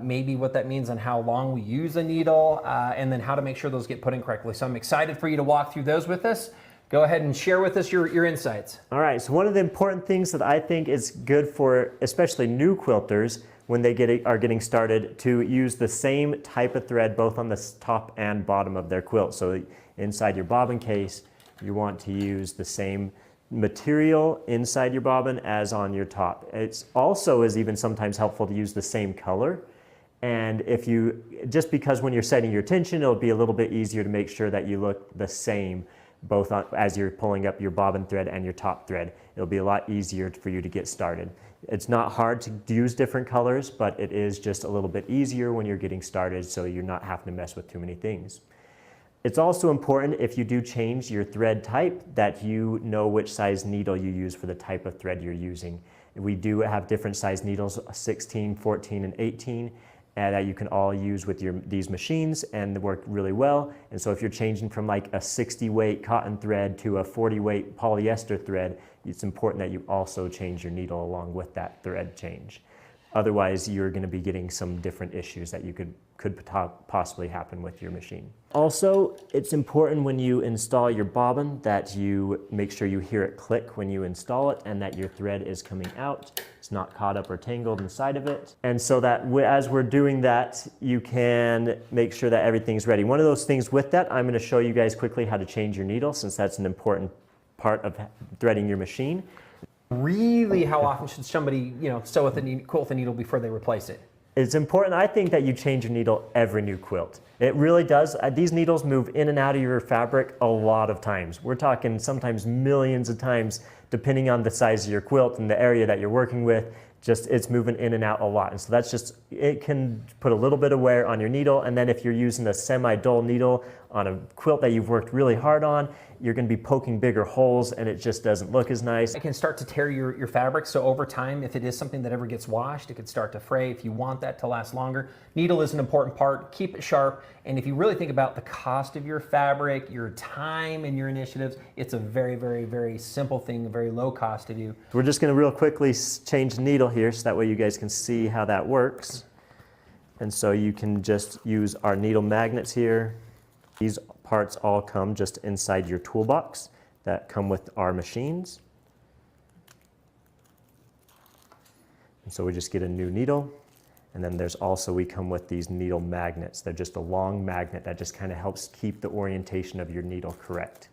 [SPEAKER 5] maybe what that means on how long we use a needle, and then how to make sure those get put in correctly. So I'm excited for you to walk through those with us.
[SPEAKER 9] Go ahead and share with us your insights.
[SPEAKER 8] All right, so one of the important things that I think is good for especially new quilters when they are getting started to use the same type of thread both on the top and bottom of their quilt. So inside your bobbin case, you want to use the same material inside your bobbin as on your top. It's also is even sometimes helpful to use the same color. And if you, just because when you're setting your tension, it'll be a little bit easier to make sure that you look the same both as you're pulling up your bobbin thread and your top thread. It'll be a lot easier for you to get started. It's not hard to use different colors, but it is just a little bit easier when you're getting started so you're not having to mess with too many things. It's also important if you do change your thread type that you know which size needle you use for the type of thread you're using. We do have different size needles, 16, 14, and 18. That you can all use with these machines and they work really well. And so if you're changing from like a 60 weight cotton thread to a 40 weight polyester thread, it's important that you also change your needle along with that thread change. Otherwise, you're going to be getting some different issues that you could possibly happen with your machine. Also, it's important when you install your bobbin that you make sure you hear it click when you install it and that your thread is coming out. It's not caught up or tangled inside of it. And so that as we're doing that, you can make sure that everything's ready. One of those things with that, I'm going to show you guys quickly how to change your needle since that's an important part of threading your machine.
[SPEAKER 9] Really, how often should somebody, sew with a quilt with a needle before they replace it?
[SPEAKER 8] It's important, I think, that you change your needle every new quilt. It really does. These needles move in and out of your fabric a lot of times. We're talking sometimes millions of times, depending on the size of your quilt and the area that you're working with. It's moving in and out a lot. And so it can put a little bit of wear on your needle. And then if you're using a semi-dull needle on a quilt that you've worked really hard on, you're going to be poking bigger holes and it just doesn't look as nice.
[SPEAKER 9] It can start to tear your fabric, so over time, if it is something that ever gets washed, it could start to fray. If you want that to last longer, needle is an important part. Keep it sharp, and if you really think about the cost of your fabric, your time, and your initiatives, it's a very, very, very simple thing, a very low cost to do.
[SPEAKER 8] We're just going to real quickly change the needle here so that way you guys can see how that works. And so you can just use our needle magnets here. These parts all come just inside your toolbox that come with our machines. And so we just get a new needle. And then we come with these needle magnets. They're just a long magnet that just kind of helps keep the orientation of your needle correct.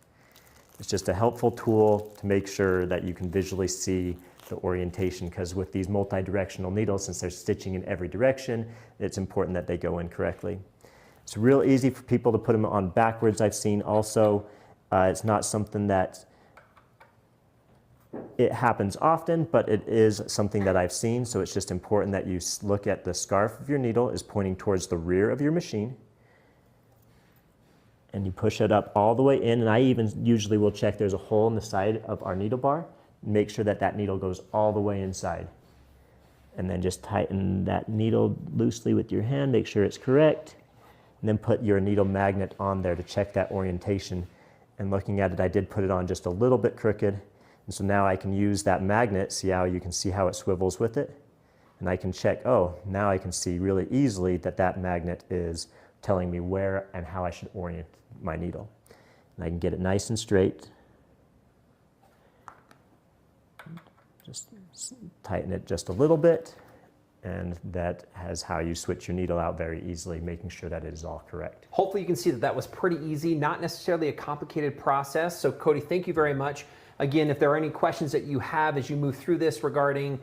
[SPEAKER 8] It's just a helpful tool to make sure that you can visually see the orientation, because with these multi-directional needles, since they're stitching in every direction, it's important that they go in correctly. It's real easy for people to put them on backwards, I've seen also. It's not something that it happens often, but it is something that I've seen, so it's just important that you look at the scarf of your needle is pointing towards the rear of your machine. And you push it up all the way in, and I even usually will check there's a hole in the side of our needle bar. Make sure that needle goes all the way inside. And then just tighten that needle loosely with your hand, make sure it's correct. And then put your needle magnet on there to check that orientation. And looking at it, I did put it on just a little bit crooked. And so now I can use that magnet, see how you can see how it swivels with it. And I can check, now I can see really easily that magnet is telling me where and how I should orient my needle. And I can get it nice and straight. Just tighten it just a little bit. And that has how you switch your needle out very easily, making sure that it is all correct.
[SPEAKER 9] Hopefully you can see that was pretty easy, not necessarily a complicated process. So Cody, thank you very much. Again, if there are any questions that you have as you move through this regarding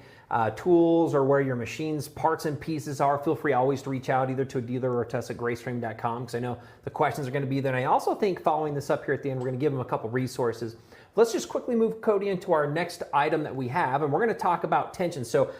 [SPEAKER 9] tools or where your machine's parts and pieces are, feel free always to reach out either to a dealer or to us at graceframe.com, because I know the questions are going to be there. And I also think following this up here at the end, we're going to give them a couple resources. Let's just quickly move Cody into our next item that we have, and we're going to talk about tension. So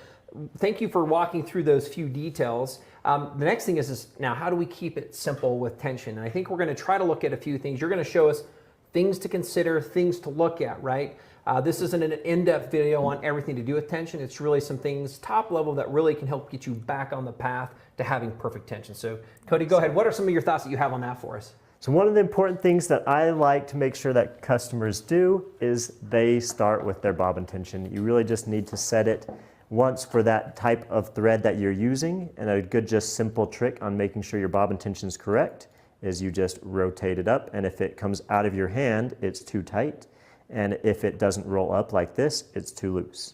[SPEAKER 9] thank you for walking through those few details. The next thing is now, how do we keep it simple with tension? And I think we're going to try to look at a few things. You're going to show us things to consider, things to look at, right? This isn't an in-depth video on everything to do with tension. It's really some things top level that really can help get you back on the path to having perfect tension. So Cody, go ahead. What are some of your thoughts that you have on that for us?
[SPEAKER 8] So one of the important things that I like to make sure that customers do is they start with their bobbin tension. You really just need to set it once for that type of thread that you're using, and a good just simple trick on making sure your bobbin tension is correct is you just rotate it up, and if it comes out of your hand, it's too tight, and if it doesn't roll up like this, it's too loose.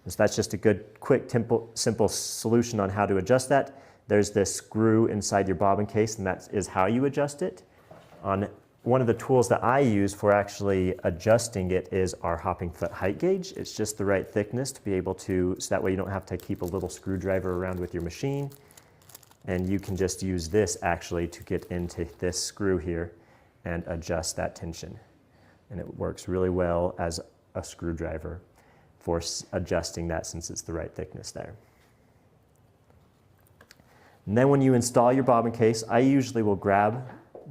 [SPEAKER 8] And so that's just a good, quick, simple solution on how to adjust that. There's this screw inside your bobbin case, and that is how you adjust it. On one of the tools that I use for actually adjusting it is our hopping foot height gauge. It's just the right thickness to be able to, so that way you don't have to keep a little screwdriver around with your machine. And you can just use this actually to get into this screw here and adjust that tension. And it works really well as a screwdriver for adjusting that, since it's the right thickness there. And then when you install your bobbin case, I usually will grab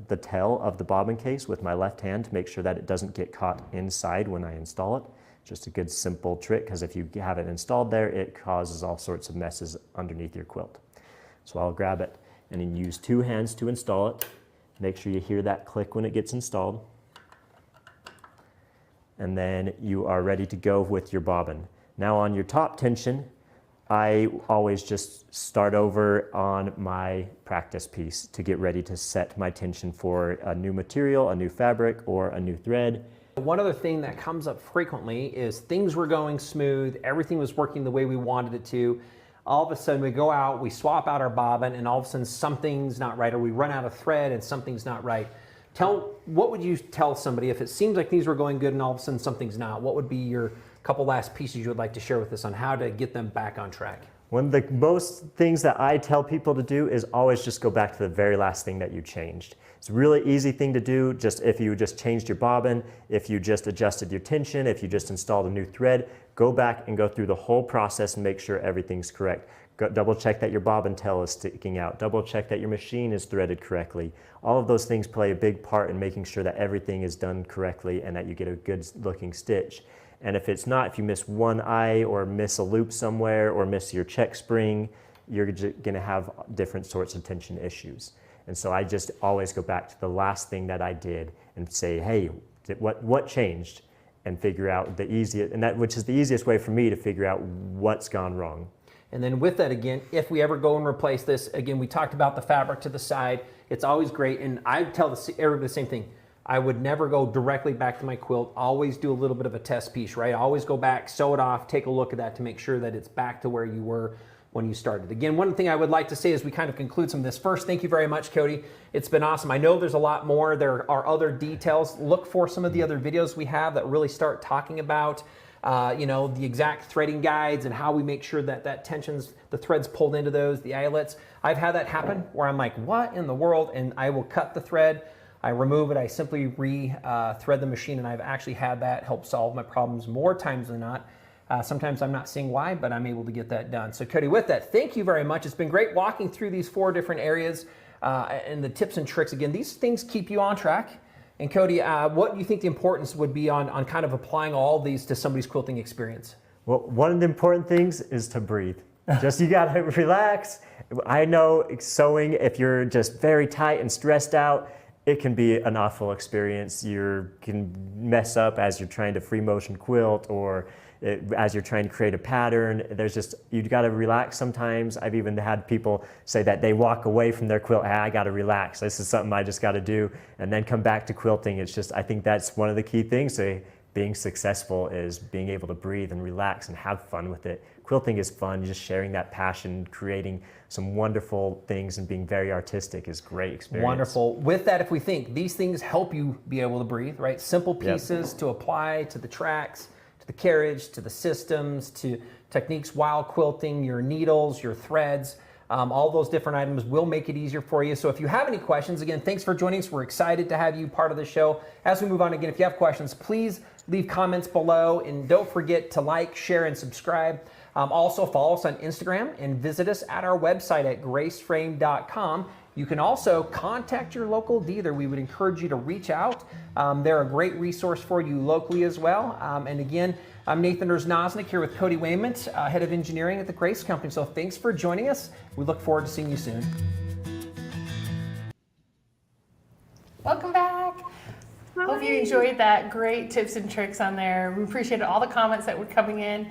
[SPEAKER 8] the tail of the bobbin case with my left hand to make sure that it doesn't get caught inside when I install it. Just a good simple trick, because if you have it installed there, it causes all sorts of messes underneath your quilt. So I'll grab it and then use 2 hands to install it. Make sure you hear that click when it gets installed. And then you are ready to go with your bobbin. Now on your top tension, I always just start over on my practice piece to get ready to set my tension for a new material, a new fabric, or a new thread.
[SPEAKER 9] One other thing that comes up frequently is things were going smooth, everything was working the way we wanted it to. All of a sudden we go out, we swap out our bobbin, and all of a sudden something's not right, or we run out of thread and something's not right. What would you tell somebody if it seems like things were going good and all of a sudden something's not? What would be your couple last pieces you would like to share with us on how to get them back on track?
[SPEAKER 8] One of the most things that I tell people to do is always just go back to the very last thing that you changed. It's a really easy thing to do. Just if you just changed your bobbin, if you just adjusted your tension, if you just installed a new thread, go back and go through the whole process and make sure everything's correct. Double check that your bobbin tail is sticking out. Double check that your machine is threaded correctly. All of those things play a big part in making sure that everything is done correctly and that you get a good looking stitch. And if it's not, if you miss one eye or miss a loop somewhere or miss your check spring, you're going to have different sorts of tension issues. And so I just always go back to the last thing that I did and say, hey, what changed? And figure out the easiest, and which is the easiest way for me to figure out what's gone wrong.
[SPEAKER 9] And then with that, again, if we ever go and replace this, again, we talked about the fabric to the side. It's always great. And I tell everybody the same thing. I would never go directly back to my quilt. Always do a little bit of a test piece, right? Always go back, sew it off, take a look at that to make sure that it's back to where you were when you started. Again, one thing I would like to say as we kind of conclude some of this. First, thank you very much, Cody. It's been awesome. I know there's a lot more. There are other details. Look for some of the other videos we have that really start talking about the exact threading guides and how we make sure that the thread's pulled into those, the eyelets. I've had that happen where I'm like, what in the world? And I will cut the thread. I remove it, I simply re-thread the machine, and I've actually had that help solve my problems more times than not. Sometimes I'm not seeing why, but I'm able to get that done. So Cody, with that, thank you very much. It's been great walking through these 4 different areas and the tips and tricks. Again, these things keep you on track. And Cody, what do you think the importance would be on kind of applying all these to somebody's quilting experience?
[SPEAKER 8] Well, one of the important things is to breathe. You gotta relax. I know sewing, if you're just very tight and stressed out, it can be an awful experience. You can mess up as you're trying to free motion quilt, or as you're trying to create a pattern. You gotta relax sometimes. I've even had people say that they walk away from their quilt, hey, I gotta relax. This is something I just gotta do, and then come back to quilting. I think that's one of the key things to being successful, is being able to breathe and relax and have fun with it. Quilting is fun, just sharing that passion, creating some wonderful things and being very artistic is great experience.
[SPEAKER 9] Wonderful. With that, if we think these things help you be able to breathe, right? Simple pieces to apply to the tracks, to the carriage, to the systems, to techniques while quilting, your needles, your threads, all those different items will make it easier for you. So if you have any questions, again, thanks for joining us. We're excited to have you part of the show. As we move on, again, if you have questions, please leave comments below, and don't forget to like, share, and subscribe. Also follow us on Instagram and visit us at our website at graceframe.com. You can also contact your local dealer. We would encourage you to reach out. They're a great resource for you locally as well. And again, I'm Nathan Erznosnik here with Cody Wayment, Head of Engineering at the Grace Company. So thanks for joining us. We look forward to seeing you soon.
[SPEAKER 1] Welcome back. Hope you enjoyed that. Great tips and tricks on there. We appreciated all the comments that were coming in.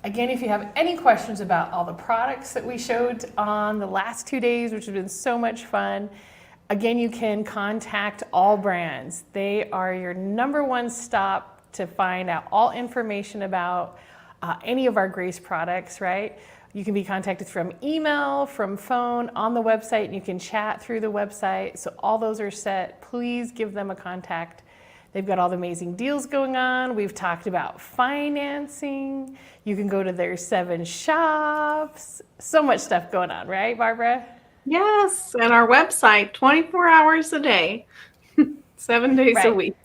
[SPEAKER 1] Again, if you have any questions about all the products that we showed on the last 2 days, which have been so much fun, Again, you can contact Allbrands. They are your #1 stop to find out all information about any of our Grace products, right? You can be contacted from email, from phone, on the website, and you can chat through the website. So all those are set. Please give them a contact. They've got all the amazing deals going on. We've talked about financing. You can go to their 7 shops. So much stuff going on, right, Barbara?
[SPEAKER 3] Yes, and our website, 24 hours a day, 7 days a
[SPEAKER 1] Right.
[SPEAKER 3] week.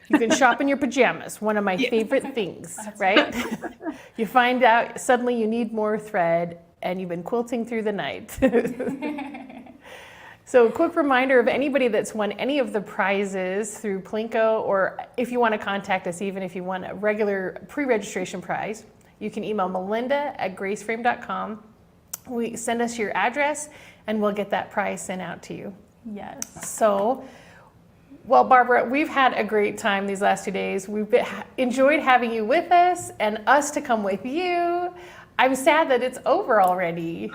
[SPEAKER 1] You can shop in your pajamas, one of my favorite things, right? You find out suddenly you need more thread and you've been quilting through the night. So a quick reminder of anybody that's won any of the prizes through Plinko, or if you want to contact us, even if you want a regular pre-registration prize, you can email melinda@graceframe.com. Send us your address and we'll get that prize sent out to you.
[SPEAKER 2] Yes.
[SPEAKER 1] So, well, Barbara, we've had a great time these last 2 days. We've enjoyed having you with us and us to come with you. I'm sad that it's over already.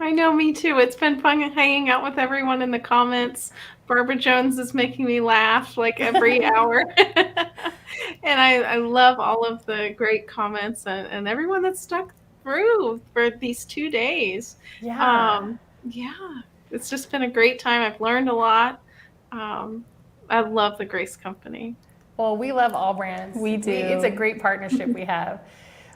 [SPEAKER 3] I know, me too. It's been fun hanging out with everyone in the comments. Barbara Jones is making me laugh like every hour. And I love all of the great comments and everyone that stuck through for these 2 days.
[SPEAKER 1] Yeah.
[SPEAKER 3] Yeah, it's just been a great time. I've learned a lot. I love the Grace Company.
[SPEAKER 1] Well, we love Allbrands.
[SPEAKER 2] We do.
[SPEAKER 1] It's a great partnership we have.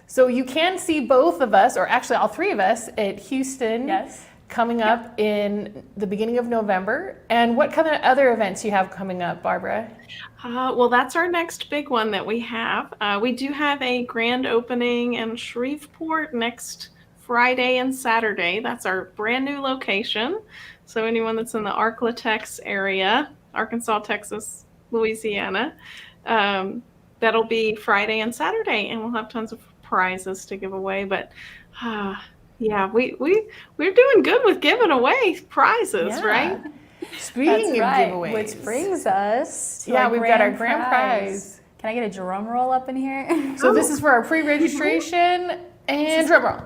[SPEAKER 1] So you can see both of us, or actually all 3 of us, at Houston coming up in the beginning of November. And what kind of other events you have coming up, Barbara?
[SPEAKER 3] Well, that's our next big one that we have. We do have a grand opening in Shreveport next Friday and Saturday. That's our brand new location. So anyone that's in the Arklatex area, Arkansas, Texas, Louisiana, that'll be Friday and Saturday, and we'll have tons of prizes to give away. But yeah, we're doing good with giving away prizes, right?
[SPEAKER 1] Speaking of giveaways,
[SPEAKER 2] Which brings us to
[SPEAKER 1] we've got our grand prize.
[SPEAKER 2] Can I get a drum roll up in here?
[SPEAKER 1] So this is for our pre-registration and drum roll.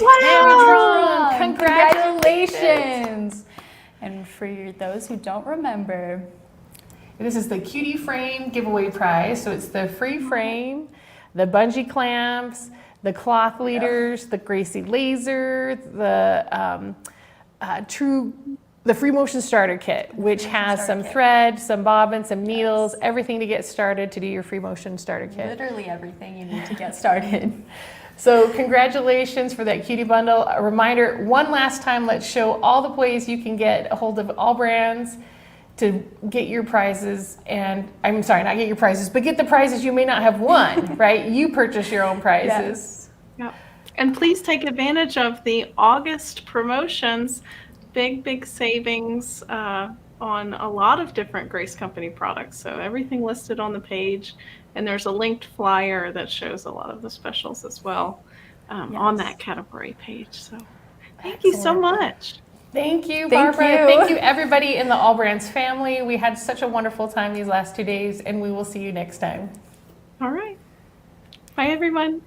[SPEAKER 2] Wow!
[SPEAKER 1] Congratulations!
[SPEAKER 2] And for those who don't remember,
[SPEAKER 1] this is the Cutie Frame giveaway prize. So it's the free frame, the bungee clamps, the cloth leaders, the Gracie laser, the free motion starter kit, which has some thread, some bobbin, some needles, everything to get started to do your free motion starter kit.
[SPEAKER 2] literally everything you need to get started.
[SPEAKER 1] So congratulations for that cutie bundle. A reminder, one last time, let's show all the ways you can get a hold of Allbrands to get your prizes. And I'm sorry, not get your prizes, but get the prizes you may not have won, right? You purchase your own prizes.
[SPEAKER 3] Yep. And please take advantage of the August promotions. Big savings on a lot of different Grace Company products. So everything listed on the page. And there's a linked flyer that shows a lot of the specials as well on that category page. So thank you so much.
[SPEAKER 1] Thank you,
[SPEAKER 2] Thank
[SPEAKER 1] Barbara.
[SPEAKER 2] you.
[SPEAKER 1] Thank you, everybody in the Allbrands family. We had such a wonderful time these last 2 days, and we will see you next time.
[SPEAKER 3] All right. Bye, everyone.